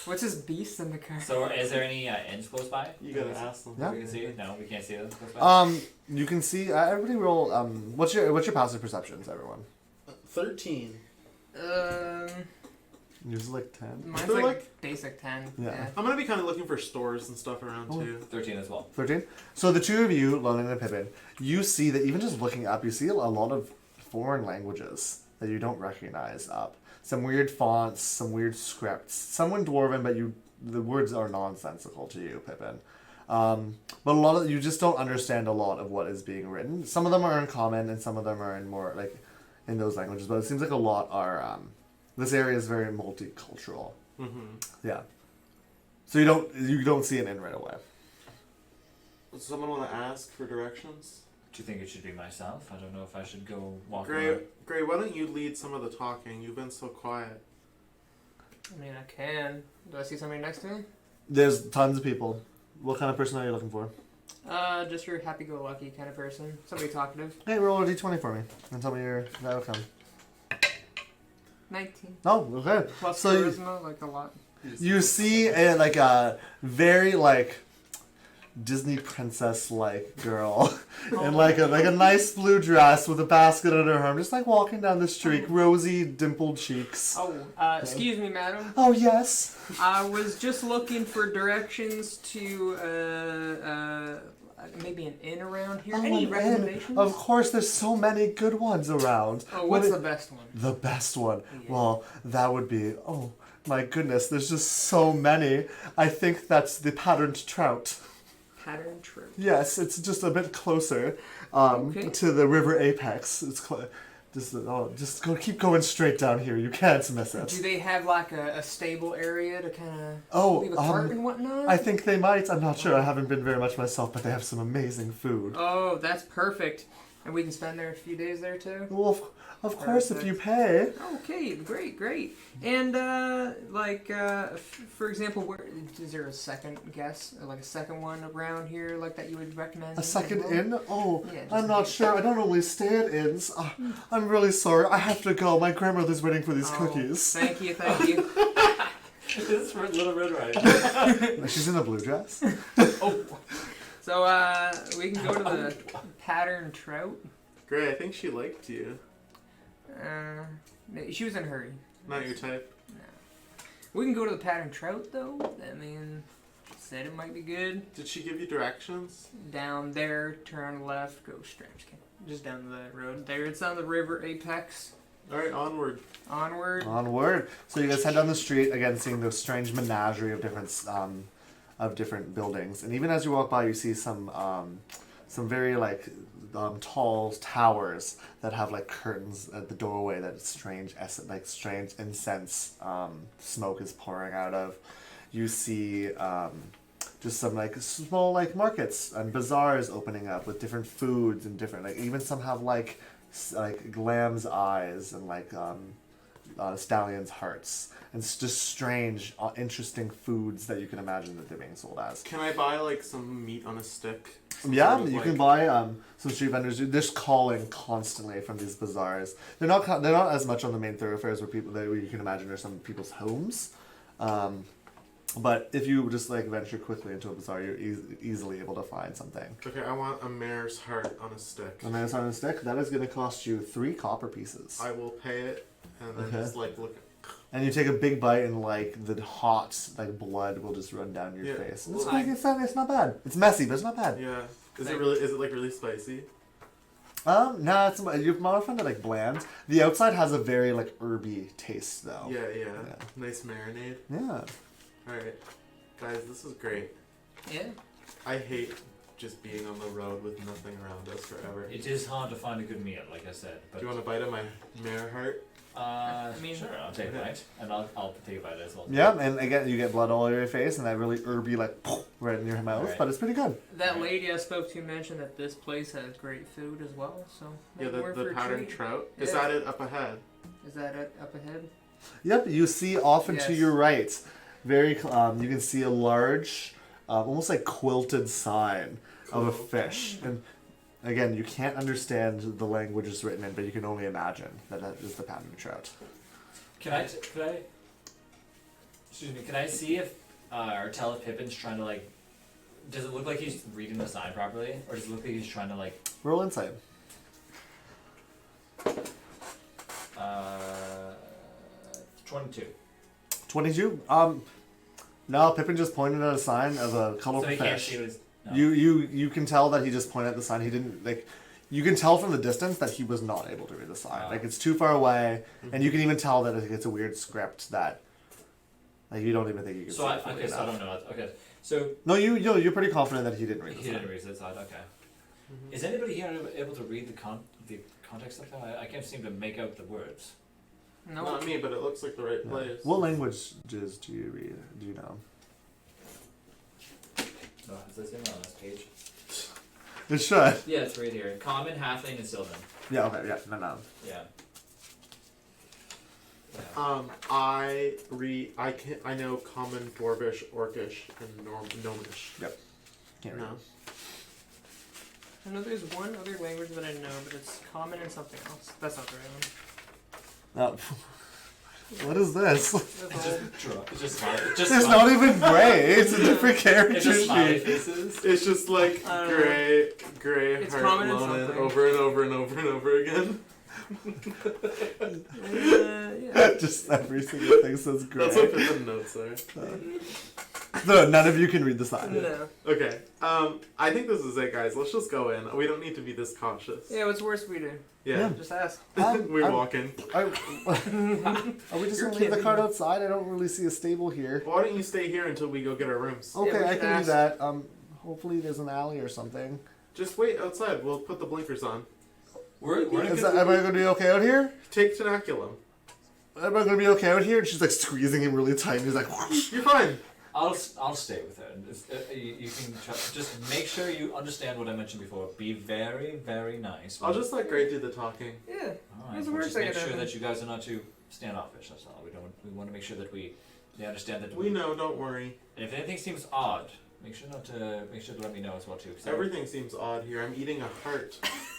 What's his beast in the car? So, is there any inns close by? You gotta ask them. Yeah. We can see. No, we can't see them close by. You can see everybody roll. What's your passive perceptions, everyone? 13. Yours is like 10. Mine's They're like basic 10. Yeah. I'm gonna be kind of looking for stores and stuff around Oh. too. 13 as well. 13. So the two of you, Lonan and Pippin, you see that even just looking up, you see a lot of foreign languages that you don't recognize up. Some weird fonts, some weird scripts. Some in Dwarven, but the words are nonsensical to you, Pippin. But a lot of you just don't understand a lot of what is being written. Some of them are in common, and some of them are in more like in those languages. But it seems like a lot are. This area is very multicultural. Mm-hmm. Yeah. So you don't see an inn right away. Does someone want to ask for directions? Do you think it should be myself? I don't know if I should go walk Gray, around. Gray, why don't you lead some of the talking? You've been so quiet. I mean, I can. Do I see somebody next to me? There's tons of people. What kind of person are you looking for? Just your happy-go-lucky kind of person. Somebody talkative. Hey, roll a d20 for me and tell me your outcome. 19. Oh, okay. Plus So you- charisma, like a lot. You see a very Disney princess girl in a nice blue dress with a basket under her arm, just walking down the street, rosy dimpled cheeks. Oh, excuse me, madam. Oh yes. I was just looking for directions to maybe an inn around here. Oh, Any an inn. recommendations? Of course, there's so many good ones around. Oh, what's the best one? The best one? Yeah. Well, that would be my goodness. There's just so many. I think that's the Patterned Trout. Pattern true. Yes, it's just a bit closer Okay. to the river apex. It's just keep going straight down here. You can't miss Do it. they have a stable area to kind of leave a cart and whatnot? I think they might. I'm not sure. I haven't been very much myself, but they have some amazing food. Oh, that's perfect. And we can spend there a few days there too? Well, of course, if you pay. Okay, great. And, for example, is there a second guess? Or a second one around here that you would recommend? A second as well? inn? Oh, Yeah, just I'm in not case. sure. I don't only stay at inns. I'm really sorry. I have to go. My grandmother's waiting for these Oh, cookies. Thank you. This is for Little Red Riding. She's in a blue dress. Oh. So, we can go to the Pattern Trout. Gray, I think she liked you. She was in a hurry. Not your type. We can go to the Pattern Trout, though. I mean, she said it might be good. Did she give you directions? Down there, turn left, go straight. Just down the road there. It's on the river apex. Alright, onward. Onward. Onward. So you guys head down the street again, seeing the strange menagerie of different different buildings. And even as you walk by, you see some very like tall towers that have like curtains at the doorway that strange incense smoke is pouring out of. You see just some like small like markets and bazaars opening up with different foods and different like even some have like lamb's eyes and like stallion's hearts. And it's just strange, interesting foods that you can imagine that they're being sold as. Can I buy like some meat on a stick? Yeah, you can buy some street vendors. They're just calling constantly from these bazaars. They're not as much on the main thoroughfares where you can imagine are some people's homes. But if you just like venture quickly into a bazaar, you're easily able to find something. Okay, I want a mare's heart on a stick. A mare's heart on a stick? That is going to cost you 3 copper pieces. I will pay it and then just like look. And you take a big bite and like the hot like blood will just run down your face. It's it's not bad. It's messy, but it's not bad. Yeah. Is it like really spicy? No, you're more fun to like bland. The outside has a very like herby taste though. Yeah. Nice marinade. Yeah. Alright. Guys, this is great. Yeah. I hate just being on the road with nothing around us forever. It is hard to find a good meal, like I said. But Do you want a bite of my mare heart? I mean, sure, I'll take a bite, and I'll take a bite as well. Yeah, and again, you get blood all over your face and that really herby like right in your mouth, Right. but it's pretty good. that lady I spoke to mentioned that this place has great food as well. So Yeah, maybe we're the for a patterned treat. trout. Is Yeah. that it up ahead? Is that it up ahead? Yep, you see off and to Yes. your right, you can see a large, almost like quilted sign of a Cool. fish. And again, you can't understand the language it's written in, but you can only imagine that is the patterned trout. Can I see if or tell if Pippin's trying to like? Does it look like he's reading the sign properly, or does it look like he's trying to like? Roll insight. 22. 22. No, Pippin just pointed at a sign of a colorful So he fish. can't see what his. No. You can tell that he just pointed at the sign. He didn't like. You can tell from the distance that he was not able to read the sign. Oh. Like it's too far away, and you can even tell that it's a weird script that, like you don't even think you can. So see I it fully okay, so I enough. don't know. Okay, so No, you're pretty confident that he didn't read the he sign. didn't read the sign. Okay. Is anybody here able to read the context of that? I can't seem to make out the words. No. Not me, but it looks like the right Yeah. place. What languages do you read? Do you know? No, is this in on this page? It should. Yeah, it's right here. Common, Halfling, and Sylvan. Yeah. Okay. Yeah. No. Yeah. I know Common, Dwarvish, Orcish, and Gnomish. Can't read. No. I know there's one other language that I know, but it's common and something else. That's not the right one. What is this? That's It's all. just smiley. Just It's not even gray. It's a different character It's just smiley sheet. faces. It's just like I don't know. gray It's heart common and loaded something. over and over and over and over again. Yeah. Just every single thing says gray. That's what the notes are. No, none of you can read the sign. No. Okay. I think this is it, guys. Let's just go in. We don't need to be this cautious. Yeah, what's worse we do? Yeah. Just ask. We I'm- walk in. Are we just You're gonna leave the kidding. cart outside? I don't really see a stable here. Why don't you stay here until we go get our rooms? Yeah, Okay, we I should can ask. do that. Hopefully there's an alley or something. Just wait outside. We'll put the blinkers on. We're in Is good. everybody gonna be okay out here? Take Tenaculum. Everybody gonna be okay out here? And she's like squeezing him really tight. And he's like, whoosh. You're fine. I'll stay with it. You can just make sure you understand what I mentioned before. Be very, very nice. I'll just let Gray do the talking. Yeah. All right. That's the We'll worst just that make could sure happen. that you guys are not too standoffish. That's all. We want to make sure that they understand that. We know. Don't worry. And if anything seems odd, make sure to let me know as well too. 'Cause Everything seems odd here. I'm eating a heart.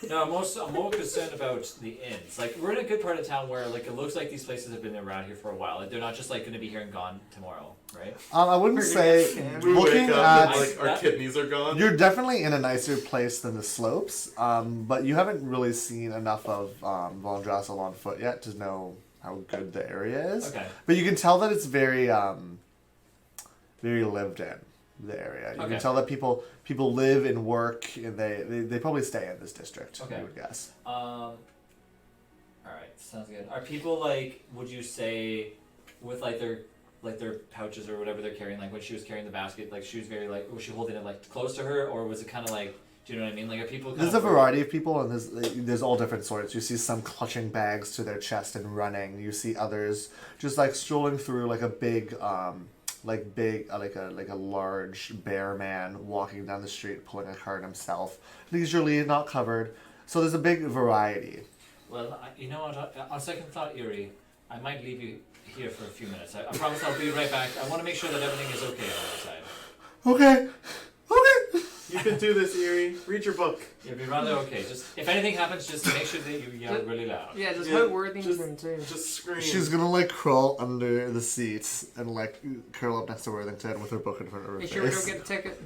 No, I'm more concerned about the inns. Like we're in a good part of town where like it looks like these places have been around here for a while. Like, they're not just like going to be here and gone tomorrow, right? I wouldn't say We looking wake up and at. like our kidneys are gone. You're definitely in a nicer place than the slopes, but you haven't really seen enough of Vondrassel on foot yet to know how good the area is. Okay. But you can tell that it's very, very lived in, the area. You Okay. can tell that people live and work, and they probably stay in this district. Okay. I would guess. All right, sounds good. Are people like? Would you say, with like their like their pouches or whatever they're carrying? Like when she was carrying the basket, like she was very like, was she holding it like close to her, or was it kind of like, do you know what I mean? Like are people? There's a variety of people, and there's all different sorts. You see some clutching bags to their chest and running. You see others just like strolling through like a big like a large bear man walking down the street pulling a cart himself. Leisurely, not covered. So there's a big variety. Well, you know what? On second thought, Yuri, I might leave you here for a few minutes. I promise I'll be right back. I want to make sure that everything is okay on our side. Okay. Okay. You can do this, Erie. Read your book. You'll be rather okay. Just if anything happens, just make sure that you yell really loud. Yeah, just Yeah, put Worthington just- too. Just scream. She's gonna like crawl under the seats and like curl up next to Worthington with her book in front of her Make face. sure we don't get a ticket.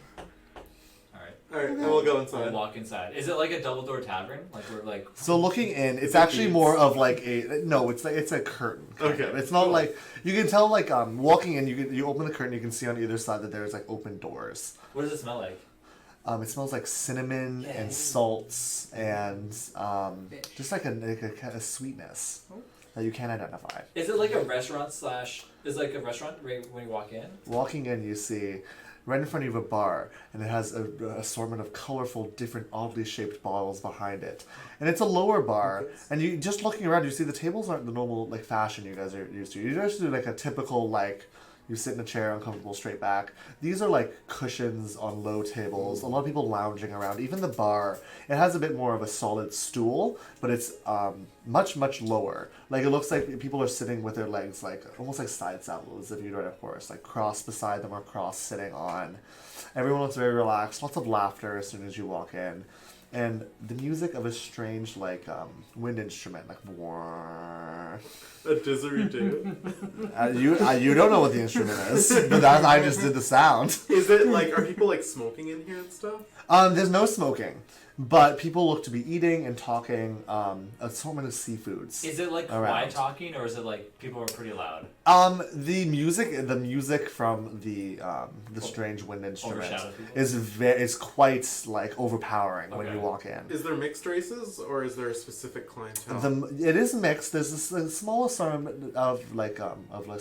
Alright. Alright, and we'll go We'll inside. walk inside. Is it like a double door tavern? Like we're like So looking in, it's Is it actually beads? more of like it's a curtain. kind Okay, of. It's not cool. like you can tell like walking in, you open the curtain, you can see on either side that there's like open doors. what does it smell like? It smells like cinnamon Yeah. and salts and just like a sweetness that you can't identify. Is it like a restaurant slash? Is it like a restaurant right when you walk in? Walking in, you see right in front of you a bar, and it has an assortment of colorful, different, oddly shaped bottles behind it. And it's a lower bar, and you just looking around, you see the tables aren't the normal like fashion you guys are used to. You just do like a typical like. You sit in a chair, uncomfortable, straight back. These are like cushions on low tables. A lot of people lounging around. Even the bar, it has a bit more of a solid stool, but it's much, much lower. Like it looks like people are sitting with their legs like almost like side saddles if you'd ride a horse, like cross beside them or cross sitting on. Everyone looks very relaxed. Lots of laughter as soon as you walk in. And the music of a strange like wind instrument, like A didgeridoo. you don't know what the instrument is, but that I just did the sound. Is it like, are people like smoking in here and stuff? There's no smoking, but people look to be eating and talking assortment of seafoods. Is it like Around. quiet talking, or is it like people are pretty loud? The music from the strange wind instrument Overshadow people? is quite like overpowering when Okay. you walk in. Is there mixed races or is there a specific clientele? It is mixed. There's a small assortment of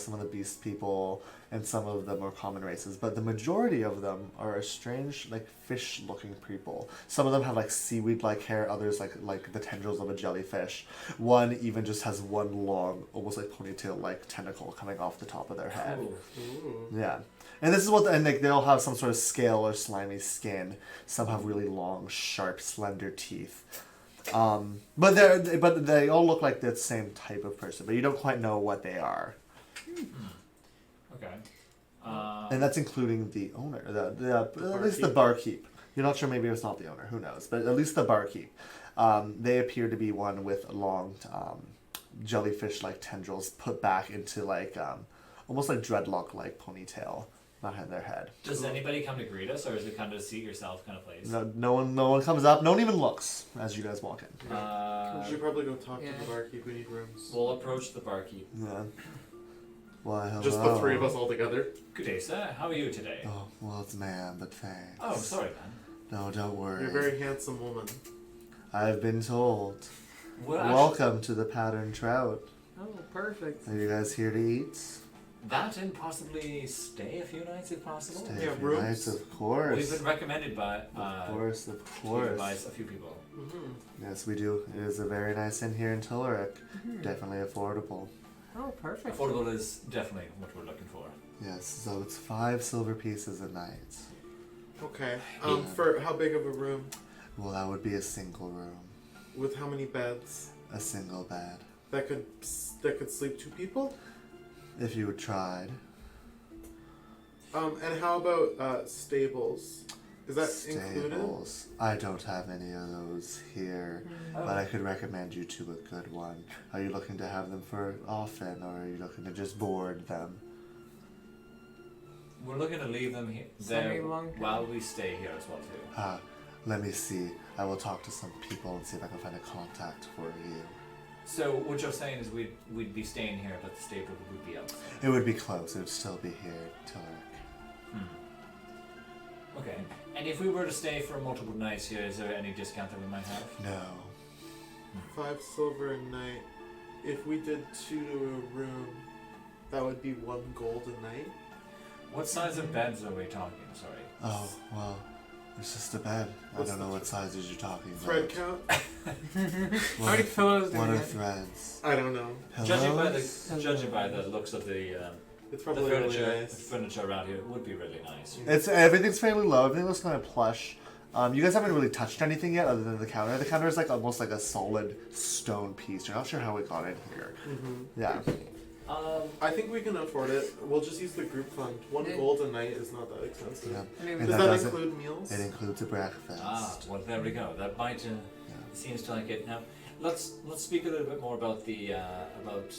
some of the beast people and some of the more common races, but the majority of them are a strange like fish-looking people. Some of them have like seaweed-like hair. Others like the tendrils of a jellyfish. One even just has one long, almost like ponytail-like tentacle coming off the top of their head. Ooh. Ooh. Yeah. And this is and they all have some sort of scale or slimy skin. Some have really long, sharp, slender teeth. But they all look like the same type of person, but you don't quite know what they are. Okay. And that's including the owner, at least the barkeep. You're not sure, maybe it's not the owner, who knows, but at least the barkeep. They appear to be one with long jellyfish-like tendrils put back into like almost like dreadlock-like ponytail behind their head. Does anybody come to greet us, or is it kind of a seat yourself kind of place? No one comes up. No one even looks as you guys walk in. We should probably go talk Yeah. to the barkeep. We need rooms. We'll approach the barkeep. Yeah. Why, hello. Just the three of us all together. Good day, sir. How are you today? Oh, well, it's man, but thanks. Oh, sorry, man. No, don't worry. You're a very handsome woman. I've been told. Well, Welcome to the Pattern Trout. Oh, perfect. Are you guys here to eat? that and possibly stay a few nights if possible. Stay Yeah, a few rooms. nights, of course. We've been recommended by Of course. by a few people. Mm-hmm. Yes, we do. It is a very nice inn here in Tillerick. Definitely affordable. Oh, perfect. Affordable is definitely what we're looking for. Yes, so it's 5 silver pieces a night. Okay. Yeah. For how big of a room? Well, that would be a single room. With how many beds? A single bed. That could sleep 2 people? If you tried. And how about stables? Is that included? Stables. I don't have any of those here, Oh. but I could recommend you to a good one. Are you looking to have them for often, or are you looking to just board them? We're looking to leave them there Semi-long term. while we stay here as well too. Let me see. I will talk to some people and see if I can find a contact for you. So what you're saying is we'd be staying here, but the stable would be outside. It would be close. It would still be here, Tillerick. Okay. And if we were to stay for multiple nights here, is there any discount that we might have? No. 5 silver a night. If we did 2 to a room, That would be 1 gold a night. What size of beds are we talking? Sorry. Oh, well, it's just a bed. What's I don't know the what sizes you're talking Thread about. count? How many pillows do What we are have? threads? I don't know. Pillows? Judging by the looks of the It's probably really nice. furniture around here, it would be really nice. It's everything's fairly low. Everything looks kind of plush. You guys haven't really touched anything yet, other than the counter. The counter is like almost like a solid stone piece. You're not sure how it got in here. Yeah. I think we can afford it. We'll just use the group fund. 1 Yeah. gold a night is not that expensive. Yeah. I mean, And Does that that doesn't- include meals? It includes a breakfast. Well, there we go. That might seems to like it. Now, let's speak a little bit more about the about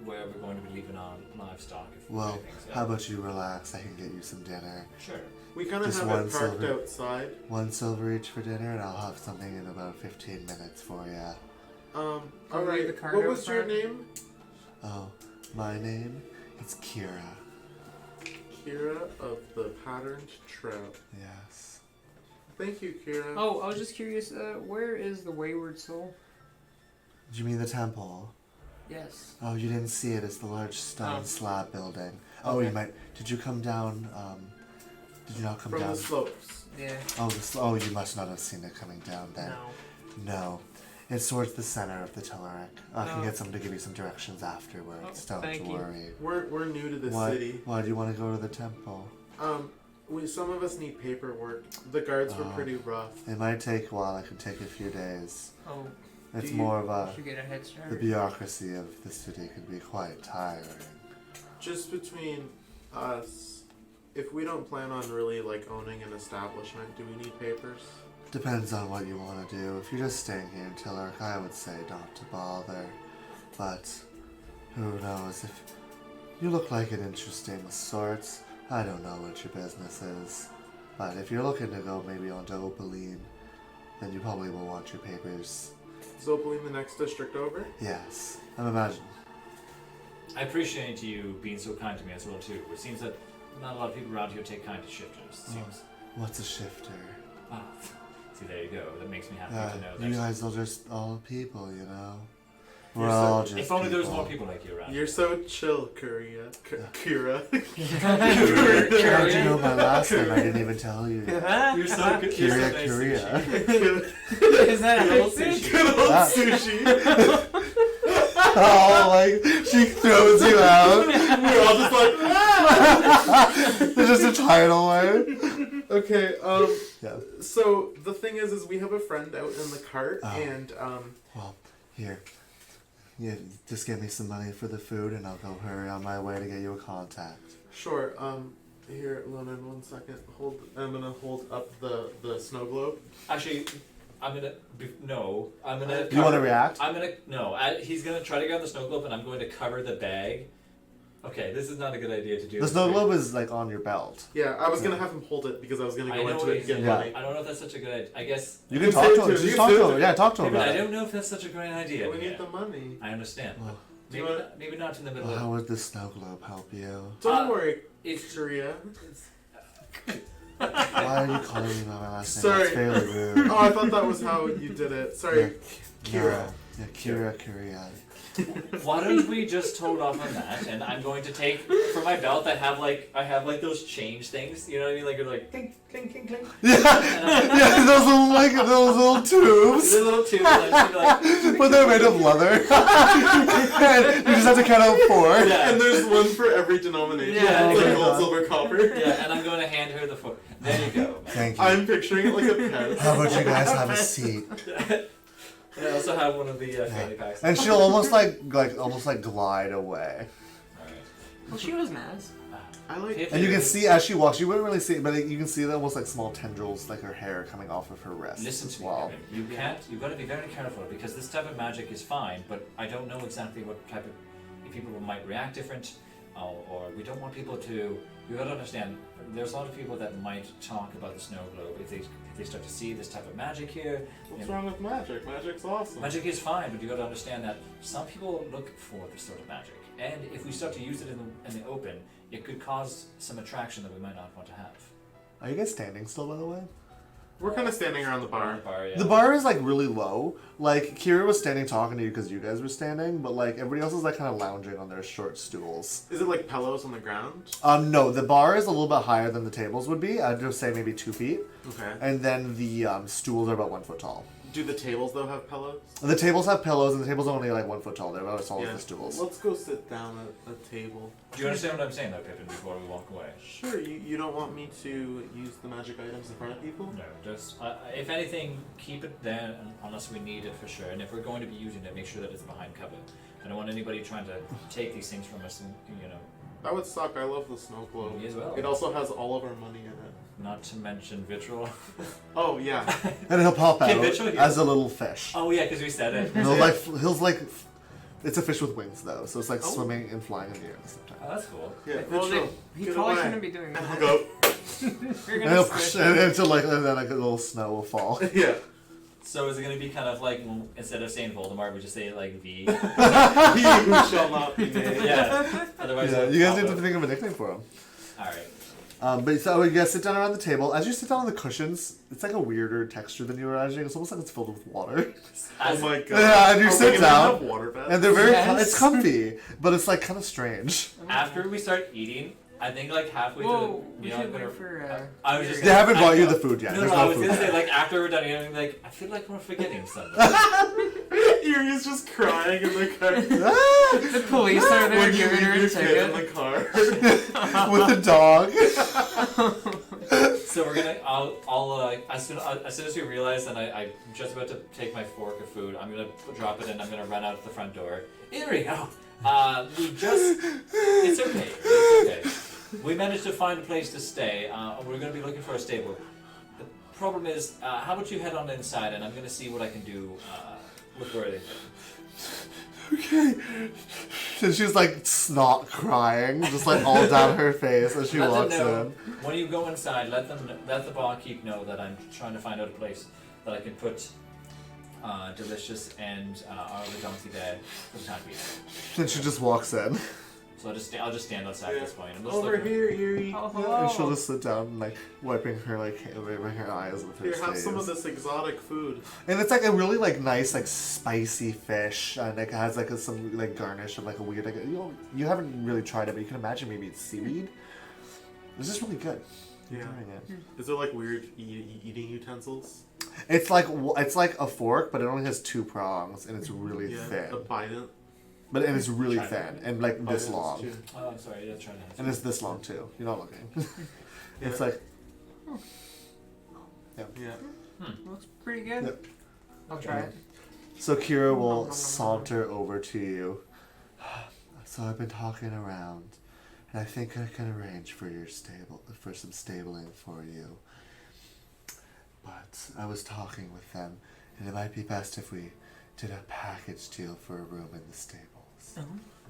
where we're going to be leaving our livestock. If Well, anything's how about you relax? I can get you some dinner. Sure. We kind of Just have one it parked silver. outside. 1 silver each for dinner, and I'll have something in about 15 minutes for you. All Can we leave right. the cart What out was your front? name? Oh, my name is Kira. Kira of the Patterned Trout. Yes. Thank you, Kira. Oh, I was just curious. Where is the Wayward Soul? Do you mean the temple? Yes. Oh, you didn't see it. It's the large stone Oh. slab building. Oh, Okay. you might. Did you come down? Did you not come From down? the slopes. Yeah. Oh, you must not have seen it coming down then. No. No. It's towards the center of the Telerik. I can Oh. get someone to give you some directions afterwards. Oh, Don't thank you. worry. We're new to this Why, city. why do you want to go to the temple? Some of us need paperwork. The guards were Oh. pretty rough. It might take a while. It could take a few days. Oh, It's Do you- more of a. should get a head start. The bureaucracy of the city can be quite tiring. Just between us, if we don't plan on really like owning an establishment, do we need papers? Depends on what you want to do. If you're just staying here in Tillerk, I would say not to bother. But who knows? If you look like an interesting sort, I don't know what your business is. But if you're looking to go maybe onto Opaline, then you probably will want your papers. Is Opaline the next district over? Yes, I'm imagining. I appreciate you being so kind to me as well too. It seems that not a lot of people around here take kind to shifters. It seems. What's a shifter? Ah, see, there you go. That makes me happy to know You that. guys are just all people, you know? We're You're all so- just If only there was people. more people like you around. You're so chill, Kira. Kira. How'd you know my last name? I didn't even tell you. You're so good. You're so Kyria, nice, Kyria. Sushi. Is that a Good old fish? sushi. Good old Ah. sushi. Oh, like, she throws you out. We're all just like, There's just a tidal wave. okay. Yeah. So the thing is we have a friend out in the cart, Oh. and Well, here. Yeah, just give me some money for the food and I'll go hurry on my way to get you a contact. sure. Here, Lonan, 1 second. I'm gonna hold up the snow globe. Actually, I'm gonna I'm gonna. You want to react? I'm gonna he's gonna try to grab the snow globe, and I'm going to cover the bag. Okay, this is not a good idea to do. The this snow way. globe is like on your belt. Yeah, I was gonna have him hold it because I was gonna I go know into what it and get he's Yeah. money. I don't know if that's such a good idea. I guess. You can You talk say to it him. to- Just you talk say to it him. to- Yeah, talk to him But about I it. don't know if that's such a great idea. We man. need the money. I understand. Well, Do you Maybe want- not, maybe not in the middle well, of. how would the snow globe help you? Don't Uh, worry, If Korea. Why are you calling me by my last name? Sorry. It's fairly rude. Oh, I thought that was how you did it. Sorry, Kira. No. Yeah, Kira, Kyria. Why don't we just hold off on that? And I'm going to take from my belt. I have like those change things. You know what I mean? Like you're like clink, clink, clink, clink. Yeah, those little like those little There's tubes, a little tube. And I'm just gonna be like, but they're made of leather. And you just have to count out 4. Yeah. And there's one for every denomination. Yeah, It's like okay. gold, silver, copper. yeah, and I'm going to hand her the fork. There you go. Man. Thank you. I'm picturing it like a pet. How about you guys have a seat? And I also have one of the fanny packs. And she'll almost like glide away. Alright. Well, she was nice. I like. And you can see as she walks, you wouldn't really see it, but you can see the almost like small tendrils, like her hair coming off of her wrists Listen as to me, well. Kevin. You've got to be very careful because this type of magic is fine, but I don't know exactly what type of, if people might react different, or we don't want people to, you got to understand, there's a lot of people that might talk about the snow globe if they start to see this type of magic here. What's wrong with magic? Magic's awesome. Magic is fine, but you got to understand that some people look for this sort of magic, and if we start to use it in the open, it could cause some attraction that we might not want to have. Are you guys standing still, by the way? We're kind of standing around the bar. Yeah. The bar is like really low. Like Kira was standing talking to you because you guys were standing, but like everybody else is like kind of lounging on their short stools. Is it like pillows on the ground? No, the bar is a little bit higher than the tables would be. I'd just say maybe 2 feet, Okay. and then the stools are about 1 foot tall. Do the tables though have pillows? The tables have pillows, and the tables are only like 1 foot tall. They're about as tall as the stools. Let's go sit down at a table. Do you understand what I'm saying though, Pippin, before we walk away? Sure, you don't want me to use the magic items in front of people? No, just, if anything, keep it there unless we need it for sure. And if we're going to be using it, make sure that it's behind cover. I don't want anybody trying to take these things from us and, you know. That would suck. I love the snow globe. Me as well. It also has all of our money in it. Not to mention vitriol. Oh, yeah. And he'll pop out Kid Mitchell here. as a little fish. Oh yeah, because we said it. And he'll like, it's a fish with wings though, so it's like Oh. swimming and flying in the air at the same time. Oh, that's cool. Yeah, Well, Mitchell, he get probably away. shouldn't be doing And that. I'll go. You're And, gonna he'll, squish and, him. until like, and then like a little snow will fall. Yeah. So is it gonna be kind of like instead of saying Voldemort, we just say like V? He who shall not be named. Yeah. Otherwise, Yeah, it'll you guys pop need to up. think of a nickname for him. All right. But so you guys sit down around the table. As you sit down on the cushions, it's like a weirder texture than you were imagining. It's almost like it's filled with water. Oh my god. Yeah, and you Are sit we gonna down, have water beds? And they're very, Yes. it's comfy, but it's like kind of strange. After we start eating, I think like halfway Whoa, through, we you know, should I'm gonna. wait for. I was just. They haven't brought I you know. the food yet. No, There's no, no I was food gonna yet. say like after we're done eating, I'm like I feel like we're forgetting something. Erie's just crying in the car. The police are there When you giving her leave a your kid in ticket. the car. With the dog. So we're gonna. As soon as we realize that I'm just about to take my fork of food, I'm gonna drop it and I'm gonna run out the front door. Erie, oh, we just. It's okay. It's okay. We managed to find a place to stay. We're gonna be looking for a stable. The problem is, how about you head on inside and I'm gonna see what I can do with where they live. Okay. And she's like snot crying, just like all down her face as she Let them walks know. in. When you go inside, let the barkeep know that I'm trying to find out a place that I can put Delicious and our other donkey there for the time being. And she just walks in. So I'll just stand outside at this point. I'm just Over looking. here, Erie. Oh, And she'll hello. just sit down and like wiping her wiping her eyes with her Here, have some of sleeves. this exotic food. And it's like a really like nice like spicy fish, and it has like some like garnish of like a weird like you haven't really tried it, but you can imagine maybe it's seaweed. It's just really good. Yeah. Enjoying it. Is there like weird eating utensils? It's like a fork, but it only has 2 prongs, and it's really Yeah. thin. A bident. But and it's really China. thin and like this Bidents, long, too. Oh, I'm sorry. That's trying to. and it's this long too. You're not looking. It's Yeah. like Yeah. Looks pretty good. Yep. I'll try it. so. Kira Nom, nom, will nom, saunter over to you. So I've been talking around, and I think I can arrange for some stabling for you. But I was talking with them, and it might be best if we did a package deal for a room in the stables.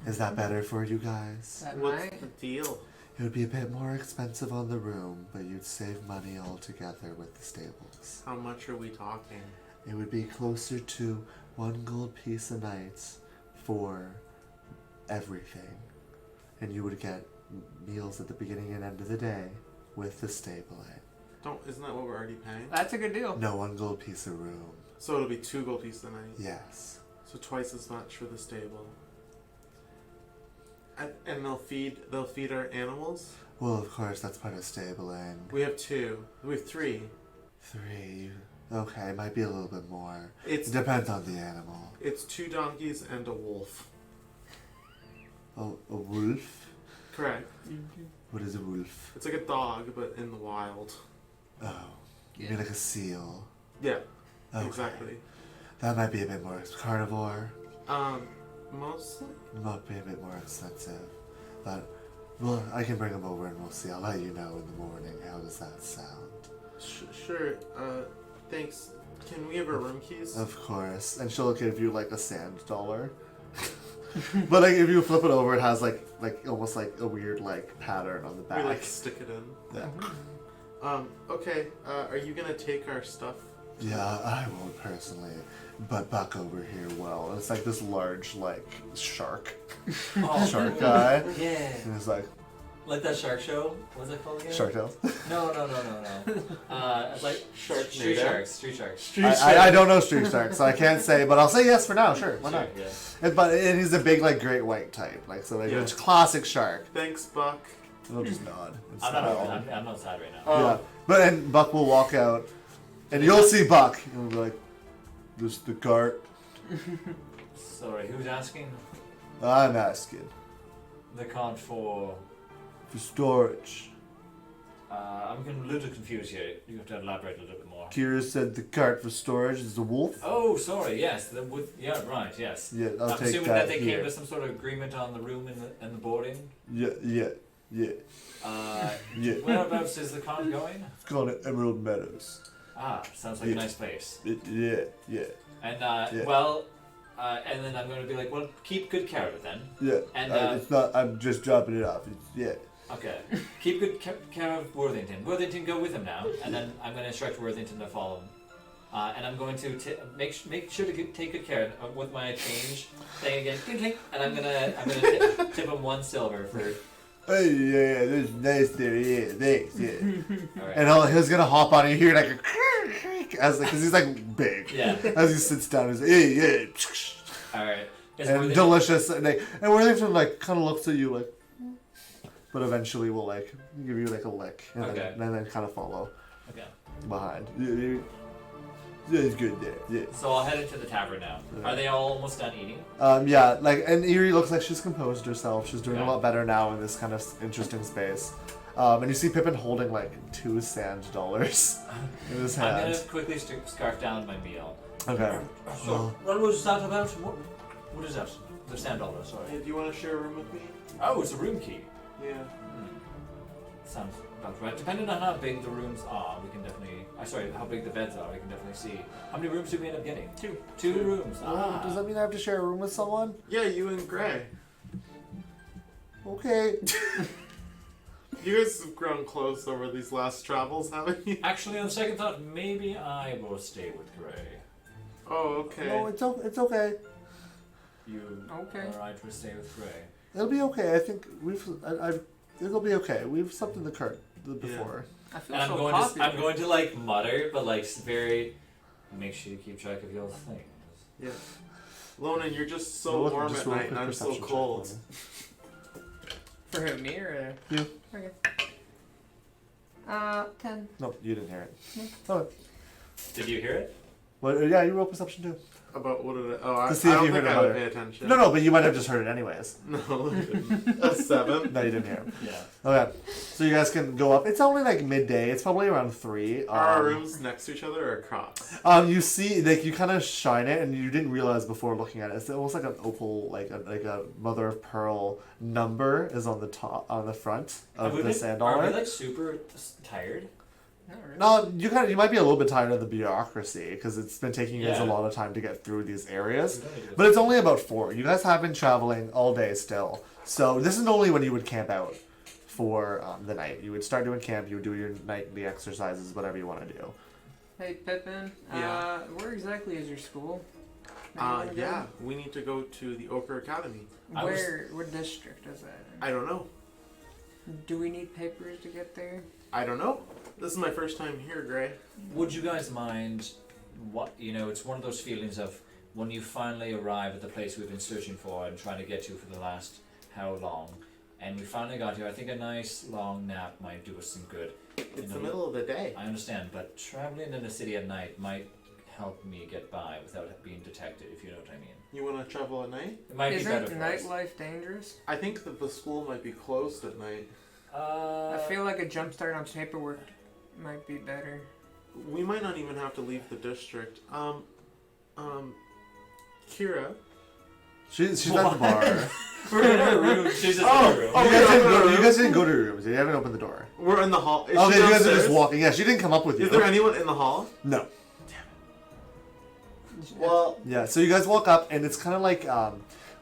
Is that better for you guys? That What's might. the deal? It would be a bit more expensive on the room, but you'd save money altogether with the stables. How much are we talking? It would be closer to 1 gold piece a night for everything. And you would get meals at the beginning and end of the day with the stable in. Isn't that what we're already paying? That's a good deal. No, 1 gold piece a room. So it'll be 2 gold pieces a night. Yes. So twice as much for the stable. And they'll feed our animals? Well, of course, that's part of stabling. We have 2. We have 3. 3. Okay, might be a little bit more. It's It depends on the animal. it's 2 donkeys and a wolf. Oh, a wolf? Correct. What is a wolf? It's like a dog, but in the wild. Oh, you mean like a seal? Yeah, Okay. exactly. That might be a bit more carnivore. Mostly? Might be a bit more expensive. But, well, I can bring them over and we'll see. I'll let you know in the morning. How does that sound? Sure. Thanks. Can we have our room keys? Of course. And she'll give you like a sand dollar. But like if you flip it over, it has like almost like a weird like pattern on the We back. like stick it in. Yeah. Okay. Are you gonna take our stuff? Yeah, I won't personally, but Buck over here will. It's like this large like shark Oh, shark guy. yeah. And he's like, Like that shark show. What's it called again? Shark Tales. No. It's like Street Sharks. I don't know street shark, so I can't say, but I'll say yes for now. Sure, why not? Yeah. But it is a big like great white type, like so like Yeah. it's classic shark. Thanks, Buck. They'll just nod. and I'm smile. not outside right now. Oh. Yeah, but and Buck will walk out, and you'll see Buck, and he'll be like, "This is the cart." Sorry, who's asking? I'm asking The card for. for storage. I'm getting a little confused here. You have to elaborate a little bit more. Kira said the cart for storage is the wolf. Oh, sorry. Yes. Yeah. Right. Yes. Yeah, I'll I'm take assuming that that they here. came to some sort of agreement on the room and the boarding. Yeah. Uh, Yeah. Whereabouts is the con going? It's called Emerald Meadows. Sounds like Yeah. a nice place. Yeah. And Yeah. well, and then I'm going to be like, well, keep good care of it then. Yeah. And, it's not. I'm just dropping it off. Yeah. Okay. Keep good care of Worthington. Worthington, go with him now, and then I'm going to instruct Worthington to follow him. And I'm going to make sure to take good care with my change thing again. Clink, clink, and I'm gonna tip him 1 silver for. Hey, yeah, this is nice there. Yeah, thanks. Yeah. All right. And he's gonna hop on and you hear like a creak as because he's like big. Yeah. As he sits down, he's like, hey, yeah. All right. Is And Worthington- delicious, and Worthington like kind of looks at you like, but eventually will like give you like a lick, and Okay. then kind of follow Okay. behind. Yeah, it's good there. Yeah. So I'll head into the tavern now. Yeah. Are they all almost done eating? Yeah, like and Eerie looks like she's composed herself. She's doing Okay. a lot better now in this kind of interesting space. And you see Pippin holding like 2 sand dollars in his I'm hand. gonna quickly scarf down my meal. Okay. So, what was that about? What is that? The $10, sorry. Hey, do you want to share a room with me? Oh, it's a room key. Yeah. Sounds about right. Depending on how big the rooms are, we can definitely. How big the beds are, we can definitely see. How many rooms do we end up getting? 2. 2 rooms. Oh, does that mean I have to share a room with someone? Yeah, you and Gray. Okay. You guys have grown close over these last travels, haven't you? Actually, on second thought, maybe I will stay with Gray. Oh, okay. No, it's okay. You Okay. are right to stay with Gray. It'll be okay. I think it'll be okay. We've slept in the cart before. I feel And I'm so going popular. I'm going to like mutter, but like very. Make sure you keep track of your things. Yeah. Lonan, you're just so Roll a- warm just at roll a night, quick and I'm so perception check cold. for me. For who, me or? You. Okay. 10. Nope, you didn't hear it. No. Okay. Did you hear it? Well, yeah, you roll perception too. About what did I? Oh, I, To see I if don't you think heard I would about pay it. attention. No, but you might have just heard it anyways. No, a 7. No, you didn't hear it. Yeah. Okay, so you guys can go up. It's only like midday. It's probably around 3. Are our rooms next to each other or across? You see, like you kind of shine it, and you didn't realize before looking at it. It's almost like an opal, like a mother of pearl number is on the top, on the front of the sand Are we dollar. like super tired? Not really. No, you might be a little bit tired of the bureaucracy because it's been taking you guys a Yeah. lot of time to get through these areas. We don't need to go- But it's only about 4. You guys have been traveling all day still, so this is only when you would camp out for the night. You would start doing camp. You would do your nightly exercises, whatever you want to do. Hey, Pippin. Yeah. Where exactly is your school? that you wanna go Yeah, we need to go to the Ochre Academy. to? What district is that in? I don't know. Do we need papers to get there? I don't know. This is my first time here, Gray. Would you guys mind it's one of those feelings of when you finally arrive at the place we've been searching for and trying to get to for the last how long, and we finally got here. I think a nice long nap might do us some good. It's the middle of the day. I understand, but traveling in a city at night might help me get by without being detected, if you know what I mean. You want to travel at night? It might be better Isn't for us. nightlife dangerous? I think that the school might be closed at night. I feel like a jump start on paperwork might be better. We might not even have to leave the district. Kira. She's at the bar. We're in our room. She's just Oh, in her room. oh, you, yeah, guys didn't no, go, no, you no. guys didn't go to your rooms. You haven't opened the door. We're in the hall. Is Okay, she you guys are downstairs? just walking. Yeah, she didn't come up with you. Is there anyone in the hall? No. Well, Yeah, so you guys walk up, and it's kind of like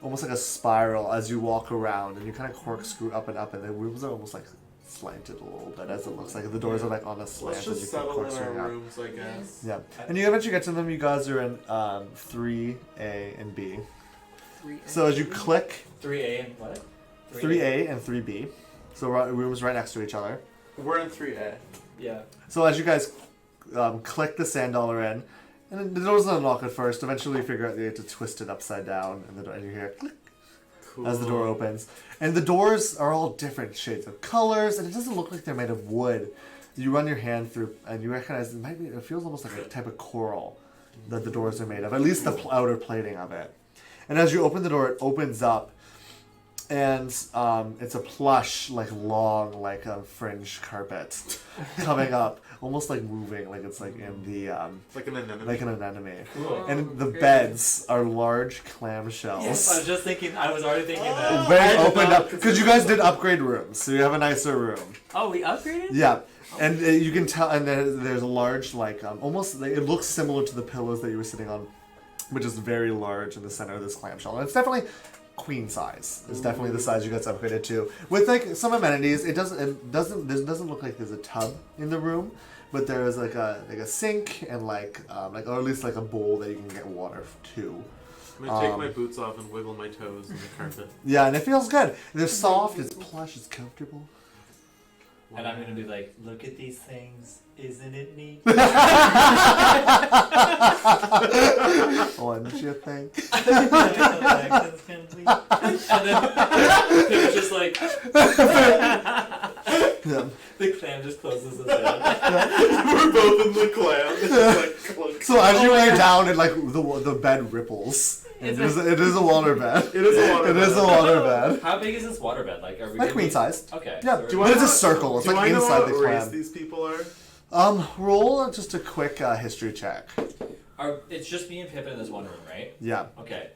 almost like a spiral as you walk around, and you kind of corkscrew up, and the rooms are almost like slanted a little bit as it looks like. The doors are like on a slant let's as you just keep settle in corkscrewing our up. rooms, I guess. Yeah, and you eventually get to them. You guys are in 3A and B. 3 So as you click 3A and what? 3A and 3B, So rooms right next to each other. We're in 3A. Yeah. So as you guys click the sand dollar in, and the door's not unlock at first. Eventually, you figure out you have to twist it upside down, and you hear click Cool. as the door opens. And the doors are all different shades of colors, and it doesn't look like they're made of wood. You run your hand through, and you recognize it feels almost like a type of coral that the doors are made of, at least the outer plating of it. And as you open the door, it opens up, and it's a plush, like long, like a fringe carpet coming up, almost like moving, like it's like in the Like an anemone. like an anemone. Cool. And the Great. beds are large clamshells. Yes, I was just thinking. I was already thinking that. Very opened up because you guys did upgrade rooms, so you have a nicer room. Oh, we upgraded? Yeah, and you can tell, and there's a large, like almost, it looks similar to the pillows that you were sitting on, which is very large in the center of this clamshell, and it's definitely queen size. It's definitely the size you guys upgraded to, with like some amenities. It doesn't look like there's a tub in the room, but there is like a sink and like or at least like a bowl that you can get water to. I'm gonna take my boots off and wiggle my toes in the carpet. Yeah, and it feels good. They're soft, it's plush, it's comfortable. And I'm gonna be like, look at these things, isn't it neat? Wouldn't you think? And then it's just like Yeah. the clam just closes its head. We're both in the clam. It's just like clunk. So as you lay down, it like the bed ripples. It is a water bed. It is a water It is a water bed. How big is this water bed? Like, are we Like gonna queen be- sized. Okay. Yeah. so Do we're- But it's a circle. It's Do like I know inside what the race clam. these people are? Roll just a quick history check. it's just me and Pippin in this one room, right? Yeah. Okay.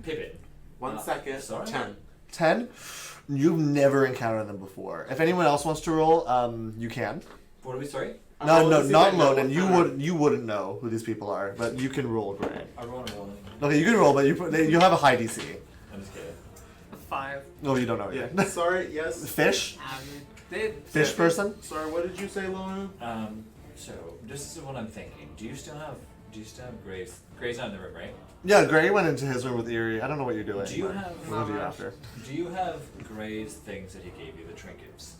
Pippin. 1 second. sorry. 10. 10. You've never encountered them before. If anyone else wants to roll, you can. What are we, sorry? I'm No, rolling no, to see not if I know Loden. what You wouldn't know who these people are, but you can roll, Gray. I want to roll it. Okay, you can roll, but you have a high DC. I'm just kidding. 5. Oh, you don't know Yeah. yet. Sorry. Yes. Fish? They Fish Yeah. person? Sorry. What did you say, Lona? So this is what I'm thinking. Do you still have Gray's? Gray's not in the room, right? Yeah, Gray went into his room with Eerie. I don't know what you're doing. Do you but have- We'll do you after. Do you have Gray's things that he gave you, the trinkets?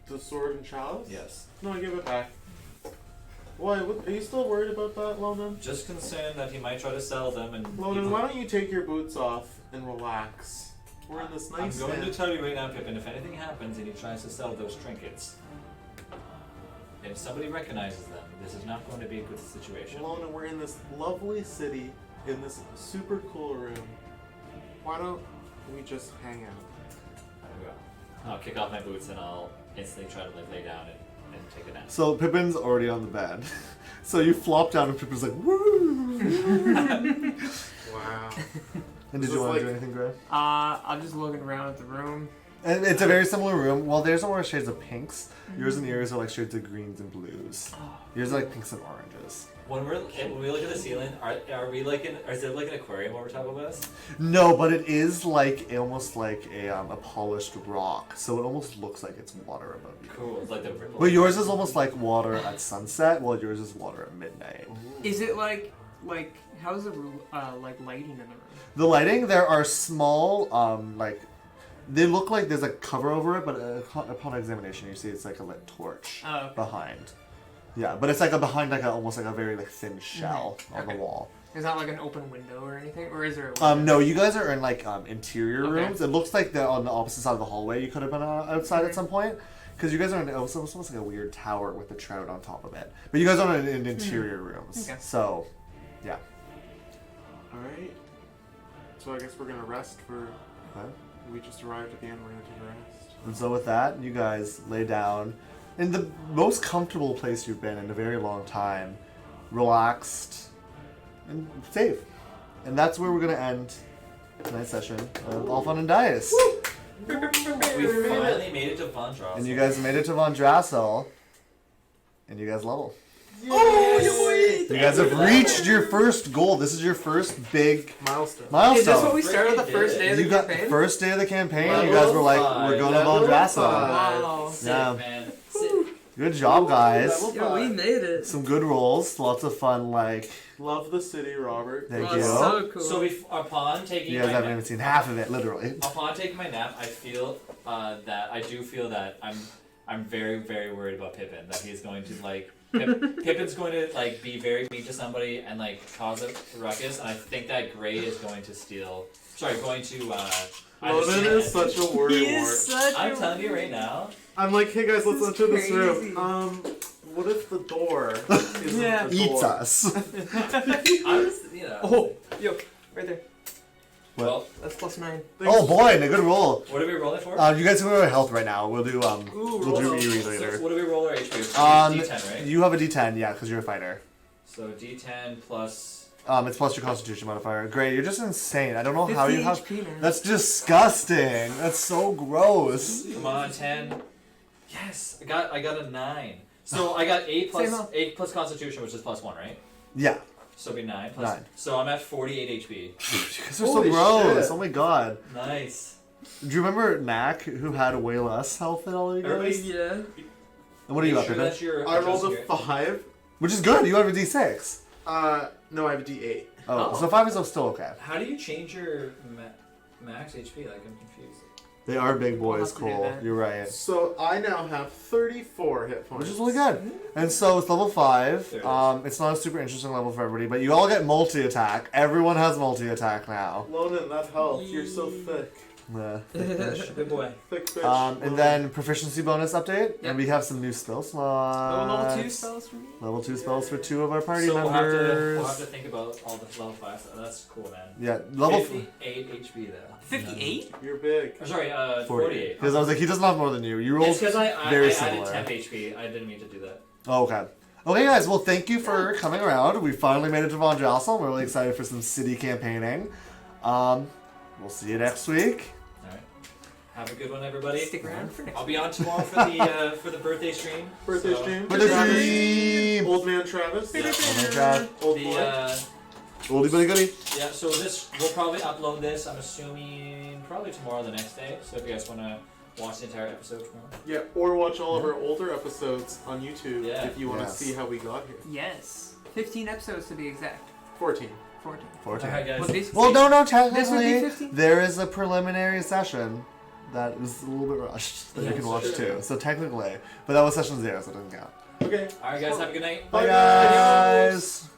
The sword and chalice? Yes. No, I give it back. Why? What, are you still worried about that, Lonan? Just concerned that he might try to sell them and. Lonan, why don't you take your boots off and relax? We're in this nice I'm going to stand. tell you right now, Pippin, if anything happens and he tries to sell those trinkets, and if somebody recognizes them, this is not going to be a good situation. Lonan, we're in this lovely city, in this super cool room. Why don't we just hang out? I will. I'll kick off my boots and I'll instantly try to like lay down and take a nap. So Pippin's already on the bed. So you flop down and Pippin's like, woo! Wow. And This did you is want to do like- anything, Gray? I'm just looking around at the room. And it's a very similar room. Well, theirs are more shades of pinks. Yours and yours are like shades of greens and blues. Yours are like pinks and oranges. When we look at the ceiling, are we like is there like an aquarium over top of us? No, but it is like almost like a polished rock. So it almost looks like it's water above you. Cool. It's like the ripple. But yours is almost like water at sunset, while yours is water at midnight. Is it like how's the like lighting in the room? The lighting, there are small, like, they look like there's a cover over it, but upon examination, you see it's like a lit torch Oh, okay. behind. Yeah, but it's like behind like almost like a very like thin shell on the Okay. wall. Is that like an open window or anything, or is there? A window? No, you guys are in like interior Okay. rooms. It looks like they're on the opposite side of the hallway. You could have been outside at some point. Because you guys are in it's almost like a weird tower with a trout on top of it. But you guys are in interior rooms. Okay. So, yeah. Alright. So I guess we're gonna rest for. Okay. We just arrived at the end, we're gonna take a rest. And so with that, you guys lay down in the most comfortable place you've been in a very long time, relaxed and safe. And that's where we're gonna end tonight's session of AllFunNDice. We finally made it to Von Dross. And you guys made it to Von Drassel, and you guys level. Oh, You guys have reached your first goal. This is your first big Milestone. milestone. Is this what we started the Freaking first did day it. of the You got campaign? first day of the campaign. You Level guys were like, 5, we're going to Von level Drassel. 5. Wow. Sick, Yeah. man. Sick. Good job, guys. Level Yo, we 5. made it. Some good rolls. Lots of fun, like, Love the city, Robert. thank Oh, you. so cool. So upon taking You guys my haven't nap, even seen half of it, literally. upon taking my nap, I feel that I do feel that I'm very, very worried about Pippin. That he's going to like Pippin's going to like be very mean to somebody and like cause a ruckus. And I think that Gray is going to steal. Sorry, going to. Loden is such a worry He wart. is such I'm a... telling you right now. I'm like, hey guys, let's This is enter this crazy. room. What if the door isn't Yeah. the door? Eats us. I'm just, you know. Oh, yo, right there. Well, That's +9. Oh boy, a good roll. what are we rolling for? You guys can go to health right now. We'll do Ooh, we'll do roll. Eerie So later. what do we roll our HP? D10, right? You have a D10, yeah, because you're a fighter. So D10 plus. It's plus your Constitution modifier. Great, you're just insane. I don't know how 50 you have. HP, man. That's disgusting. That's so gross. Come on, 10. Yes, I got a 9. So I got 8 Same plus amount. 8 plus Constitution, which is +1, right? Yeah. So it'll be 9 plus. 9. So I'm at 48 HP. You guys are so Holy gross. shit. Oh my god. Nice. Do you remember Knack, who had way less health than all of you guys? Everybody- Yeah. And what are you Make up sure to? that you're I rolled adjusting a your- 5. Which is good. You have a D6. No, I have a D8. Oh, Oh. so 5 is still okay. How do you change your max HP? Like, I'm confused. They are big boys, We'll have to do Cole. that. You're right. So I now have 34 hit points. Which is really good. And so it's level 5. There it is. It's not a super interesting level for everybody, but you all get multi-attack. Everyone has multi-attack now. Loden, that helps. You're so thick. Good boy. Thick bitch. And then proficiency bonus update. Yep. And we have some new spell slots. Oh, level 2 spells for me. Level 2 spells for 2 of our party So members. we'll have to think about all the level 5 stuff. That's cool, man. Yeah, level 58 HP though. 58? You're big. Or sorry, 48. 48. Because I was like, he doesn't have more than you. You rolled It's because I very added similar. temp HP. I didn't mean to do that. Oh, okay. Okay, guys. Well, thank you for coming around. We finally made it to Von Jocelyn. We're really excited for some city campaigning. We'll see you next week. All right. Have a good one, everybody. Stick around for next I'll be on tomorrow for the birthday stream. Birthday So, stream. For the Travis. dream. Old man Travis. Yeah. Oh my god. Old The boy. Oldie buddy goodie. yeah. So we'll probably upload this. I'm assuming probably tomorrow, or the next day. So if you guys want to watch the entire episode tomorrow. Yeah, or watch all of our older episodes on YouTube Yeah. if you want to Yes. see how we got here. Yes. 15 episodes to be exact. 14. 14. 14. All right, guys. Well, this- Well, no, This would be technically, 15? there is a preliminary session that is a little bit rushed that you Yeah, can watch sure. too. So technically, but that was session 0, so it doesn't count. Okay. All right, guys. Have a good night. Bye, Bye, guys. guys.